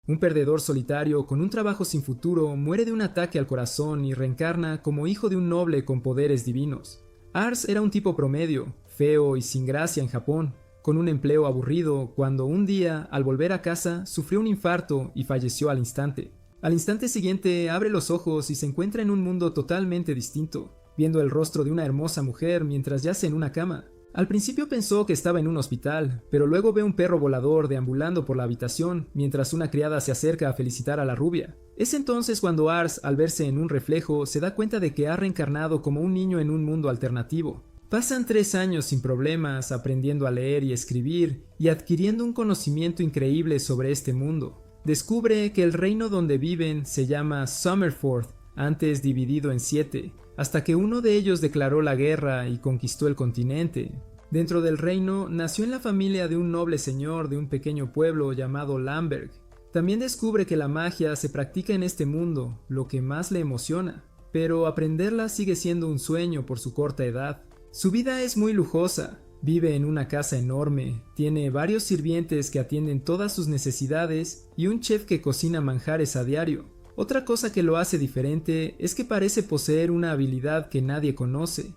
Un perdedor solitario con un trabajo sin futuro muere de un ataque al corazón y reencarna como hijo de un noble con poderes divinos. Ars era un tipo promedio, feo y sin gracia en Japón, con un empleo aburrido cuando un día, al volver a casa, sufrió un infarto y falleció al instante. Al instante siguiente abre los ojos y se encuentra en un mundo totalmente distinto, viendo el rostro de una hermosa mujer mientras yace en una cama. Al principio pensó que estaba en un hospital, pero luego ve un perro volador deambulando por la habitación mientras una criada se acerca a felicitar a la rubia. Es entonces cuando Ars, al verse en un reflejo, se da cuenta de que ha reencarnado como un niño en un mundo alternativo. Pasan 3 años sin problemas aprendiendo a leer y escribir y adquiriendo un conocimiento increíble sobre este mundo. Descubre que el reino donde viven se llama Summerford, antes dividido en 7, hasta que uno de ellos declaró la guerra y conquistó el continente. Dentro del reino, nació en la familia de un noble señor de un pequeño pueblo llamado Lamberg. También descubre que la magia se practica en este mundo, lo que más le emociona, pero aprenderla sigue siendo un sueño por su corta edad. Su vida es muy lujosa, vive en una casa enorme, tiene varios sirvientes que atienden todas sus necesidades y un chef que cocina manjares a diario. Otra cosa que lo hace diferente es que parece poseer una habilidad que nadie conoce.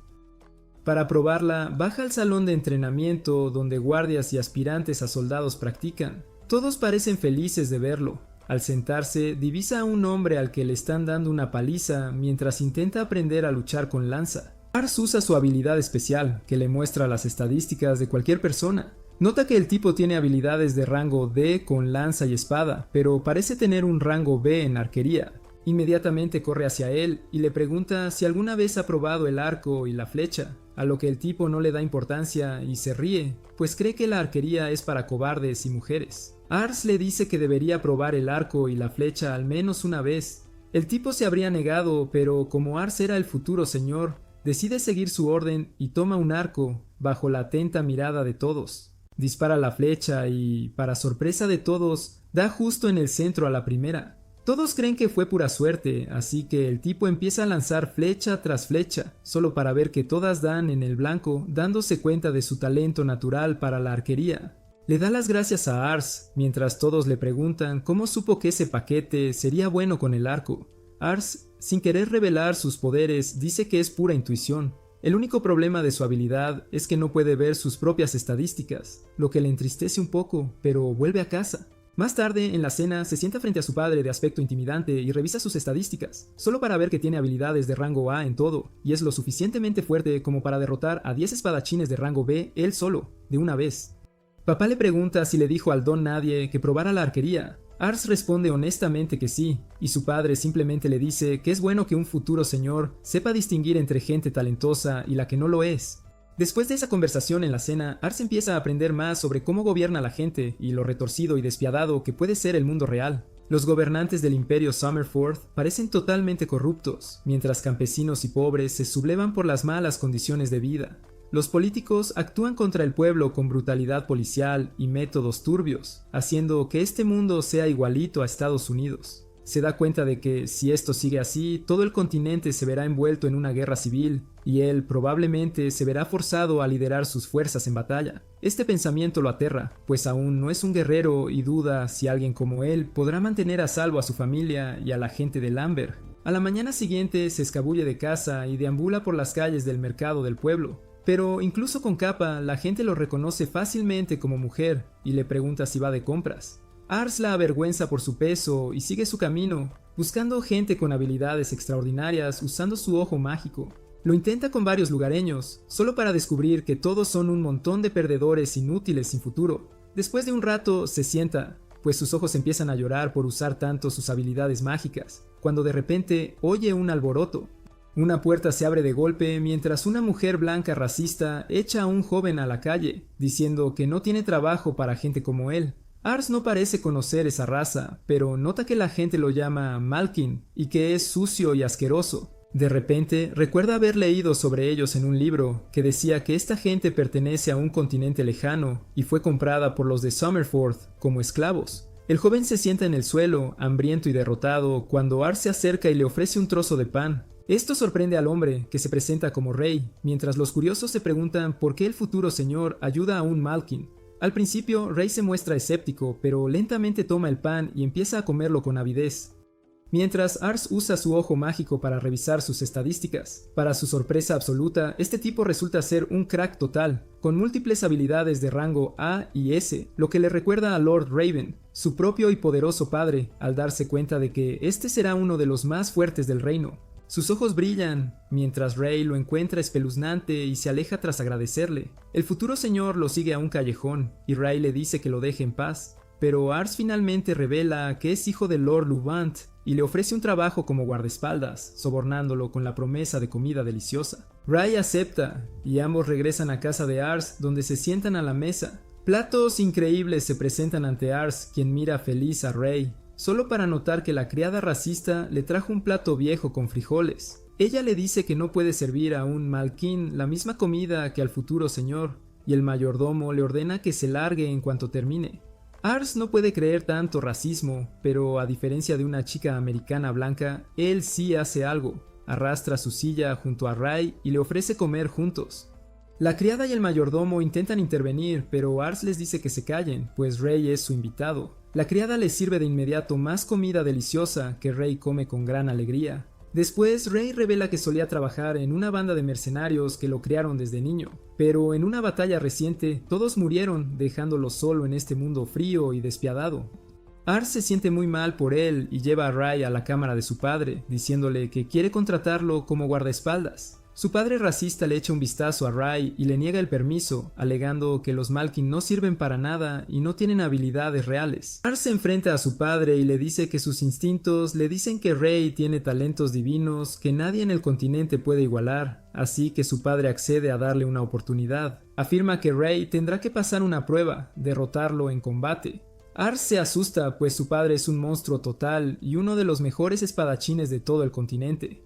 Para probarla, baja al salón de entrenamiento donde guardias y aspirantes a soldados practican. Todos parecen felices de verlo. Al sentarse, divisa a un hombre al que le están dando una paliza mientras intenta aprender a luchar con lanza. Ars usa su habilidad especial, que le muestra las estadísticas de cualquier persona. Nota que el tipo tiene habilidades de rango D con lanza y espada, pero parece tener un rango B en arquería. Inmediatamente corre hacia él y le pregunta si alguna vez ha probado el arco y la flecha, a lo que el tipo no le da importancia y se ríe, pues cree que la arquería es para cobardes y mujeres. Ars le dice que debería probar el arco y la flecha al menos una vez. El tipo se habría negado, pero como Ars era el futuro señor, decide seguir su orden y toma un arco, bajo la atenta mirada de todos. Dispara la flecha y, para sorpresa de todos, da justo en el centro a la primera. Todos creen que fue pura suerte, así que el tipo empieza a lanzar flecha tras flecha, solo para ver que todas dan en el blanco, dándose cuenta de su talento natural para la arquería. Le da las gracias a Ars, mientras todos le preguntan cómo supo que ese paquete sería bueno con el arco. Ars, sin querer revelar sus poderes, dice que es pura intuición. El único problema de su habilidad es que no puede ver sus propias estadísticas, lo que le entristece un poco, pero vuelve a casa. Más tarde, en la cena, se sienta frente a su padre de aspecto intimidante y revisa sus estadísticas, solo para ver que tiene habilidades de rango A en todo, y es lo suficientemente fuerte como para derrotar a 10 espadachines de rango B él solo, de una vez. Papá le pregunta si le dijo al don nadie que probara la arquería. Ars responde honestamente que sí, y su padre simplemente le dice que es bueno que un futuro señor sepa distinguir entre gente talentosa y la que no lo es. Después de esa conversación en la cena, Ars empieza a aprender más sobre cómo gobierna la gente y lo retorcido y despiadado que puede ser el mundo real. Los gobernantes del imperio Summerford parecen totalmente corruptos, mientras campesinos y pobres se sublevan por las malas condiciones de vida. Los políticos actúan contra el pueblo con brutalidad policial y métodos turbios, haciendo que este mundo sea igualito a Estados Unidos. Se da cuenta de que, si esto sigue así, todo el continente se verá envuelto en una guerra civil, y él probablemente se verá forzado a liderar sus fuerzas en batalla. Este pensamiento lo aterra, pues aún no es un guerrero y duda si alguien como él podrá mantener a salvo a su familia y a la gente de Lamberg. A la mañana siguiente se escabulle de casa y deambula por las calles del mercado del pueblo. Pero incluso con capa, la gente lo reconoce fácilmente como mujer y le pregunta si va de compras. Ars la avergüenza por su peso y sigue su camino, buscando gente con habilidades extraordinarias usando su ojo mágico. Lo intenta con varios lugareños, solo para descubrir que todos son un montón de perdedores inútiles sin futuro. Después de un rato se sienta, pues sus ojos empiezan a llorar por usar tanto sus habilidades mágicas, cuando de repente oye un alboroto. Una puerta se abre de golpe mientras una mujer blanca racista echa a un joven a la calle, diciendo que no tiene trabajo para gente como él. Ars no parece conocer esa raza, pero nota que la gente lo llama Malkin y que es sucio y asqueroso. De repente, recuerda haber leído sobre ellos en un libro que decía que esta gente pertenece a un continente lejano y fue comprada por los de Summerford como esclavos. El joven se sienta en el suelo, hambriento y derrotado, cuando Ars se acerca y le ofrece un trozo de pan. Esto sorprende al hombre, que se presenta como rey, mientras los curiosos se preguntan por qué el futuro señor ayuda a un Malkin. Al principio, Rey se muestra escéptico, pero lentamente toma el pan y empieza a comerlo con avidez. Mientras Ars usa su ojo mágico para revisar sus estadísticas. Para su sorpresa absoluta, este tipo resulta ser un crack total, con múltiples habilidades de rango A y S, lo que le recuerda a Lord Raven, su propio y poderoso padre, al darse cuenta de que este será uno de los más fuertes del reino. Sus ojos brillan, mientras Rey lo encuentra espeluznante y se aleja tras agradecerle. El futuro señor lo sigue a un callejón, y Rey le dice que lo deje en paz. Pero Ars finalmente revela que es hijo de Lord Luvant y le ofrece un trabajo como guardaespaldas, sobornándolo con la promesa de comida deliciosa. Rey acepta y ambos regresan a casa de Ars, donde se sientan a la mesa. Platos increíbles se presentan ante Ars, quien mira feliz a Rey, solo para notar que la criada racista le trajo un plato viejo con frijoles. Ella le dice que no puede servir a un malquín la misma comida que al futuro señor, y el mayordomo le ordena que se largue en cuanto termine. Ars no puede creer tanto racismo, pero a diferencia de una chica americana blanca, él sí hace algo. Arrastra su silla junto a Ray y le ofrece comer juntos. La criada y el mayordomo intentan intervenir, pero Ars les dice que se callen, pues Ray es su invitado. La criada les sirve de inmediato más comida deliciosa que Ray come con gran alegría. Después, Rey revela que solía trabajar en una banda de mercenarios que lo criaron desde niño, pero en una batalla reciente todos murieron, dejándolo solo en este mundo frío y despiadado. Ars se siente muy mal por él y lleva a Ray a la cámara de su padre, diciéndole que quiere contratarlo como guardaespaldas. Su padre racista le echa un vistazo a Ray y le niega el permiso, alegando que los Malkin no sirven para nada y no tienen habilidades reales. Ars se enfrenta a su padre y le dice que sus instintos le dicen que Ray tiene talentos divinos que nadie en el continente puede igualar, así que su padre accede a darle una oportunidad. Afirma que Ray tendrá que pasar una prueba, derrotarlo en combate. Ars se asusta, pues su padre es un monstruo total y uno de los mejores espadachines de todo el continente.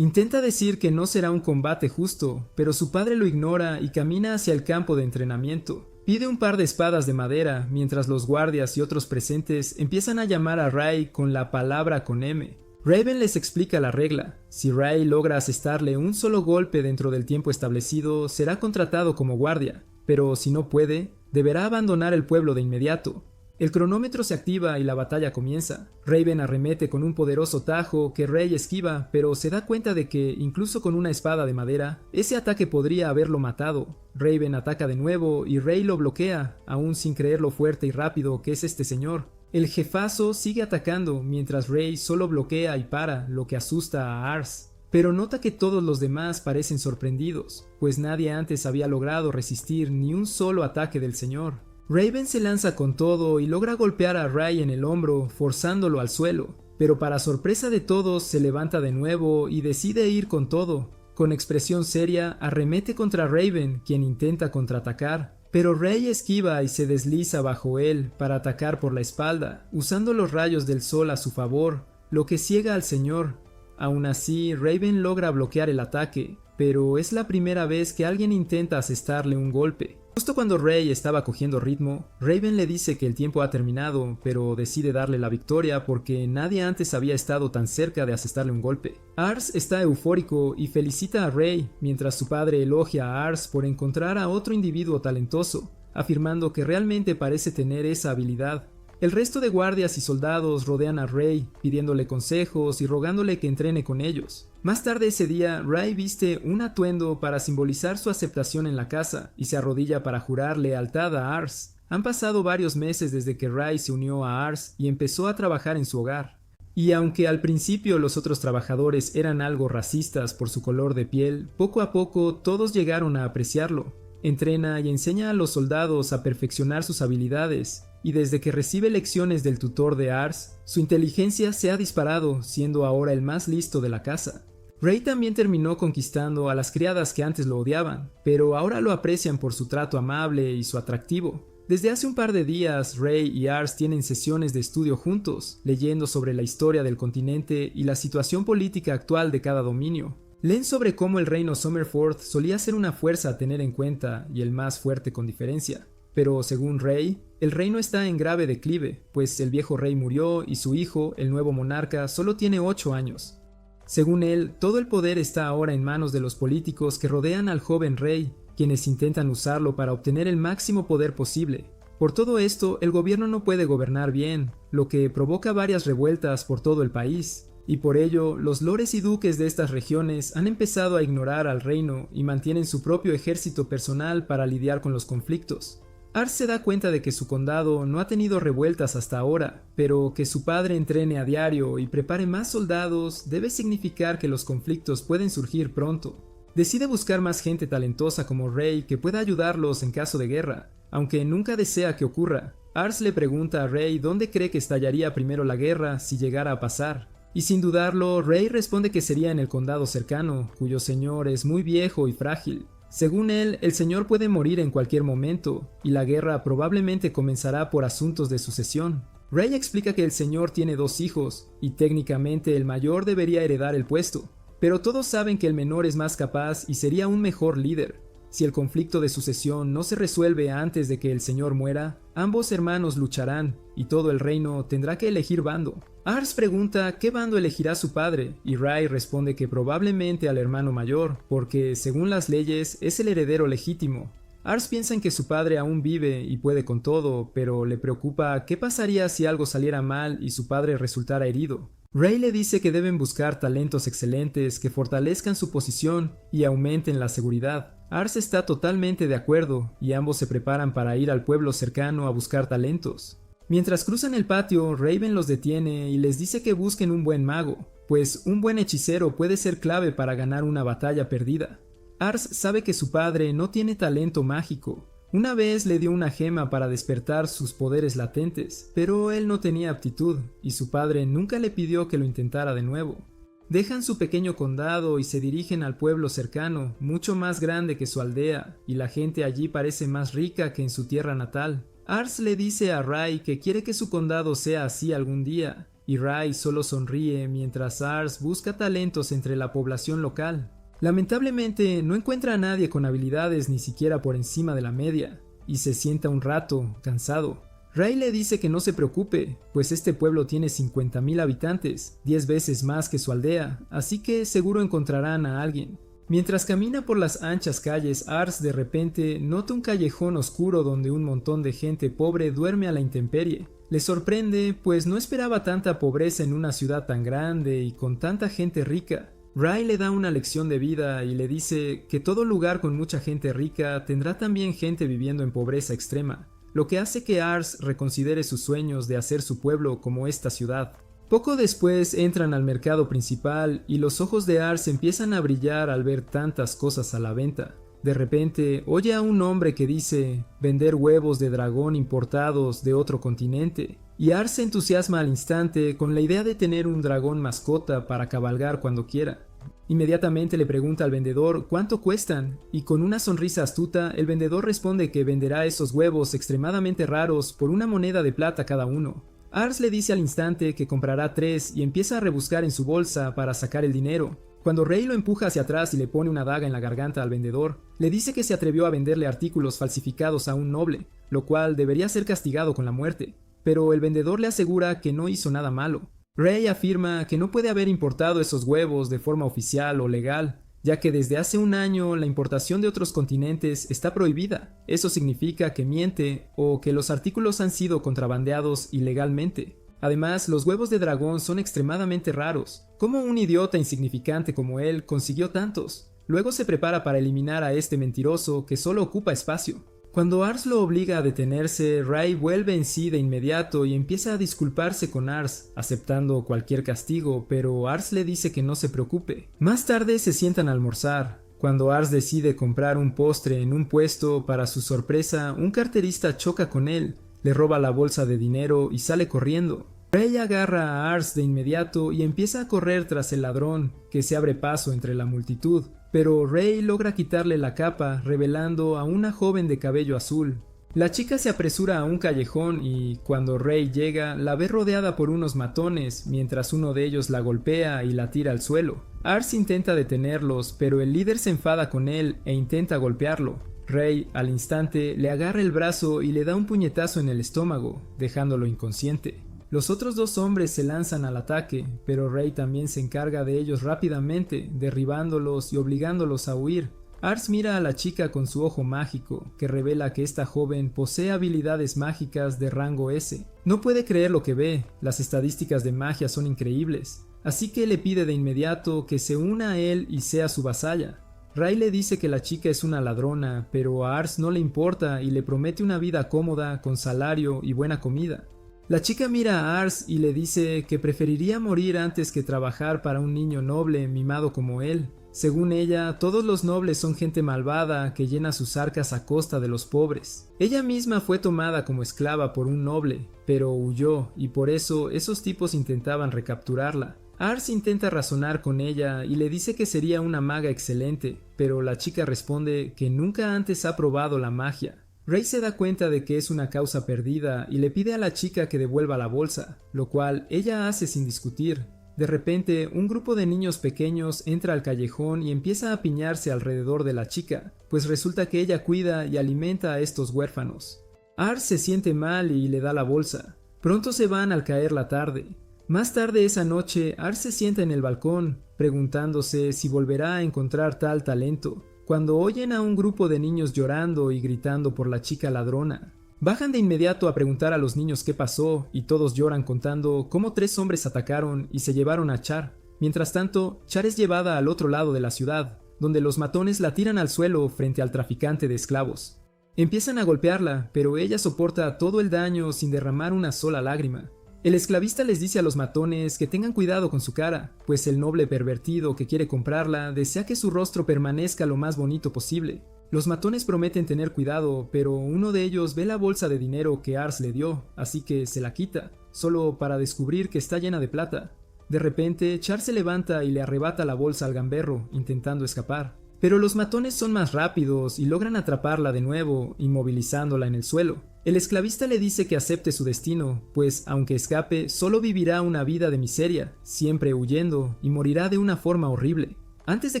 Intenta decir que no será un combate justo, pero su padre lo ignora y camina hacia el campo de entrenamiento. Pide un par de espadas de madera, mientras los guardias y otros presentes empiezan a llamar a Ray con la palabra con M. Raven les explica la regla. Si Ray logra asestarle un solo golpe dentro del tiempo establecido, será contratado como guardia, pero si no puede, deberá abandonar el pueblo de inmediato. El cronómetro se activa y la batalla comienza. Raven arremete con un poderoso tajo que Ray esquiva, pero se da cuenta de que, incluso con una espada de madera, ese ataque podría haberlo matado. Raven ataca de nuevo y Ray lo bloquea, aún sin creer lo fuerte y rápido que es este señor. El jefazo sigue atacando, mientras Ray solo bloquea y para, lo que asusta a Ars. Pero nota que todos los demás parecen sorprendidos, pues nadie antes había logrado resistir ni un solo ataque del señor. Raven se lanza con todo y logra golpear a Ray en el hombro, forzándolo al suelo, pero para sorpresa de todos se levanta de nuevo y decide ir con todo. Con expresión seria arremete contra Raven, quien intenta contraatacar, pero Ray esquiva y se desliza bajo él para atacar por la espalda, usando los rayos del sol a su favor, lo que ciega al señor. Aún así, Raven logra bloquear el ataque, pero es la primera vez que alguien intenta asestarle un golpe. Justo cuando Ray estaba cogiendo ritmo, Raven le dice que el tiempo ha terminado, pero decide darle la victoria porque nadie antes había estado tan cerca de asestarle un golpe. Ars está eufórico y felicita a Ray, mientras su padre elogia a Ars por encontrar a otro individuo talentoso, afirmando que realmente parece tener esa habilidad. El resto de guardias y soldados rodean a Ray, pidiéndole consejos y rogándole que entrene con ellos. Más tarde ese día, Ray viste un atuendo para simbolizar su aceptación en la casa y se arrodilla para jurar lealtad a Ars. Han pasado varios meses desde que Ray se unió a Ars y empezó a trabajar en su hogar. Y aunque al principio los otros trabajadores eran algo racistas por su color de piel, poco a poco todos llegaron a apreciarlo. Entrena y enseña a los soldados a perfeccionar sus habilidades, y desde que recibe lecciones del tutor de Ars, su inteligencia se ha disparado, siendo ahora el más listo de la casa. Ray también terminó conquistando a las criadas que antes lo odiaban, pero ahora lo aprecian por su trato amable y su atractivo. Desde hace un par de días, Ray y Ars tienen sesiones de estudio juntos, leyendo sobre la historia del continente y la situación política actual de cada dominio. Leen sobre cómo el reino Summerford solía ser una fuerza a tener en cuenta y el más fuerte con diferencia. Pero según Ray, el reino está en grave declive, pues el viejo rey murió y su hijo, el nuevo monarca, solo tiene 8 años. Según él, todo el poder está ahora en manos de los políticos que rodean al joven rey, quienes intentan usarlo para obtener el máximo poder posible. Por todo esto, el gobierno no puede gobernar bien, lo que provoca varias revueltas por todo el país, y por ello, los lores y duques de estas regiones han empezado a ignorar al reino y mantienen su propio ejército personal para lidiar con los conflictos. Ars se da cuenta de que su condado no ha tenido revueltas hasta ahora, pero que su padre entrene a diario y prepare más soldados debe significar que los conflictos pueden surgir pronto. Decide buscar más gente talentosa como Rey que pueda ayudarlos en caso de guerra, aunque nunca desea que ocurra. Ars le pregunta a Rey dónde cree que estallaría primero la guerra si llegara a pasar, y sin dudarlo, Rey responde que sería en el condado cercano, cuyo señor es muy viejo y frágil. Según él, el señor puede morir en cualquier momento, y la guerra probablemente comenzará por asuntos de sucesión. Rey explica que el señor tiene 2 hijos, y técnicamente el mayor debería heredar el puesto, pero todos saben que el menor es más capaz y sería un mejor líder. Si el conflicto de sucesión no se resuelve antes de que el señor muera, ambos hermanos lucharán y todo el reino tendrá que elegir bando. Ars pregunta qué bando elegirá su padre y Ray responde que probablemente al hermano mayor, porque según las leyes es el heredero legítimo. Ars piensa en que su padre aún vive y puede con todo, pero le preocupa qué pasaría si algo saliera mal y su padre resultara herido. Ray le dice que deben buscar talentos excelentes que fortalezcan su posición y aumenten la seguridad. Ars está totalmente de acuerdo y ambos se preparan para ir al pueblo cercano a buscar talentos. Mientras cruzan el patio, Raven los detiene y les dice que busquen un buen mago, pues un buen hechicero puede ser clave para ganar una batalla perdida. Ars sabe que su padre no tiene talento mágico. Una vez le dio una gema para despertar sus poderes latentes, pero él no tenía aptitud y su padre nunca le pidió que lo intentara de nuevo. Dejan su pequeño condado y se dirigen al pueblo cercano, mucho más grande que su aldea, y la gente allí parece más rica que en su tierra natal. Ars le dice a Ray que quiere que su condado sea así algún día, y Ray solo sonríe mientras Ars busca talentos entre la población local. Lamentablemente no encuentra a nadie con habilidades ni siquiera por encima de la media, y se sienta un rato, cansado. Ray le dice que no se preocupe, pues este pueblo tiene 50,000 habitantes, 10 veces más que su aldea, así que seguro encontrarán a alguien. Mientras camina por las anchas calles, Ars de repente nota un callejón oscuro donde un montón de gente pobre duerme a la intemperie. Le sorprende, pues no esperaba tanta pobreza en una ciudad tan grande y con tanta gente rica. Ray le da una lección de vida y le dice que todo lugar con mucha gente rica tendrá también gente viviendo en pobreza extrema, lo que hace que Ars reconsidere sus sueños de hacer su pueblo como esta ciudad. Poco después entran al mercado principal y los ojos de Ars empiezan a brillar al ver tantas cosas a la venta. De repente oye a un hombre que dice vender huevos de dragón importados de otro continente, y Ars se entusiasma al instante con la idea de tener un dragón mascota para cabalgar cuando quiera. Inmediatamente le pregunta al vendedor cuánto cuestan, y con una sonrisa astuta el vendedor responde que venderá esos huevos extremadamente raros por una moneda de plata cada uno. Ars le dice al instante que comprará 3 y empieza a rebuscar en su bolsa para sacar el dinero. Cuando Rey lo empuja hacia atrás y le pone una daga en la garganta al vendedor, le dice que se atrevió a venderle artículos falsificados a un noble, lo cual debería ser castigado con la muerte, pero el vendedor le asegura que no hizo nada malo. Rey afirma que no puede haber importado esos huevos de forma oficial o legal, ya que desde hace un año la importación de otros continentes está prohibida. Eso significa que miente o que los artículos han sido contrabandeados ilegalmente. Además, los huevos de dragón son extremadamente raros. ¿Cómo un idiota insignificante como él consiguió tantos? Luego se prepara para eliminar a este mentiroso que solo ocupa espacio. Cuando Ars lo obliga a detenerse, Ray vuelve en sí de inmediato y empieza a disculparse con Ars, aceptando cualquier castigo, pero Ars le dice que no se preocupe. Más tarde se sientan a almorzar. Cuando Ars decide comprar un postre en un puesto, para su sorpresa, un carterista choca con él, le roba la bolsa de dinero y sale corriendo. Ray agarra a Ars de inmediato y empieza a correr tras el ladrón, que se abre paso entre la multitud. Pero Ray logra quitarle la capa, revelando a una joven de cabello azul. La chica se apresura a un callejón y, cuando Ray llega, la ve rodeada por unos matones, mientras uno de ellos la golpea y la tira al suelo. Ars intenta detenerlos, pero el líder se enfada con él e intenta golpearlo. Ray, al instante, le agarra el brazo y le da un puñetazo en el estómago, dejándolo inconsciente. Los otros 2 hombres se lanzan al ataque, pero Ray también se encarga de ellos rápidamente, derribándolos y obligándolos a huir. Ars mira a la chica con su ojo mágico, que revela que esta joven posee habilidades mágicas de rango S. No puede creer lo que ve, las estadísticas de magia son increíbles, así que le pide de inmediato que se una a él y sea su vasalla. Ray le dice que la chica es una ladrona, pero a Ars no le importa y le promete una vida cómoda, con salario y buena comida. La chica mira a Ars y le dice que preferiría morir antes que trabajar para un niño noble mimado como él. Según ella, todos los nobles son gente malvada que llena sus arcas a costa de los pobres. Ella misma fue tomada como esclava por un noble, pero huyó y por eso esos tipos intentaban recapturarla. Ars intenta razonar con ella y le dice que sería una maga excelente, pero la chica responde que nunca antes ha probado la magia. Ray se da cuenta de que es una causa perdida y le pide a la chica que devuelva la bolsa, lo cual ella hace sin discutir. De repente, un grupo de niños pequeños entra al callejón y empieza a apiñarse alrededor de la chica, pues resulta que ella cuida y alimenta a estos huérfanos. Ars se siente mal y le da la bolsa. Pronto se van al caer la tarde. Más tarde esa noche, Ars se sienta en el balcón, preguntándose si volverá a encontrar tal talento, cuando oyen a un grupo de niños llorando y gritando por la chica ladrona. Bajan de inmediato a preguntar a los niños qué pasó y todos lloran contando cómo 3 hombres atacaron y se llevaron a Char. Mientras tanto, Char es llevada al otro lado de la ciudad, donde los matones la tiran al suelo frente al traficante de esclavos. Empiezan a golpearla, pero ella soporta todo el daño sin derramar una sola lágrima. El esclavista les dice a los matones que tengan cuidado con su cara, pues el noble pervertido que quiere comprarla desea que su rostro permanezca lo más bonito posible. Los matones prometen tener cuidado, pero uno de ellos ve la bolsa de dinero que Ars le dio, así que se la quita, solo para descubrir que está llena de plata. De repente, Char se levanta y le arrebata la bolsa al gamberro, intentando escapar. Pero los matones son más rápidos y logran atraparla de nuevo, inmovilizándola en el suelo. El esclavista le dice que acepte su destino, pues aunque escape, solo vivirá una vida de miseria, siempre huyendo, y morirá de una forma horrible. Antes de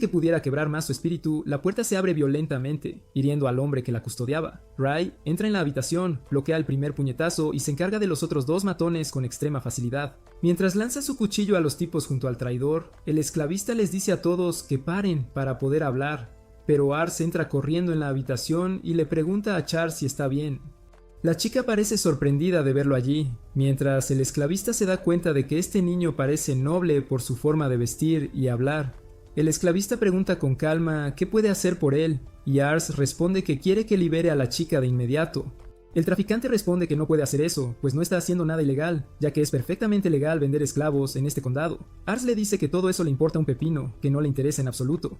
que pudiera quebrar más su espíritu, la puerta se abre violentamente, hiriendo al hombre que la custodiaba. Ray entra en la habitación, bloquea el primer puñetazo y se encarga de los otros 2 matones con extrema facilidad. Mientras lanza su cuchillo a los tipos junto al traidor, el esclavista les dice a todos que paren para poder hablar, pero Ars entra corriendo en la habitación y le pregunta a Char si está bien. La chica parece sorprendida de verlo allí, mientras el esclavista se da cuenta de que este niño parece noble por su forma de vestir y hablar. El esclavista pregunta con calma qué puede hacer por él, y Ars responde que quiere que libere a la chica de inmediato. El traficante responde que no puede hacer eso, pues no está haciendo nada ilegal, ya que es perfectamente legal vender esclavos en este condado. Ars le dice que todo eso le importa un pepino, que no le interesa en absoluto.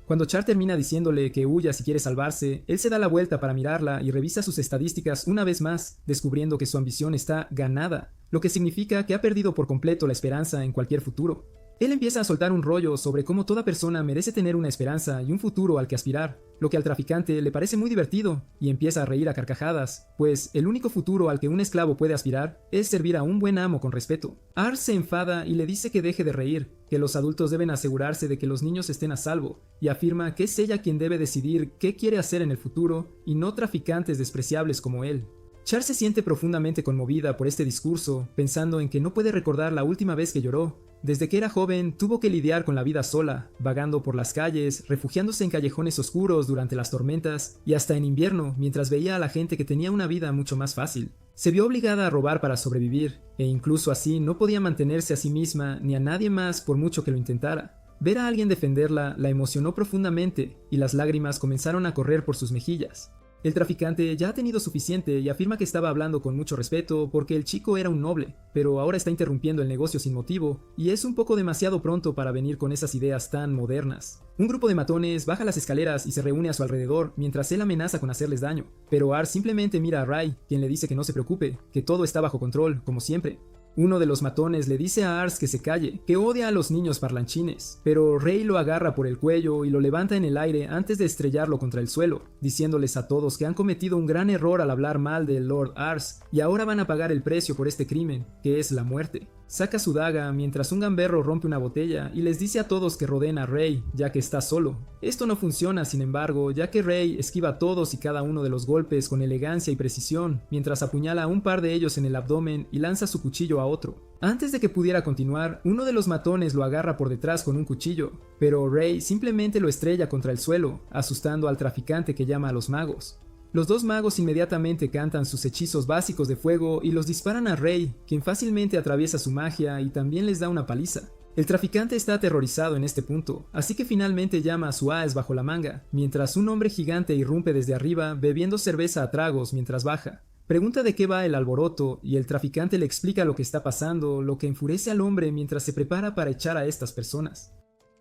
Cuando Char termina diciéndole que huya si quiere salvarse, él se da la vuelta para mirarla y revisa sus estadísticas una vez más, descubriendo que su ambición está ganada, lo que significa que ha perdido por completo la esperanza en cualquier futuro. Él empieza a soltar un rollo sobre cómo toda persona merece tener una esperanza y un futuro al que aspirar, lo que al traficante le parece muy divertido, y empieza a reír a carcajadas, pues el único futuro al que un esclavo puede aspirar es servir a un buen amo con respeto. Ars se enfada y le dice que deje de reír, que los adultos deben asegurarse de que los niños estén a salvo, y afirma que es ella quien debe decidir qué quiere hacer en el futuro y no traficantes despreciables como él. Char se siente profundamente conmovida por este discurso, pensando en que no puede recordar la última vez que lloró. Desde que era joven, tuvo que lidiar con la vida sola, vagando por las calles, refugiándose en callejones oscuros durante las tormentas, y hasta en invierno, mientras veía a la gente que tenía una vida mucho más fácil. Se vio obligada a robar para sobrevivir, e incluso así no podía mantenerse a sí misma ni a nadie más por mucho que lo intentara. Ver a alguien defenderla la emocionó profundamente, y las lágrimas comenzaron a correr por sus mejillas. El traficante ya ha tenido suficiente y afirma que estaba hablando con mucho respeto porque el chico era un noble, pero ahora está interrumpiendo el negocio sin motivo, y es un poco demasiado pronto para venir con esas ideas tan modernas. Un grupo de matones baja las escaleras y se reúne a su alrededor mientras él amenaza con hacerles daño, pero Ars simplemente mira a Ray, quien le dice que no se preocupe, que todo está bajo control, como siempre. Uno de los matones le dice a Ars que se calle, que odia a los niños parlanchines, pero Ray lo agarra por el cuello y lo levanta en el aire antes de estrellarlo contra el suelo, diciéndoles a todos que han cometido un gran error al hablar mal del Lord Ars y ahora van a pagar el precio por este crimen, que es la muerte. Saca su daga mientras un gamberro rompe una botella y les dice a todos que rodeen a Rey, ya que está solo. Esto no funciona, sin embargo, ya que Rey esquiva todos y cada uno de los golpes con elegancia y precisión, mientras apuñala a un par de ellos en el abdomen y lanza su cuchillo a otro. Antes de que pudiera continuar, uno de los matones lo agarra por detrás con un cuchillo, pero Rey simplemente lo estrella contra el suelo, asustando al traficante que llama a los magos. Los dos magos inmediatamente cantan sus hechizos básicos de fuego y los disparan a Rey, quien fácilmente atraviesa su magia y también les da una paliza. El traficante está aterrorizado en este punto, así que finalmente llama a su as bajo la manga, mientras un hombre gigante irrumpe desde arriba bebiendo cerveza a tragos mientras baja. Pregunta de qué va el alboroto y el traficante le explica lo que está pasando, lo que enfurece al hombre mientras se prepara para echar a estas personas.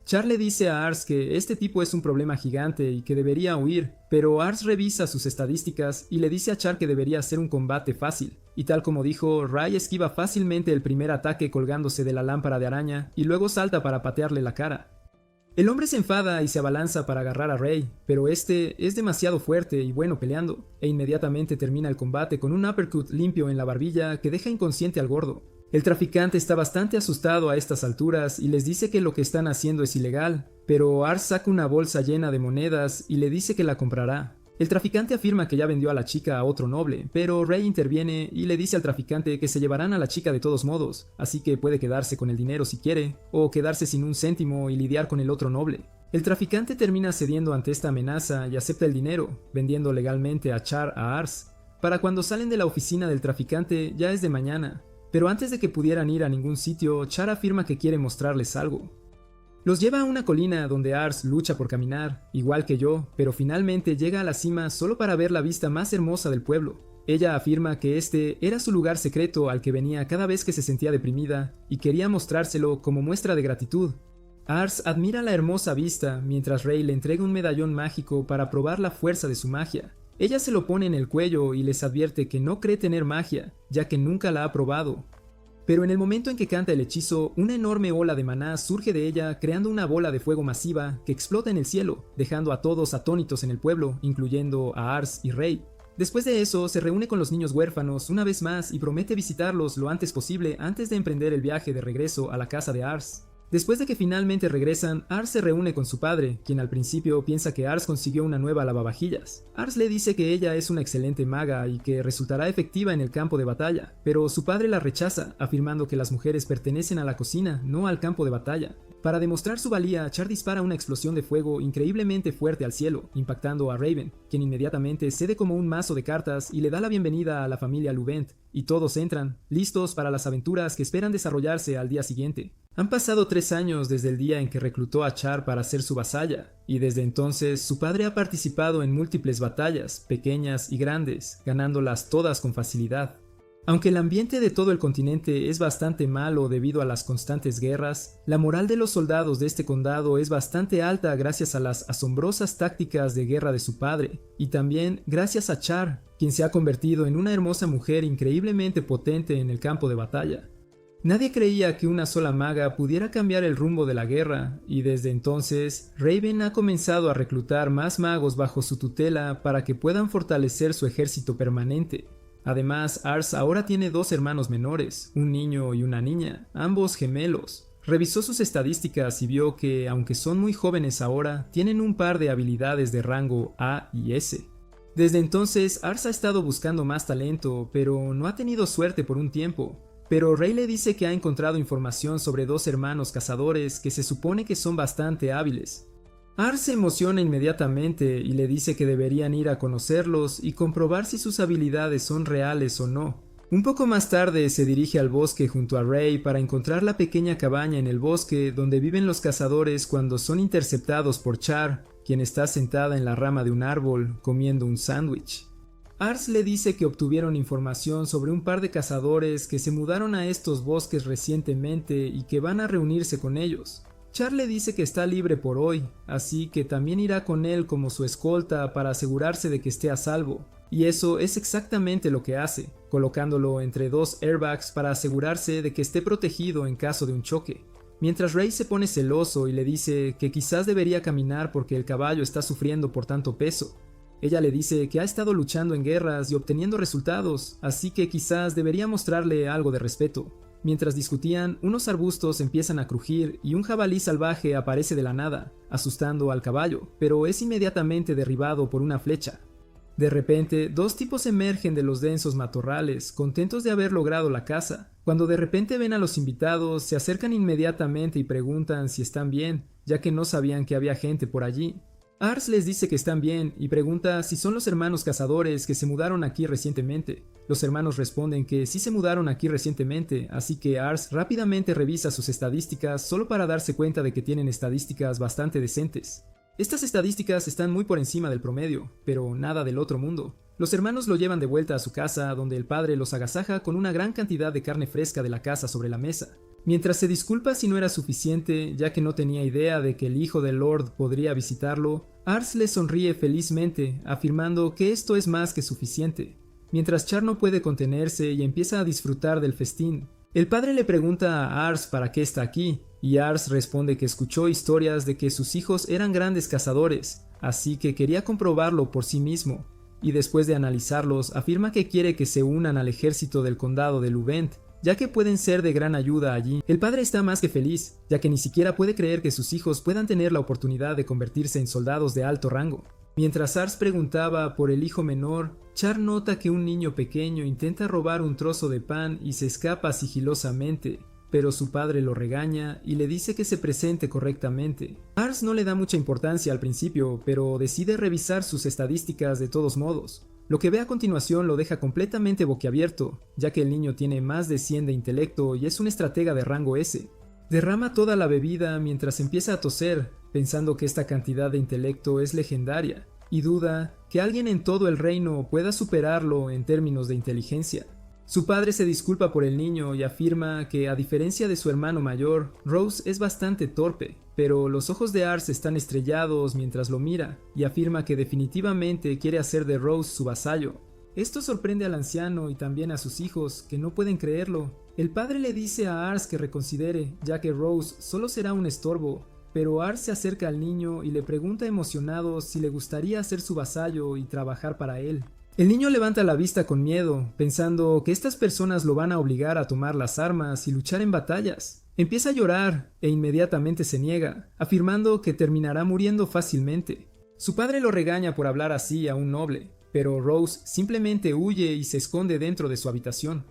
Char le dice a Ars que este tipo es un problema gigante y que debería huir, pero Ars revisa sus estadísticas y le dice a Char que debería ser un combate fácil. Y tal como dijo, Ray esquiva fácilmente el primer ataque colgándose de la lámpara de araña y luego salta para patearle la cara. El hombre se enfada y se abalanza para agarrar a Rey, pero este es demasiado fuerte y bueno peleando, e inmediatamente termina el combate con un uppercut limpio en la barbilla que deja inconsciente al gordo. El traficante está bastante asustado a estas alturas y les dice que lo que están haciendo es ilegal, pero Ars saca una bolsa llena de monedas y le dice que la comprará. El traficante afirma que ya vendió a la chica a otro noble, pero Rey interviene y le dice al traficante que se llevarán a la chica de todos modos, así que puede quedarse con el dinero si quiere, o quedarse sin un céntimo y lidiar con el otro noble. El traficante termina cediendo ante esta amenaza y acepta el dinero, vendiendo legalmente a Char a Ars. Para cuando salen de la oficina del traficante ya es de mañana, pero antes de que pudieran ir a ningún sitio, Char afirma que quiere mostrarles algo. Los lleva a una colina donde Ars lucha por caminar, igual que yo, pero finalmente llega a la cima solo para ver la vista más hermosa del pueblo. Ella afirma que este era su lugar secreto al que venía cada vez que se sentía deprimida y quería mostrárselo como muestra de gratitud. Ars admira la hermosa vista mientras Rey le entrega un medallón mágico para probar la fuerza de su magia. Ella se lo pone en el cuello y les advierte que no cree tener magia, ya que nunca la ha probado. Pero en el momento en que canta el hechizo, una enorme ola de maná surge de ella, creando una bola de fuego masiva que explota en el cielo, dejando a todos atónitos en el pueblo, incluyendo a Ars y Rey. Después de eso, se reúne con los niños huérfanos una vez más y promete visitarlos lo antes posible antes de emprender el viaje de regreso a la casa de Ars. Después de que finalmente regresan, Ars se reúne con su padre, quien al principio piensa que Ars consiguió una nueva lavavajillas. Ars le dice que ella es una excelente maga y que resultará efectiva en el campo de batalla, pero su padre la rechaza, afirmando que las mujeres pertenecen a la cocina, no al campo de batalla. Para demostrar su valía, Char dispara una explosión de fuego increíblemente fuerte al cielo, impactando a Raven, quien inmediatamente cede como un mazo de cartas y le da la bienvenida a la familia Luvent, y todos entran, listos para las aventuras que esperan desarrollarse al día siguiente. Han pasado 3 años desde el día en que reclutó a Char para ser su vasalla, y desde entonces su padre ha participado en múltiples batallas, pequeñas y grandes, ganándolas todas con facilidad. Aunque el ambiente de todo el continente es bastante malo debido a las constantes guerras, la moral de los soldados de este condado es bastante alta gracias a las asombrosas tácticas de guerra de su padre, y también gracias a Char, quien se ha convertido en una hermosa mujer increíblemente potente en el campo de batalla. Nadie creía que una sola maga pudiera cambiar el rumbo de la guerra, y desde entonces, Raven ha comenzado a reclutar más magos bajo su tutela para que puedan fortalecer su ejército permanente. Además, Ars ahora tiene 2 hermanos menores, un niño y una niña, ambos gemelos. Revisó sus estadísticas y vio que, aunque son muy jóvenes ahora, tienen un par de habilidades de rango A y S. Desde entonces, Ars ha estado buscando más talento, pero no ha tenido suerte por un tiempo. Pero Rey le dice que ha encontrado información sobre 2 hermanos cazadores que se supone que son bastante hábiles. Ars se emociona inmediatamente y le dice que deberían ir a conocerlos y comprobar si sus habilidades son reales o no. Un poco más tarde se dirige al bosque junto a Rey para encontrar la pequeña cabaña en el bosque donde viven los cazadores cuando son interceptados por Char, quien está sentada en la rama de un árbol comiendo un sándwich. Ars le dice que obtuvieron información sobre un par de cazadores que se mudaron a estos bosques recientemente y que van a reunirse con ellos. Char le dice que está libre por hoy, así que también irá con él como su escolta para asegurarse de que esté a salvo. Y eso es exactamente lo que hace, colocándolo entre 2 airbags para asegurarse de que esté protegido en caso de un choque. Mientras Rey se pone celoso y le dice que quizás debería caminar porque el caballo está sufriendo por tanto peso. Ella le dice que ha estado luchando en guerras y obteniendo resultados, así que quizás debería mostrarle algo de respeto. Mientras discutían, unos arbustos empiezan a crujir y un jabalí salvaje aparece de la nada, asustando al caballo, pero es inmediatamente derribado por una flecha. De repente, dos tipos emergen de los densos matorrales, contentos de haber logrado la caza. Cuando de repente ven a los invitados, se acercan inmediatamente y preguntan si están bien, ya que no sabían que había gente por allí. Ars les dice que están bien y pregunta si son los hermanos cazadores que se mudaron aquí recientemente. Los hermanos responden que sí se mudaron aquí recientemente, así que Ars rápidamente revisa sus estadísticas solo para darse cuenta de que tienen estadísticas bastante decentes. Estas estadísticas están muy por encima del promedio, pero nada del otro mundo. Los hermanos lo llevan de vuelta a su casa, donde el padre los agasaja con una gran cantidad de carne fresca de la casa sobre la mesa. Mientras se disculpa si no era suficiente, ya que no tenía idea de que el hijo del Lord podría visitarlo, Ars le sonríe felizmente, afirmando que esto es más que suficiente. Mientras Char no puede contenerse y empieza a disfrutar del festín. El padre le pregunta a Ars para qué está aquí, y Ars responde que escuchó historias de que sus hijos eran grandes cazadores, así que quería comprobarlo por sí mismo, y después de analizarlos afirma que quiere que se unan al ejército del condado de Luvent, ya que pueden ser de gran ayuda allí. El padre está más que feliz, ya que ni siquiera puede creer que sus hijos puedan tener la oportunidad de convertirse en soldados de alto rango. Mientras Ars preguntaba por el hijo menor, Char nota que un niño pequeño intenta robar un trozo de pan y se escapa sigilosamente, pero su padre lo regaña y le dice que se presente correctamente. Ars no le da mucha importancia al principio, pero decide revisar sus estadísticas de todos modos. Lo que ve a continuación lo deja completamente boquiabierto, ya que el niño tiene más de 100 de intelecto y es un estratega de rango S. Derrama toda la bebida mientras empieza a toser, pensando que esta cantidad de intelecto es legendaria, y duda que alguien en todo el reino pueda superarlo en términos de inteligencia. Su padre se disculpa por el niño y afirma que, a diferencia de su hermano mayor, Rose es bastante torpe, pero los ojos de Ars están estrellados mientras lo mira, y afirma que definitivamente quiere hacer de Rose su vasallo. Esto sorprende al anciano y también a sus hijos, que no pueden creerlo. El padre le dice a Ars que reconsidere, ya que Rose solo será un estorbo, pero Ars se acerca al niño y le pregunta emocionado si le gustaría ser su vasallo y trabajar para él. El niño levanta la vista con miedo, pensando que estas personas lo van a obligar a tomar las armas y luchar en batallas. Empieza a llorar e inmediatamente se niega, afirmando que terminará muriendo fácilmente. Su padre lo regaña por hablar así a un noble, pero Rose simplemente huye y se esconde dentro de su habitación.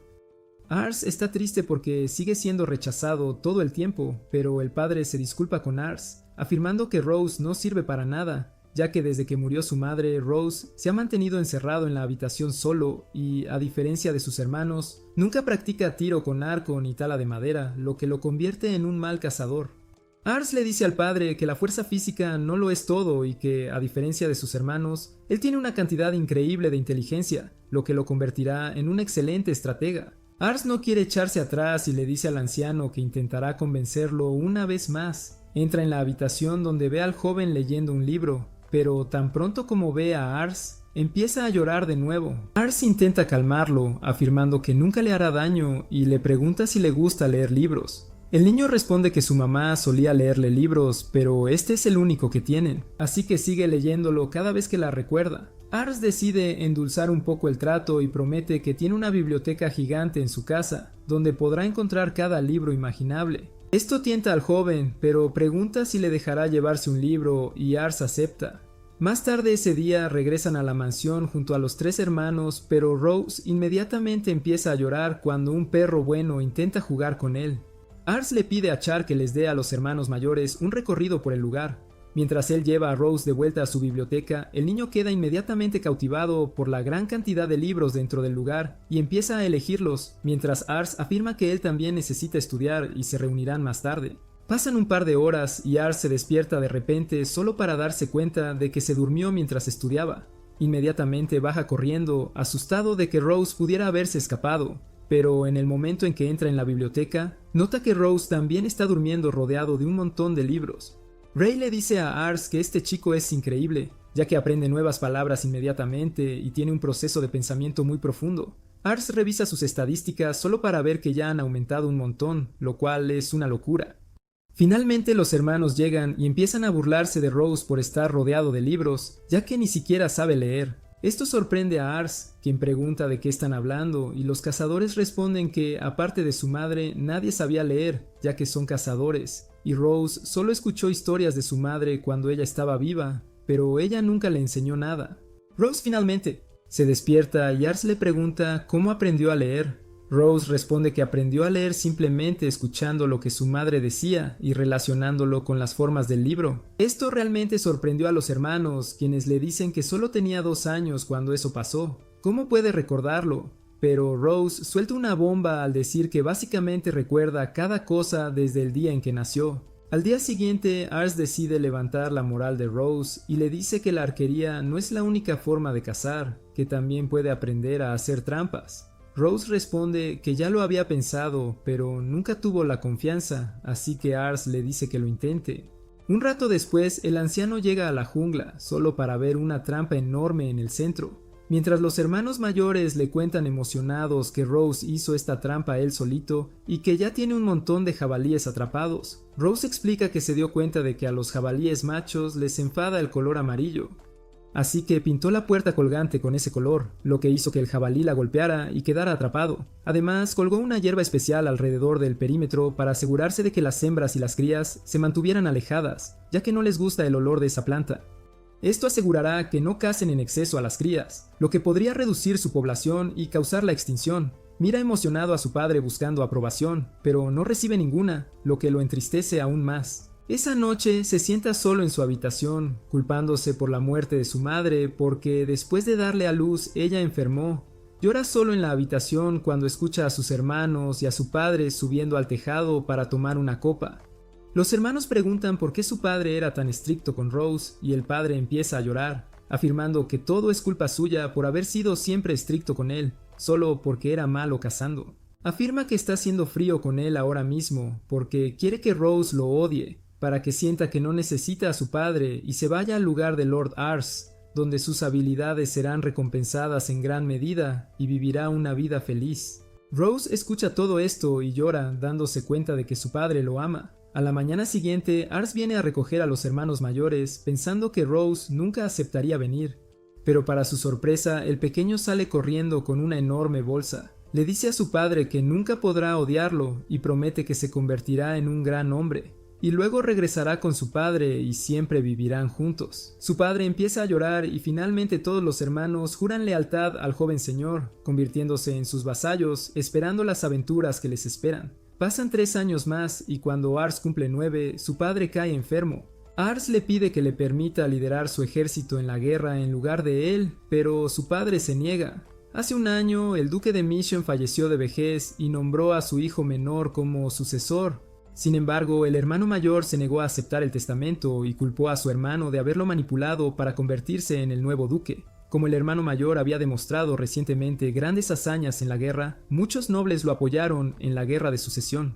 Ars está triste porque sigue siendo rechazado todo el tiempo, pero el padre se disculpa con Ars, afirmando que Rose no sirve para nada, ya que desde que murió su madre, Rose se ha mantenido encerrado en la habitación solo y, a diferencia de sus hermanos, nunca practica tiro con arco ni tala de madera, lo que lo convierte en un mal cazador. Ars le dice al padre que la fuerza física no lo es todo y que, a diferencia de sus hermanos, él tiene una cantidad increíble de inteligencia, lo que lo convertirá en un excelente estratega. Ars no quiere echarse atrás y le dice al anciano que intentará convencerlo una vez más. Entra en la habitación donde ve al joven leyendo un libro, pero tan pronto como ve a Ars, empieza a llorar de nuevo. Ars intenta calmarlo, afirmando que nunca le hará daño y le pregunta si le gusta leer libros. El niño responde que su mamá solía leerle libros, pero este es el único que tienen, así que sigue leyéndolo cada vez que la recuerda. Ars decide endulzar un poco el trato y promete que tiene una biblioteca gigante en su casa, donde podrá encontrar cada libro imaginable. Esto tienta al joven, pero pregunta si le dejará llevarse un libro y Ars acepta. Más tarde ese día regresan a la mansión junto a los tres hermanos, pero Rose inmediatamente empieza a llorar cuando un perro bueno intenta jugar con él. Ars le pide a Char que les dé a los hermanos mayores un recorrido por el lugar. Mientras él lleva a Rose de vuelta a su biblioteca, el niño queda inmediatamente cautivado por la gran cantidad de libros dentro del lugar y empieza a elegirlos, mientras Ars afirma que él también necesita estudiar y se reunirán más tarde. Pasan un par de horas y Ars se despierta de repente solo para darse cuenta de que se durmió mientras estudiaba. Inmediatamente baja corriendo, asustado de que Rose pudiera haberse escapado, pero en el momento en que entra en la biblioteca, nota que Rose también está durmiendo rodeado de un montón de libros. Ray le dice a Ars que este chico es increíble, ya que aprende nuevas palabras inmediatamente y tiene un proceso de pensamiento muy profundo. Ars revisa sus estadísticas solo para ver que ya han aumentado un montón, lo cual es una locura. Finalmente los hermanos llegan y empiezan a burlarse de Rose por estar rodeado de libros, ya que ni siquiera sabe leer. Esto sorprende a Ars, quien pregunta de qué están hablando, y los cazadores responden que, aparte de su madre, nadie sabía leer, ya que son cazadores, y Rose solo escuchó historias de su madre cuando ella estaba viva, pero ella nunca le enseñó nada. Rose finalmente se despierta y Ars le pregunta cómo aprendió a leer. Rose responde que aprendió a leer simplemente escuchando lo que su madre decía y relacionándolo con las formas del libro. Esto realmente sorprendió a los hermanos, quienes le dicen que solo tenía 2 años cuando eso pasó. ¿Cómo puede recordarlo? Pero Rose suelta una bomba al decir que básicamente recuerda cada cosa desde el día en que nació. Al día siguiente, Ars decide levantar la moral de Rose y le dice que la arquería no es la única forma de cazar, que también puede aprender a hacer trampas. Rose responde que ya lo había pensado, pero nunca tuvo la confianza, así que Ars le dice que lo intente. Un rato después, el anciano llega a la jungla, solo para ver una trampa enorme en el centro. Mientras los hermanos mayores le cuentan emocionados que Rose hizo esta trampa él solito y que ya tiene un montón de jabalíes atrapados, Rose explica que se dio cuenta de que a los jabalíes machos les enfada el color amarillo. Así que pintó la puerta colgante con ese color, lo que hizo que el jabalí la golpeara y quedara atrapado. Además, colgó una hierba especial alrededor del perímetro para asegurarse de que las hembras y las crías se mantuvieran alejadas, ya que no les gusta el olor de esa planta. Esto asegurará que no cacen en exceso a las crías, lo que podría reducir su población y causar la extinción. Mira emocionado a su padre buscando aprobación, pero no recibe ninguna, lo que lo entristece aún más. Esa noche se sienta solo en su habitación, culpándose por la muerte de su madre porque después de darle a luz ella enfermó. Llora solo en la habitación cuando escucha a sus hermanos y a su padre subiendo al tejado para tomar una copa. Los hermanos preguntan por qué su padre era tan estricto con Rose y el padre empieza a llorar, afirmando que todo es culpa suya por haber sido siempre estricto con él, solo porque era malo cazando. Afirma que está haciendo frío con él ahora mismo porque quiere que Rose lo odie, para que sienta que no necesita a su padre y se vaya al lugar de Lord Ars, donde sus habilidades serán recompensadas en gran medida y vivirá una vida feliz. Rose escucha todo esto y llora, dándose cuenta de que su padre lo ama. A la mañana siguiente, Ars viene a recoger a los hermanos mayores, pensando que Rose nunca aceptaría venir. Pero para su sorpresa, el pequeño sale corriendo con una enorme bolsa. Le dice a su padre que nunca podrá odiarlo y promete que se convertirá en un gran hombre. Y luego regresará con su padre y siempre vivirán juntos. Su padre empieza a llorar y finalmente todos los hermanos juran lealtad al joven señor, convirtiéndose en sus vasallos, esperando las aventuras que les esperan. Pasan 3 años más y cuando Ars cumple 9, su padre cae enfermo. Ars le pide que le permita liderar su ejército en la guerra en lugar de él, pero su padre se niega. Hace un año, el duque de Mission falleció de vejez y nombró a su hijo menor como sucesor. Sin embargo, el hermano mayor se negó a aceptar el testamento y culpó a su hermano de haberlo manipulado para convertirse en el nuevo duque. Como el hermano mayor había demostrado recientemente grandes hazañas en la guerra, muchos nobles lo apoyaron en la guerra de sucesión.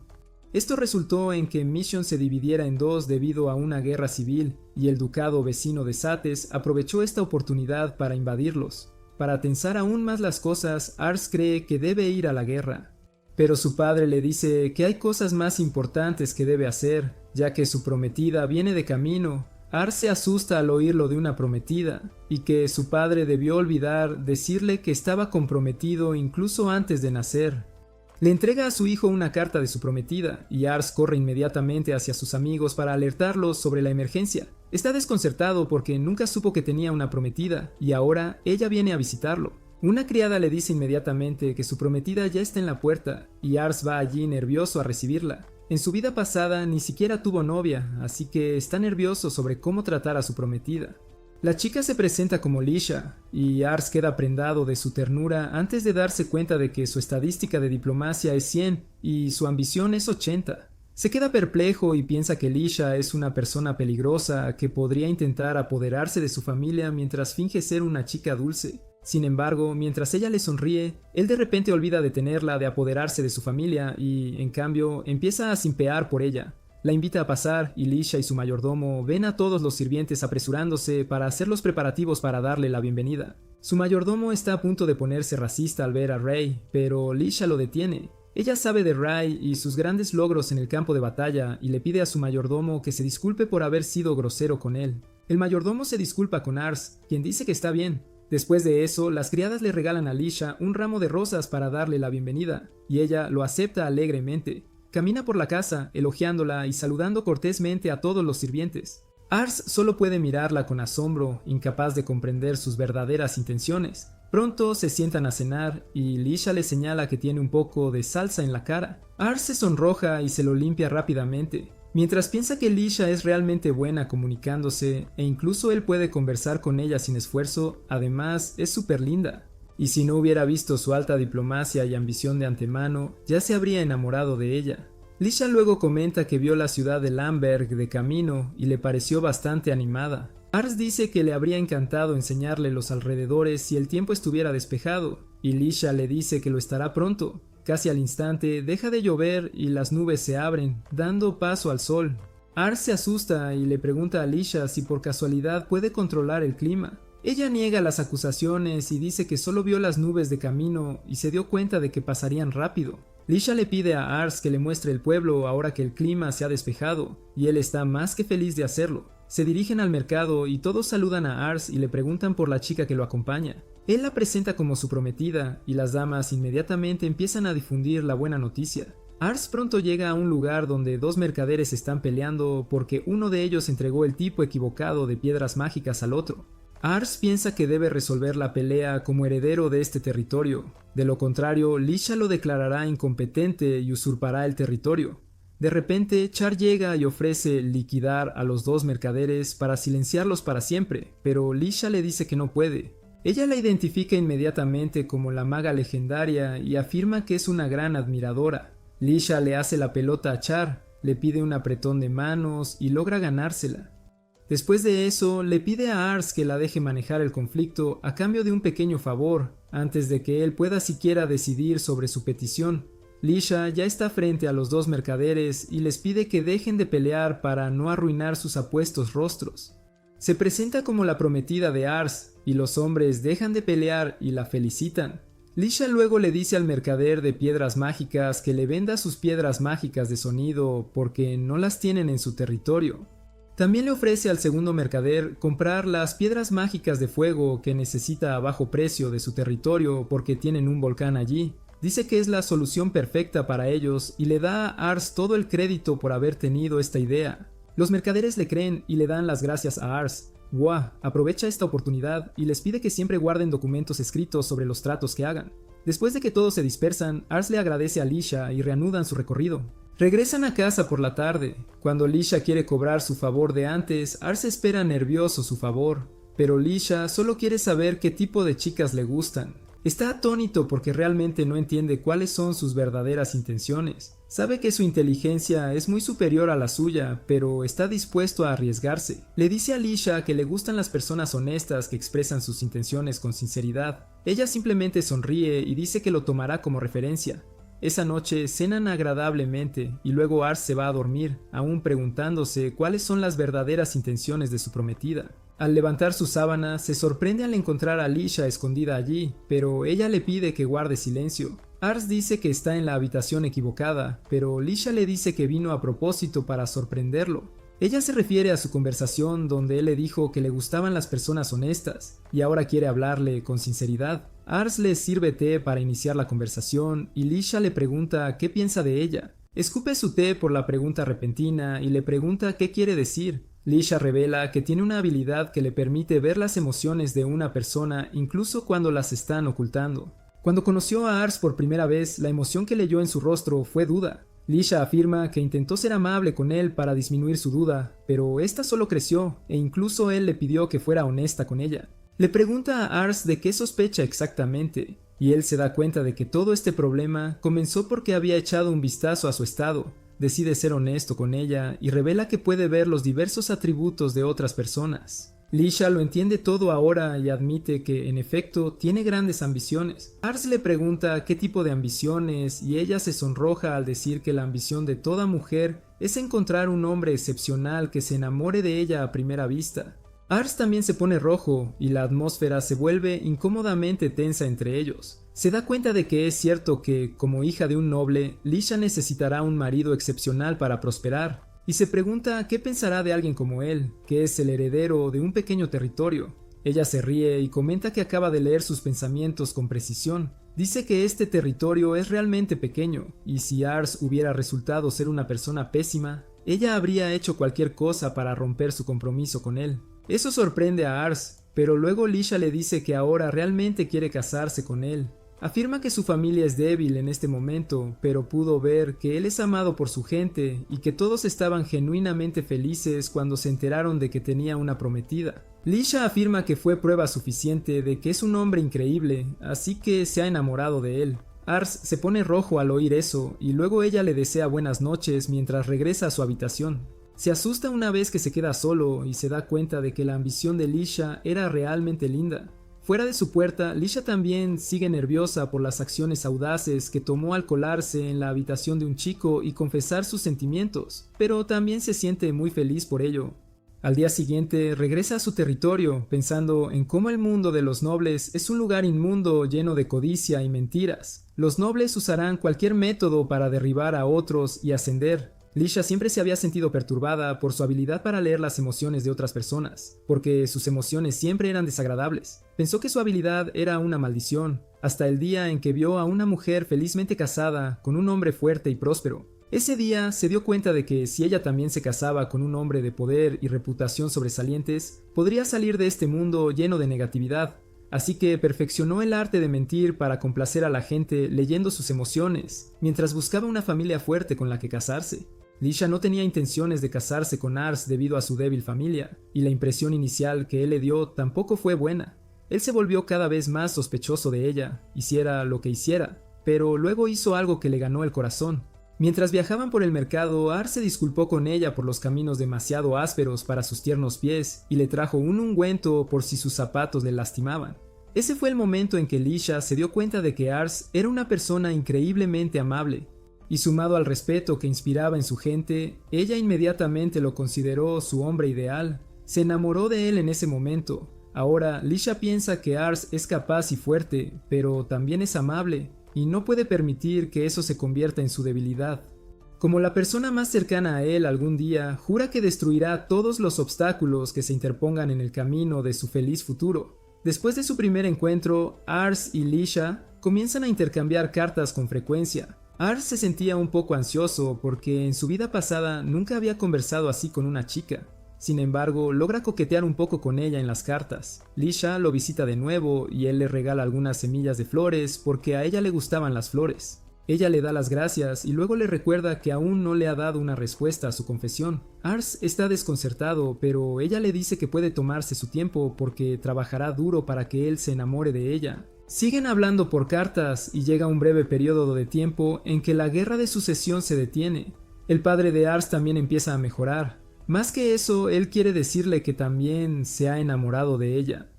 Esto resultó en que Mission se dividiera en dos debido a una guerra civil, y el ducado vecino de Sates aprovechó esta oportunidad para invadirlos. Para tensar aún más las cosas, Ars cree que debe ir a la guerra. Pero su padre le dice que hay cosas más importantes que debe hacer, ya que su prometida viene de camino. Ars se asusta al oír lo de una prometida, y que su padre debió olvidar decirle que estaba comprometido incluso antes de nacer. Le entrega a su hijo una carta de su prometida, y Ars corre inmediatamente hacia sus amigos para alertarlos sobre la emergencia. Está desconcertado porque nunca supo que tenía una prometida, y ahora ella viene a visitarlo. Una criada le dice inmediatamente que su prometida ya está en la puerta, y Ars va allí nervioso a recibirla. En su vida pasada ni siquiera tuvo novia, así que está nervioso sobre cómo tratar a su prometida. La chica se presenta como Lisha, y Ars queda prendado de su ternura antes de darse cuenta de que su estadística de diplomacia es 100 y su ambición es 80. Se queda perplejo y piensa que Lisha es una persona peligrosa que podría intentar apoderarse de su familia mientras finge ser una chica dulce. Sin embargo, mientras ella le sonríe, él de repente olvida detenerla de apoderarse de su familia y, en cambio, empieza a simpear por ella. La invita a pasar y Lisha y su mayordomo ven a todos los sirvientes apresurándose para hacer los preparativos para darle la bienvenida. Su mayordomo está a punto de ponerse racista al ver a Ray, pero Lisha lo detiene. Ella sabe de Ray y sus grandes logros en el campo de batalla y le pide a su mayordomo que se disculpe por haber sido grosero con él. El mayordomo se disculpa con Ars, quien dice que está bien. Después de eso, las criadas le regalan a Lisha un ramo de rosas para darle la bienvenida, y ella lo acepta alegremente. Camina por la casa, elogiándola y saludando cortésmente a todos los sirvientes. Ars solo puede mirarla con asombro, incapaz de comprender sus verdaderas intenciones. Pronto se sientan a cenar y Lisha le señala que tiene un poco de salsa en la cara. Ars se sonroja y se lo limpia rápidamente. Mientras piensa que Lisha es realmente buena comunicándose e incluso él puede conversar con ella sin esfuerzo, además es súper linda. Y si no hubiera visto su alta diplomacia y ambición de antemano, ya se habría enamorado de ella. Lisha luego comenta que vio la ciudad de Lamberg de camino y le pareció bastante animada. Ars dice que le habría encantado enseñarle los alrededores si el tiempo estuviera despejado, y Lisha le dice que lo estará pronto. Casi al instante deja de llover y las nubes se abren, dando paso al sol. Ars se asusta y le pregunta a Lisha si por casualidad puede controlar el clima. Ella niega las acusaciones y dice que solo vio las nubes de camino y se dio cuenta de que pasarían rápido. Lisha le pide a Ars que le muestre el pueblo ahora que el clima se ha despejado, y él está más que feliz de hacerlo. Se dirigen al mercado y todos saludan a Ars y le preguntan por la chica que lo acompaña. Él la presenta como su prometida y las damas inmediatamente empiezan a difundir la buena noticia. Ars pronto llega a un lugar donde dos mercaderes están peleando porque uno de ellos entregó el tipo equivocado de piedras mágicas al otro. Ars piensa que debe resolver la pelea como heredero de este territorio. De lo contrario, Lisha lo declarará incompetente y usurpará el territorio. De repente, Char llega y ofrece liquidar a los dos mercaderes para silenciarlos para siempre, pero Lisha le dice que no puede. Ella la identifica inmediatamente como la maga legendaria y afirma que es una gran admiradora. Lisha le hace la pelota a Char, le pide un apretón de manos y logra ganársela. Después de eso, le pide a Ars que la deje manejar el conflicto a cambio de un pequeño favor, antes de que él pueda siquiera decidir sobre su petición. Lisha ya está frente a los dos mercaderes y les pide que dejen de pelear para no arruinar sus apuestos rostros. Se presenta como la prometida de Ars, y los hombres dejan de pelear y la felicitan. Lisha luego le dice al mercader de piedras mágicas que le venda sus piedras mágicas de sonido porque no las tienen en su territorio. También le ofrece al segundo mercader comprar las piedras mágicas de fuego que necesita a bajo precio de su territorio porque tienen un volcán allí. Dice que es la solución perfecta para ellos y le da a Ars todo el crédito por haber tenido esta idea. Los mercaderes le creen y le dan las gracias a Ars. Gua aprovecha esta oportunidad y les pide que siempre guarden documentos escritos sobre los tratos que hagan. Después de que todos se dispersan, Ars le agradece a Lisha y reanudan su recorrido. Regresan a casa por la tarde. Cuando Lisha quiere cobrar su favor de antes, Ars espera nervioso su favor, pero Lisha solo quiere saber qué tipo de chicas le gustan. Está atónito porque realmente no entiende cuáles son sus verdaderas intenciones. Sabe que su inteligencia es muy superior a la suya, pero está dispuesto a arriesgarse. Le dice a Lisha que le gustan las personas honestas que expresan sus intenciones con sinceridad. Ella simplemente sonríe y dice que lo tomará como referencia. Esa noche cenan agradablemente y luego Ars se va a dormir, aún preguntándose cuáles son las verdaderas intenciones de su prometida. Al levantar su sábana, se sorprende al encontrar a Lisha escondida allí, pero ella le pide que guarde silencio. Ars dice que está en la habitación equivocada, pero Lisha le dice que vino a propósito para sorprenderlo. Ella se refiere a su conversación donde él le dijo que le gustaban las personas honestas, y ahora quiere hablarle con sinceridad. Ars le sirve té para iniciar la conversación y Lisha le pregunta qué piensa de ella. Escupe su té por la pregunta repentina y le pregunta qué quiere decir. Lisha revela que tiene una habilidad que le permite ver las emociones de una persona incluso cuando las están ocultando. Cuando conoció a Ars por primera vez, la emoción que leyó en su rostro fue duda. Lisha afirma que intentó ser amable con él para disminuir su duda, pero esta solo creció e incluso él le pidió que fuera honesta con ella. Le pregunta a Ars de qué sospecha exactamente, y él se da cuenta de que todo este problema comenzó porque había echado un vistazo a su estado. Decide ser honesto con ella y revela que puede ver los diversos atributos de otras personas. Lisha lo entiende todo ahora y admite que, en efecto, tiene grandes ambiciones. Ars le pregunta qué tipo de ambiciones y ella se sonroja al decir que la ambición de toda mujer es encontrar un hombre excepcional que se enamore de ella a primera vista. Ars también se pone rojo y la atmósfera se vuelve incómodamente tensa entre ellos. Se da cuenta de que es cierto que, como hija de un noble, Lisha necesitará un marido excepcional para prosperar, y se pregunta qué pensará de alguien como él, que es el heredero de un pequeño territorio. Ella se ríe y comenta que acaba de leer sus pensamientos con precisión. Dice que este territorio es realmente pequeño, y si Ars hubiera resultado ser una persona pésima, ella habría hecho cualquier cosa para romper su compromiso con él. Eso sorprende a Ars, pero luego Lisha le dice que ahora realmente quiere casarse con él. Afirma que su familia es débil en este momento, pero pudo ver que él es amado por su gente y que todos estaban genuinamente felices cuando se enteraron de que tenía una prometida. Lisha afirma que fue prueba suficiente de que es un hombre increíble, así que se ha enamorado de él. Ars se pone rojo al oír eso y luego ella le desea buenas noches mientras regresa a su habitación. Se asusta una vez que se queda solo y se da cuenta de que la ambición de Lisha era realmente linda. Fuera de su puerta, Lisha también sigue nerviosa por las acciones audaces que tomó al colarse en la habitación de un chico y confesar sus sentimientos, pero también se siente muy feliz por ello. Al día siguiente regresa a su territorio pensando en cómo el mundo de los nobles es un lugar inmundo lleno de codicia y mentiras. Los nobles usarán cualquier método para derribar a otros y ascender. Lisha siempre se había sentido perturbada por su habilidad para leer las emociones de otras personas, porque sus emociones siempre eran desagradables. Pensó que su habilidad era una maldición, hasta el día en que vio a una mujer felizmente casada con un hombre fuerte y próspero. Ese día se dio cuenta de que si ella también se casaba con un hombre de poder y reputación sobresalientes, podría salir de este mundo lleno de negatividad. Así que perfeccionó el arte de mentir para complacer a la gente leyendo sus emociones, mientras buscaba una familia fuerte con la que casarse. Lisha no tenía intenciones de casarse con Ars debido a su débil familia, y la impresión inicial que él le dio tampoco fue buena. Él se volvió cada vez más sospechoso de ella, hiciera lo que hiciera, pero luego hizo algo que le ganó el corazón. Mientras viajaban por el mercado, Ars se disculpó con ella por los caminos demasiado ásperos para sus tiernos pies y le trajo un ungüento por si sus zapatos le lastimaban. Ese fue el momento en que Lisha se dio cuenta de que Ars era una persona increíblemente amable, y sumado al respeto que inspiraba en su gente, ella inmediatamente lo consideró su hombre ideal. Se enamoró de él en ese momento. Ahora, Lisha piensa que Ars es capaz y fuerte, pero también es amable, y no puede permitir que eso se convierta en su debilidad. Como la persona más cercana a él algún día, jura que destruirá todos los obstáculos que se interpongan en el camino de su feliz futuro. Después de su primer encuentro, Ars y Lisha comienzan a intercambiar cartas con frecuencia. Ars se sentía un poco ansioso porque en su vida pasada nunca había conversado así con una chica. Sin embargo, logra coquetear un poco con ella en las cartas. Lisha lo visita de nuevo y él le regala algunas semillas de flores porque a ella le gustaban las flores. Ella le da las gracias y luego le recuerda que aún no le ha dado una respuesta a su confesión. Ars está desconcertado, pero ella le dice que puede tomarse su tiempo porque trabajará duro para que él se enamore de ella. Siguen hablando por cartas y llega un breve periodo de tiempo en que la guerra de sucesión se detiene. El padre de Ars también empieza a mejorar. Más que eso, él quiere decirle que también se ha enamorado de ella.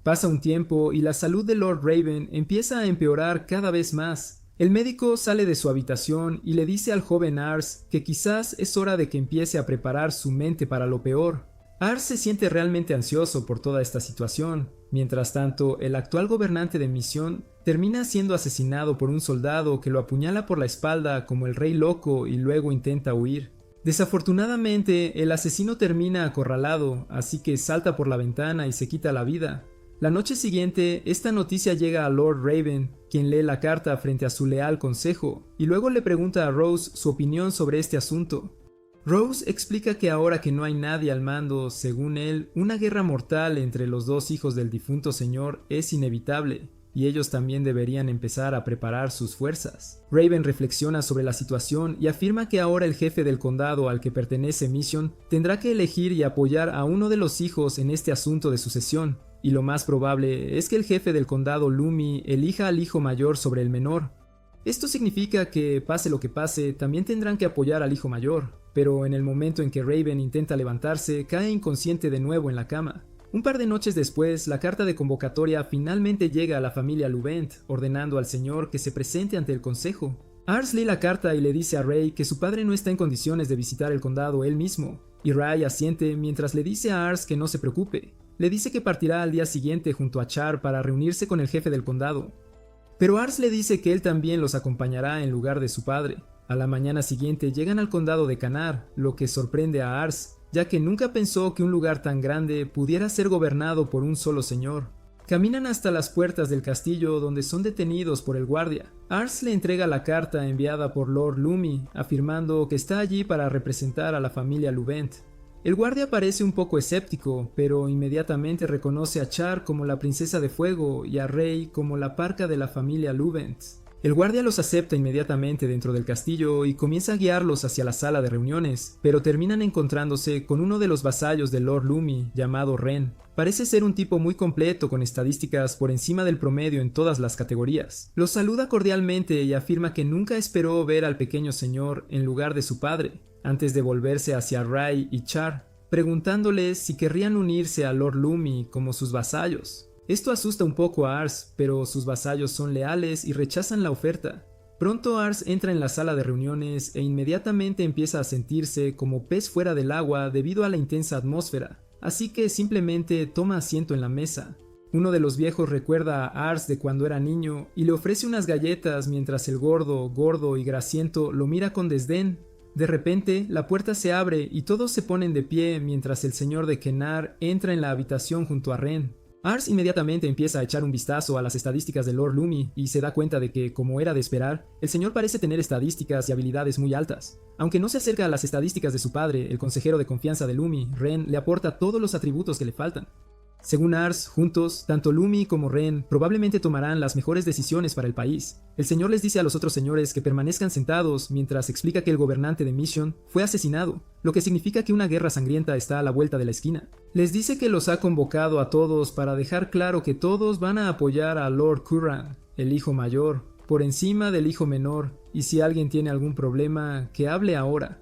Pasa un tiempo y la salud de Lord Raven empieza a empeorar cada vez más. El médico sale de su habitación y le dice al joven Ars que quizás es hora de que empiece a preparar su mente para lo peor. Ars se siente realmente ansioso por toda esta situación. Mientras tanto, el actual gobernante de Misión termina siendo asesinado por un soldado que lo apuñala por la espalda como el rey loco y luego intenta huir. Desafortunadamente, el asesino termina acorralado, así que salta por la ventana y se quita la vida. La noche siguiente, esta noticia llega a Lord Raven, quien lee la carta frente a su leal consejo, y luego le pregunta a Rose su opinión sobre este asunto. Rose explica que ahora que no hay nadie al mando, según él, una guerra mortal entre los dos hijos del difunto señor es inevitable, y ellos también deberían empezar a preparar sus fuerzas. Raven reflexiona sobre la situación y afirma que ahora el jefe del condado al que pertenece Mission tendrá que elegir y apoyar a uno de los hijos en este asunto de sucesión, y lo más probable es que el jefe del condado Lumi elija al hijo mayor sobre el menor. Esto significa que, pase lo que pase, también tendrán que apoyar al hijo mayor, pero en el momento en que Raven intenta levantarse, cae inconsciente de nuevo en la cama. Un par de noches después, la carta de convocatoria finalmente llega a la familia Lubent, ordenando al señor que se presente ante el consejo. Ars lee la carta y le dice a Ray que su padre no está en condiciones de visitar el condado él mismo, y Ray asiente mientras le dice a Ars que no se preocupe. Le dice que partirá al día siguiente junto a Char para reunirse con el jefe del condado. Pero Ars le dice que él también los acompañará en lugar de su padre. A la mañana siguiente llegan al condado de Canar, lo que sorprende a Ars, ya que nunca pensó que un lugar tan grande pudiera ser gobernado por un solo señor. Caminan hasta las puertas del castillo, donde son detenidos por el guardia. Ars le entrega la carta enviada por Lord Lumi, afirmando que está allí para representar a la familia Luvent. El guardia parece un poco escéptico, pero inmediatamente reconoce a Char como la princesa de fuego y a Rey como la parca de la familia Luvent. El guardia los acepta inmediatamente dentro del castillo y comienza a guiarlos hacia la sala de reuniones, pero terminan encontrándose con uno de los vasallos de Lord Lumi, llamado Ren. Parece ser un tipo muy completo con estadísticas por encima del promedio en todas las categorías. Los saluda cordialmente y afirma que nunca esperó ver al pequeño señor en lugar de su padre, antes de volverse hacia Rai y Char, preguntándoles si querrían unirse a Lord Lumi como sus vasallos. Esto asusta un poco a Ars, pero sus vasallos son leales y rechazan la oferta. Pronto Ars entra en la sala de reuniones e inmediatamente empieza a sentirse como pez fuera del agua debido a la intensa atmósfera, así que simplemente toma asiento en la mesa. Uno de los viejos recuerda a Ars de cuando era niño y le ofrece unas galletas mientras el gordo y grasiento lo mira con desdén. De repente, la puerta se abre y todos se ponen de pie mientras el señor de Kenar entra en la habitación junto a Ren. Ars inmediatamente empieza a echar un vistazo a las estadísticas de Lord Lumi y se da cuenta de que, como era de esperar, el señor parece tener estadísticas y habilidades muy altas. Aunque no se acerca a las estadísticas de su padre, el consejero de confianza de Lumi, Ren, le aporta todos los atributos que le faltan. Según Ars, juntos, tanto Lumi como Ren probablemente tomarán las mejores decisiones para el país. El señor les dice a los otros señores que permanezcan sentados mientras explica que el gobernante de Mission fue asesinado, lo que significa que una guerra sangrienta está a la vuelta de la esquina. Les dice que los ha convocado a todos para dejar claro que todos van a apoyar a Lord Curran, el hijo mayor, por encima del hijo menor, y si alguien tiene algún problema, que hable ahora.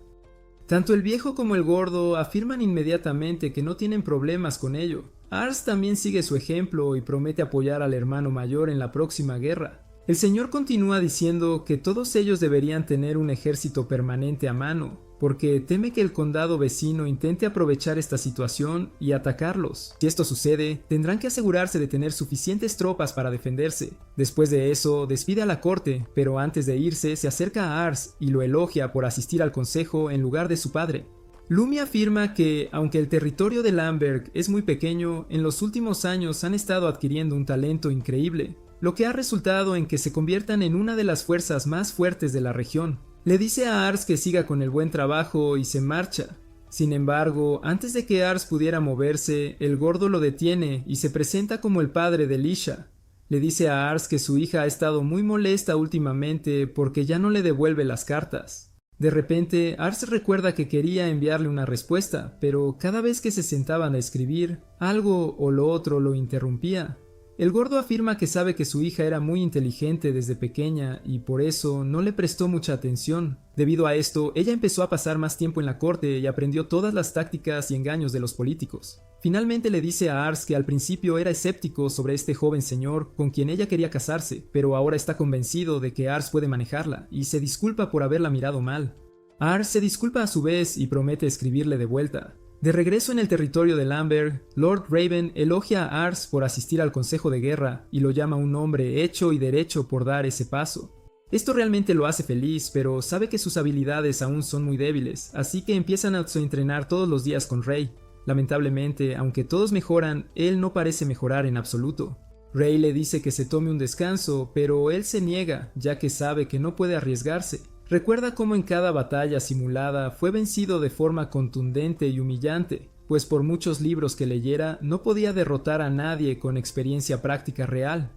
Tanto el viejo como el gordo afirman inmediatamente que no tienen problemas con ello. Ars también sigue su ejemplo y promete apoyar al hermano mayor en la próxima guerra. El señor continúa diciendo que todos ellos deberían tener un ejército permanente a mano, porque teme que el condado vecino intente aprovechar esta situación y atacarlos. Si esto sucede, tendrán que asegurarse de tener suficientes tropas para defenderse. Después de eso, despide a la corte, pero antes de irse se acerca a Ars y lo elogia por asistir al consejo en lugar de su padre. Lumi afirma que, aunque el territorio de Lamberg es muy pequeño, en los últimos años han estado adquiriendo un talento increíble, lo que ha resultado en que se conviertan en una de las fuerzas más fuertes de la región. Le dice a Ars que siga con el buen trabajo y se marcha. Sin embargo, antes de que Ars pudiera moverse, el gordo lo detiene y se presenta como el padre de Lisha. Le dice a Ars que su hija ha estado muy molesta últimamente porque ya no le devuelve las cartas. De repente, Ars recuerda que quería enviarle una respuesta, pero cada vez que se sentaban a escribir, algo o lo otro lo interrumpía. El gordo afirma que sabe que su hija era muy inteligente desde pequeña y por eso no le prestó mucha atención. Debido a esto, ella empezó a pasar más tiempo en la corte y aprendió todas las tácticas y engaños de los políticos. Finalmente le dice a Ars que al principio era escéptico sobre este joven señor con quien ella quería casarse, pero ahora está convencido de que Ars puede manejarla y se disculpa por haberla mirado mal. Ars se disculpa a su vez y promete escribirle de vuelta. De regreso en el territorio de Lamberg, Lord Raven elogia a Ars por asistir al consejo de guerra y lo llama un hombre hecho y derecho por dar ese paso. Esto realmente lo hace feliz, pero sabe que sus habilidades aún son muy débiles, así que empiezan a entrenar todos los días con Rey. Lamentablemente, aunque todos mejoran, él no parece mejorar en absoluto. Rey le dice que se tome un descanso, pero él se niega, ya que sabe que no puede arriesgarse. Recuerda cómo en cada batalla simulada fue vencido de forma contundente y humillante, pues por muchos libros que leyera no podía derrotar a nadie con experiencia práctica real.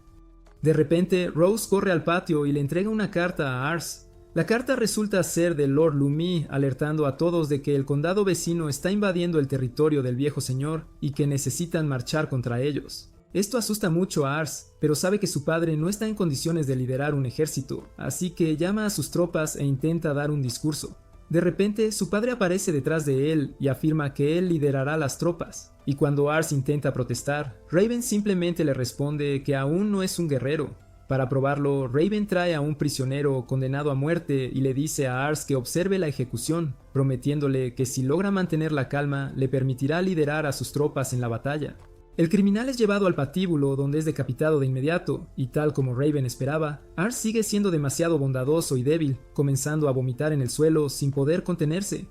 De repente, Rose corre al patio y le entrega una carta a Ars. La carta resulta ser de Lord Lumi, alertando a todos de que el condado vecino está invadiendo el territorio del viejo señor y que necesitan marchar contra ellos. Esto asusta mucho a Ars, pero sabe que su padre no está en condiciones de liderar un ejército, así que llama a sus tropas e intenta dar un discurso. De repente, su padre aparece detrás de él y afirma que él liderará las tropas, y cuando Ars intenta protestar, Raven simplemente le responde que aún no es un guerrero. Para probarlo, Raven trae a un prisionero condenado a muerte y le dice a Ars que observe la ejecución, prometiéndole que si logra mantener la calma, le permitirá liderar a sus tropas en la batalla. El criminal es llevado al patíbulo donde es decapitado de inmediato, y tal como Raven esperaba, Ars sigue siendo demasiado bondadoso y débil, comenzando a vomitar en el suelo sin poder contenerse.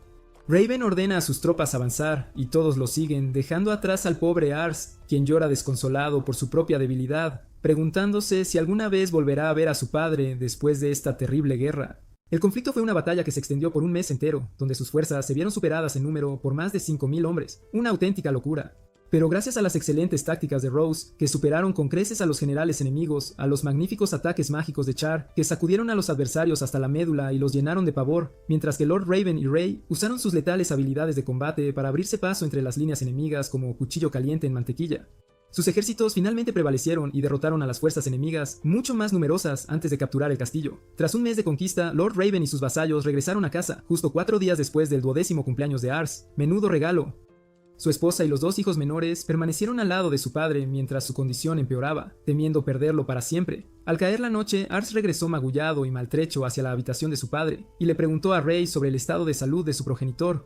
Raven ordena a sus tropas avanzar, y todos lo siguen, dejando atrás al pobre Ars, quien llora desconsolado por su propia debilidad, preguntándose si alguna vez volverá a ver a su padre después de esta terrible guerra. El conflicto fue una batalla que se extendió por un mes entero, donde sus fuerzas se vieron superadas en número por más de 5.000 hombres, una auténtica locura. Pero gracias a las excelentes tácticas de Rose, que superaron con creces a los generales enemigos, a los magníficos ataques mágicos de Char, que sacudieron a los adversarios hasta la médula y los llenaron de pavor, mientras que Lord Raven y Rey usaron sus letales habilidades de combate para abrirse paso entre las líneas enemigas como cuchillo caliente en mantequilla. Sus ejércitos finalmente prevalecieron y derrotaron a las fuerzas enemigas, mucho más numerosas antes de capturar el castillo. Tras un mes de conquista, Lord Raven y sus vasallos regresaron a casa, justo 4 días después del 12º cumpleaños de Ars. Menudo regalo. Su esposa y los 2 hijos menores permanecieron al lado de su padre mientras su condición empeoraba, temiendo perderlo para siempre. Al caer la noche, Ars regresó magullado y maltrecho hacia la habitación de su padre, y le preguntó a Rey sobre el estado de salud de su progenitor.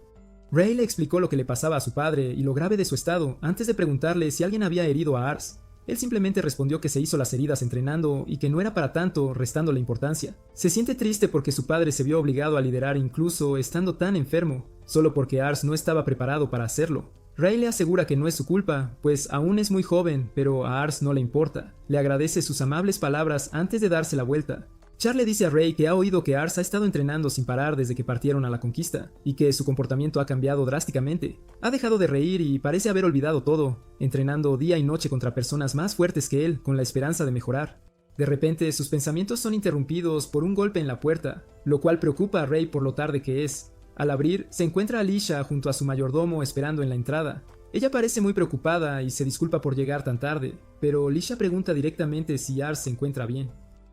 Rey le explicó lo que le pasaba a su padre y lo grave de su estado, antes de preguntarle si alguien había herido a Ars. Él simplemente respondió que se hizo las heridas entrenando y que no era para tanto, restándole importancia. Se siente triste porque su padre se vio obligado a liderar incluso estando tan enfermo, solo porque Ars no estaba preparado para hacerlo. Rey le asegura que no es su culpa, pues aún es muy joven, pero a Ars no le importa. Le agradece sus amables palabras antes de darse la vuelta. Char le dice a Rey que ha oído que Ars ha estado entrenando sin parar desde que partieron a la conquista, y que su comportamiento ha cambiado drásticamente. Ha dejado de reír y parece haber olvidado todo, entrenando día y noche contra personas más fuertes que él, con la esperanza de mejorar. De repente, sus pensamientos son interrumpidos por un golpe en la puerta, lo cual preocupa a Rey por lo tarde que es. Al abrir, se encuentra a Lisha junto a su mayordomo esperando en la entrada. Ella parece muy preocupada y se disculpa por llegar tan tarde, pero Lisha pregunta directamente si Ars se encuentra bien.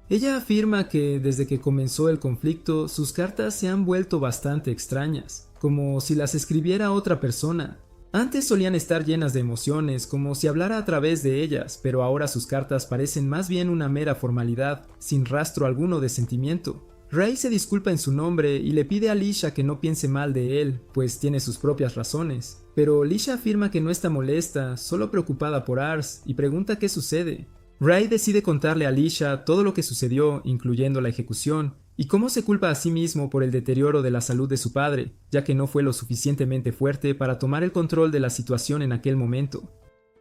Ella afirma que desde que comenzó el conflicto, sus cartas se han vuelto bastante extrañas, como si las escribiera otra persona. Antes solían estar llenas de emociones, como si hablara a través de ellas, pero ahora sus cartas parecen más bien una mera formalidad, sin rastro alguno de sentimiento. Rey se disculpa en su nombre y le pide a Lisha que no piense mal de él, pues tiene sus propias razones. Pero Lisha afirma que no está molesta, solo preocupada por Ars, y pregunta qué sucede. Rey decide contarle a Lisha todo lo que sucedió, incluyendo la ejecución, y cómo se culpa a sí mismo por el deterioro de la salud de su padre, ya que no fue lo suficientemente fuerte para tomar el control de la situación en aquel momento.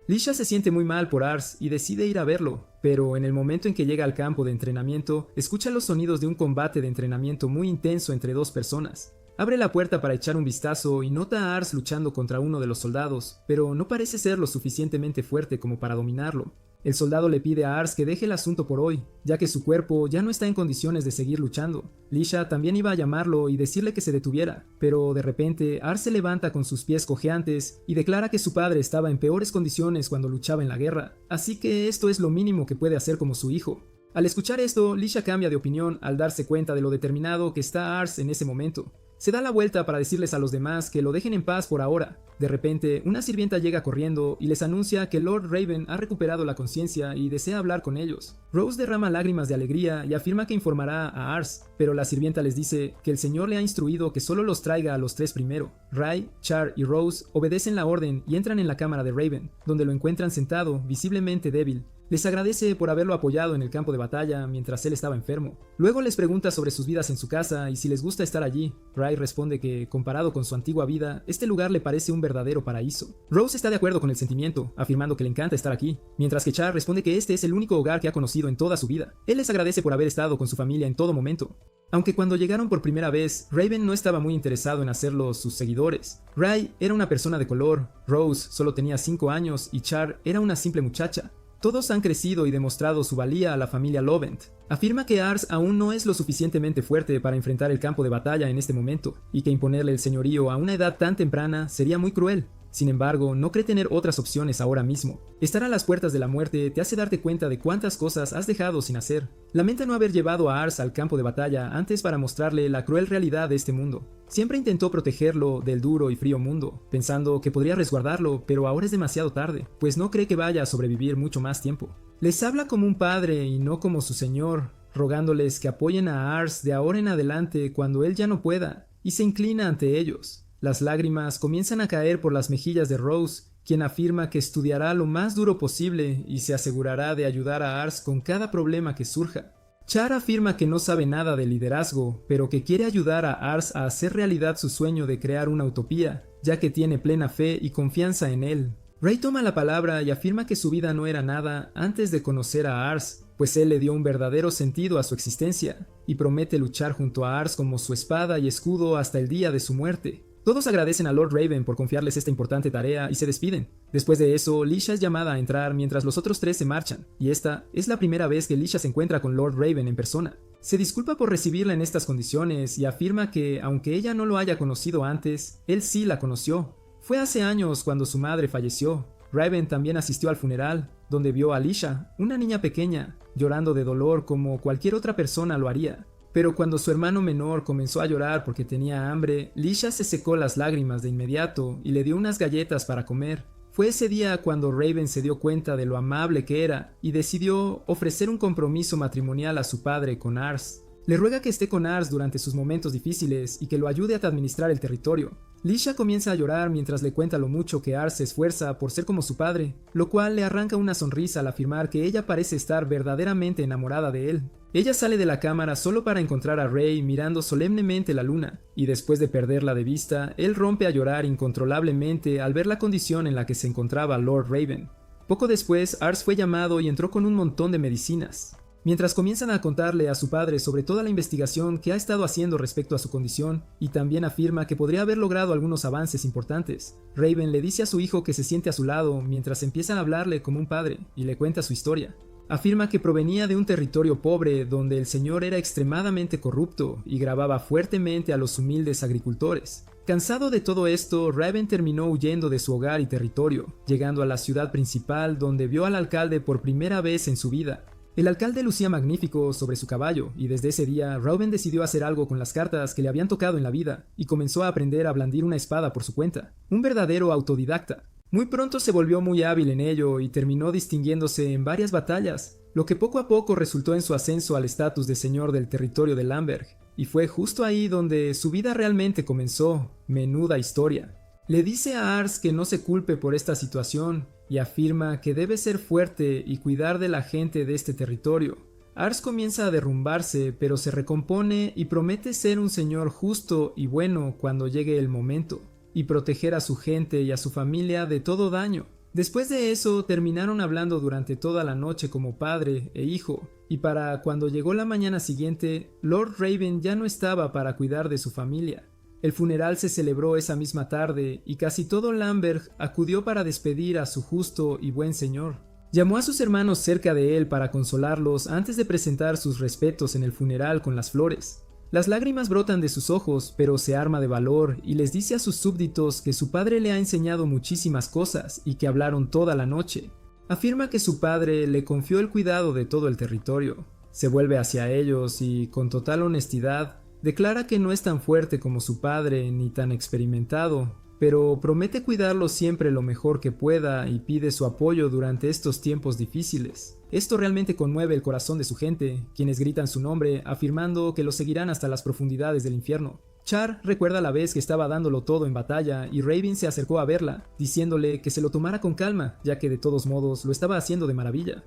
Lisha se siente muy mal por Ars y decide ir a verlo, pero en el momento en que llega al campo de entrenamiento, escucha los sonidos de un combate de entrenamiento muy intenso entre 2 personas. Abre la puerta para echar un vistazo y nota a Ars luchando contra uno de los soldados, pero no parece ser lo suficientemente fuerte como para dominarlo. El soldado le pide a Ars que deje el asunto por hoy, ya que su cuerpo ya no está en condiciones de seguir luchando. Lisha también iba a llamarlo y decirle que se detuviera, pero de repente Ars se levanta con sus pies cojeantes y declara que su padre estaba en peores condiciones cuando luchaba en la guerra, así que esto es lo mínimo que puede hacer como su hijo. Al escuchar esto, Lisha cambia de opinión al darse cuenta de lo determinado que está Ars en ese momento. Se da la vuelta para decirles a los demás que lo dejen en paz por ahora. De repente, una sirvienta llega corriendo y les anuncia que Lord Raven ha recuperado la conciencia y desea hablar con ellos. Rose derrama lágrimas de alegría y afirma que informará a Ars, pero la sirvienta les dice que el señor le ha instruido que solo los traiga a los 3 primero. Ray, Char y Rose obedecen la orden y entran en la cámara de Raven, donde lo encuentran sentado, visiblemente débil. Les agradece por haberlo apoyado en el campo de batalla mientras él estaba enfermo. Luego les pregunta sobre sus vidas en su casa y si les gusta estar allí. Ray responde que, comparado con su antigua vida, este lugar le parece un verdadero paraíso. Rose está de acuerdo con el sentimiento, afirmando que le encanta estar aquí, mientras que Char responde que este es el único hogar que ha conocido en toda su vida. Él les agradece por haber estado con su familia en todo momento. Aunque cuando llegaron por primera vez, Raven no estaba muy interesado en hacerlos sus seguidores. Ray era una persona de color, Rose solo tenía 5 años y Char era una simple muchacha. Todos han crecido y demostrado su valía a la familia Lovent. Afirma que Ars aún no es lo suficientemente fuerte para enfrentar el campo de batalla en este momento, y que imponerle el señorío a una edad tan temprana sería muy cruel. Sin embargo, no cree tener otras opciones ahora mismo. Estar a las puertas de la muerte te hace darte cuenta de cuántas cosas has dejado sin hacer. Lamenta no haber llevado a Ars al campo de batalla antes para mostrarle la cruel realidad de este mundo. Siempre intentó protegerlo del duro y frío mundo, pensando que podría resguardarlo, pero ahora es demasiado tarde, pues no cree que vaya a sobrevivir mucho más tiempo. Les habla como un padre y no como su señor, rogándoles que apoyen a Ars de ahora en adelante cuando él ya no pueda, y se inclina ante ellos. Las lágrimas comienzan a caer por las mejillas de Rose, quien afirma que estudiará lo más duro posible y se asegurará de ayudar a Ars con cada problema que surja. Char afirma que no sabe nada de liderazgo, pero que quiere ayudar a Ars a hacer realidad su sueño de crear una utopía, ya que tiene plena fe y confianza en él. Ray toma la palabra y afirma que su vida no era nada antes de conocer a Ars, pues él le dio un verdadero sentido a su existencia, y promete luchar junto a Ars como su espada y escudo hasta el día de su muerte. Todos agradecen a Lord Raven por confiarles esta importante tarea y se despiden. Después de eso, Lisha es llamada a entrar mientras los otros tres se marchan, y esta es la primera vez que Lisha se encuentra con Lord Raven en persona. Se disculpa por recibirla en estas condiciones y afirma que, aunque ella no lo haya conocido antes, él sí la conoció. Fue hace años cuando su madre falleció. Raven también asistió al funeral, donde vio a Lisha, una niña pequeña, llorando de dolor como cualquier otra persona lo haría. Pero cuando su hermano menor comenzó a llorar porque tenía hambre, Lisha se secó las lágrimas de inmediato y le dio unas galletas para comer. Fue ese día cuando Raven se dio cuenta de lo amable que era y decidió ofrecer un compromiso matrimonial a su padre con Ars. Le ruega que esté con Ars durante sus momentos difíciles y que lo ayude a administrar el territorio. Lisha comienza a llorar mientras le cuenta lo mucho que Ars se esfuerza por ser como su padre, lo cual le arranca una sonrisa al afirmar que ella parece estar verdaderamente enamorada de él. Ella sale de la cámara solo para encontrar a Ray mirando solemnemente la luna, y después de perderla de vista, él rompe a llorar incontrolablemente al ver la condición en la que se encontraba Lord Raven. Poco después, Ars fue llamado y entró con un montón de medicinas. Mientras comienzan a contarle a su padre sobre toda la investigación que ha estado haciendo respecto a su condición, y también afirma que podría haber logrado algunos avances importantes, Raven le dice a su hijo que se siente a su lado mientras empieza a hablarle como un padre y le cuenta su historia. Afirma que provenía de un territorio pobre donde el señor era extremadamente corrupto y grababa fuertemente a los humildes agricultores. Cansado de todo esto, Raven terminó huyendo de su hogar y territorio, llegando a la ciudad principal donde vio al alcalde por primera vez en su vida. El alcalde lucía magnífico sobre su caballo, y desde ese día Raven decidió hacer algo con las cartas que le habían tocado en la vida, y comenzó a aprender a blandir una espada por su cuenta. Un verdadero autodidacta. Muy pronto se volvió muy hábil en ello y terminó distinguiéndose en varias batallas, lo que poco a poco resultó en su ascenso al estatus de señor del territorio de Lamberg, y fue justo ahí donde su vida realmente comenzó. Menuda historia. Le dice a Ars que no se culpe por esta situación y afirma que debe ser fuerte y cuidar de la gente de este territorio. Ars comienza a derrumbarse, pero se recompone y promete ser un señor justo y bueno cuando llegue el momento, y proteger a su gente y a su familia de todo daño. Después de eso, terminaron hablando durante toda la noche como padre e hijo, y para cuando llegó la mañana siguiente, Lord Raven ya no estaba para cuidar de su familia. El funeral se celebró esa misma tarde y casi todo Lamberg acudió para despedir a su justo y buen señor. Llamó a sus hermanos cerca de él para consolarlos antes de presentar sus respetos en el funeral con las flores. Las lágrimas brotan de sus ojos, pero se arma de valor y les dice a sus súbditos que su padre le ha enseñado muchísimas cosas y que hablaron toda la noche. Afirma que su padre le confió el cuidado de todo el territorio. Se vuelve hacia ellos y, con total honestidad, declara que no es tan fuerte como su padre ni tan experimentado, pero promete cuidarlo siempre lo mejor que pueda y pide su apoyo durante estos tiempos difíciles. Esto realmente conmueve el corazón de su gente, quienes gritan su nombre afirmando que lo seguirán hasta las profundidades del infierno. Char recuerda la vez que estaba dándolo todo en batalla y Raven se acercó a verla, diciéndole que se lo tomara con calma, ya que de todos modos lo estaba haciendo de maravilla.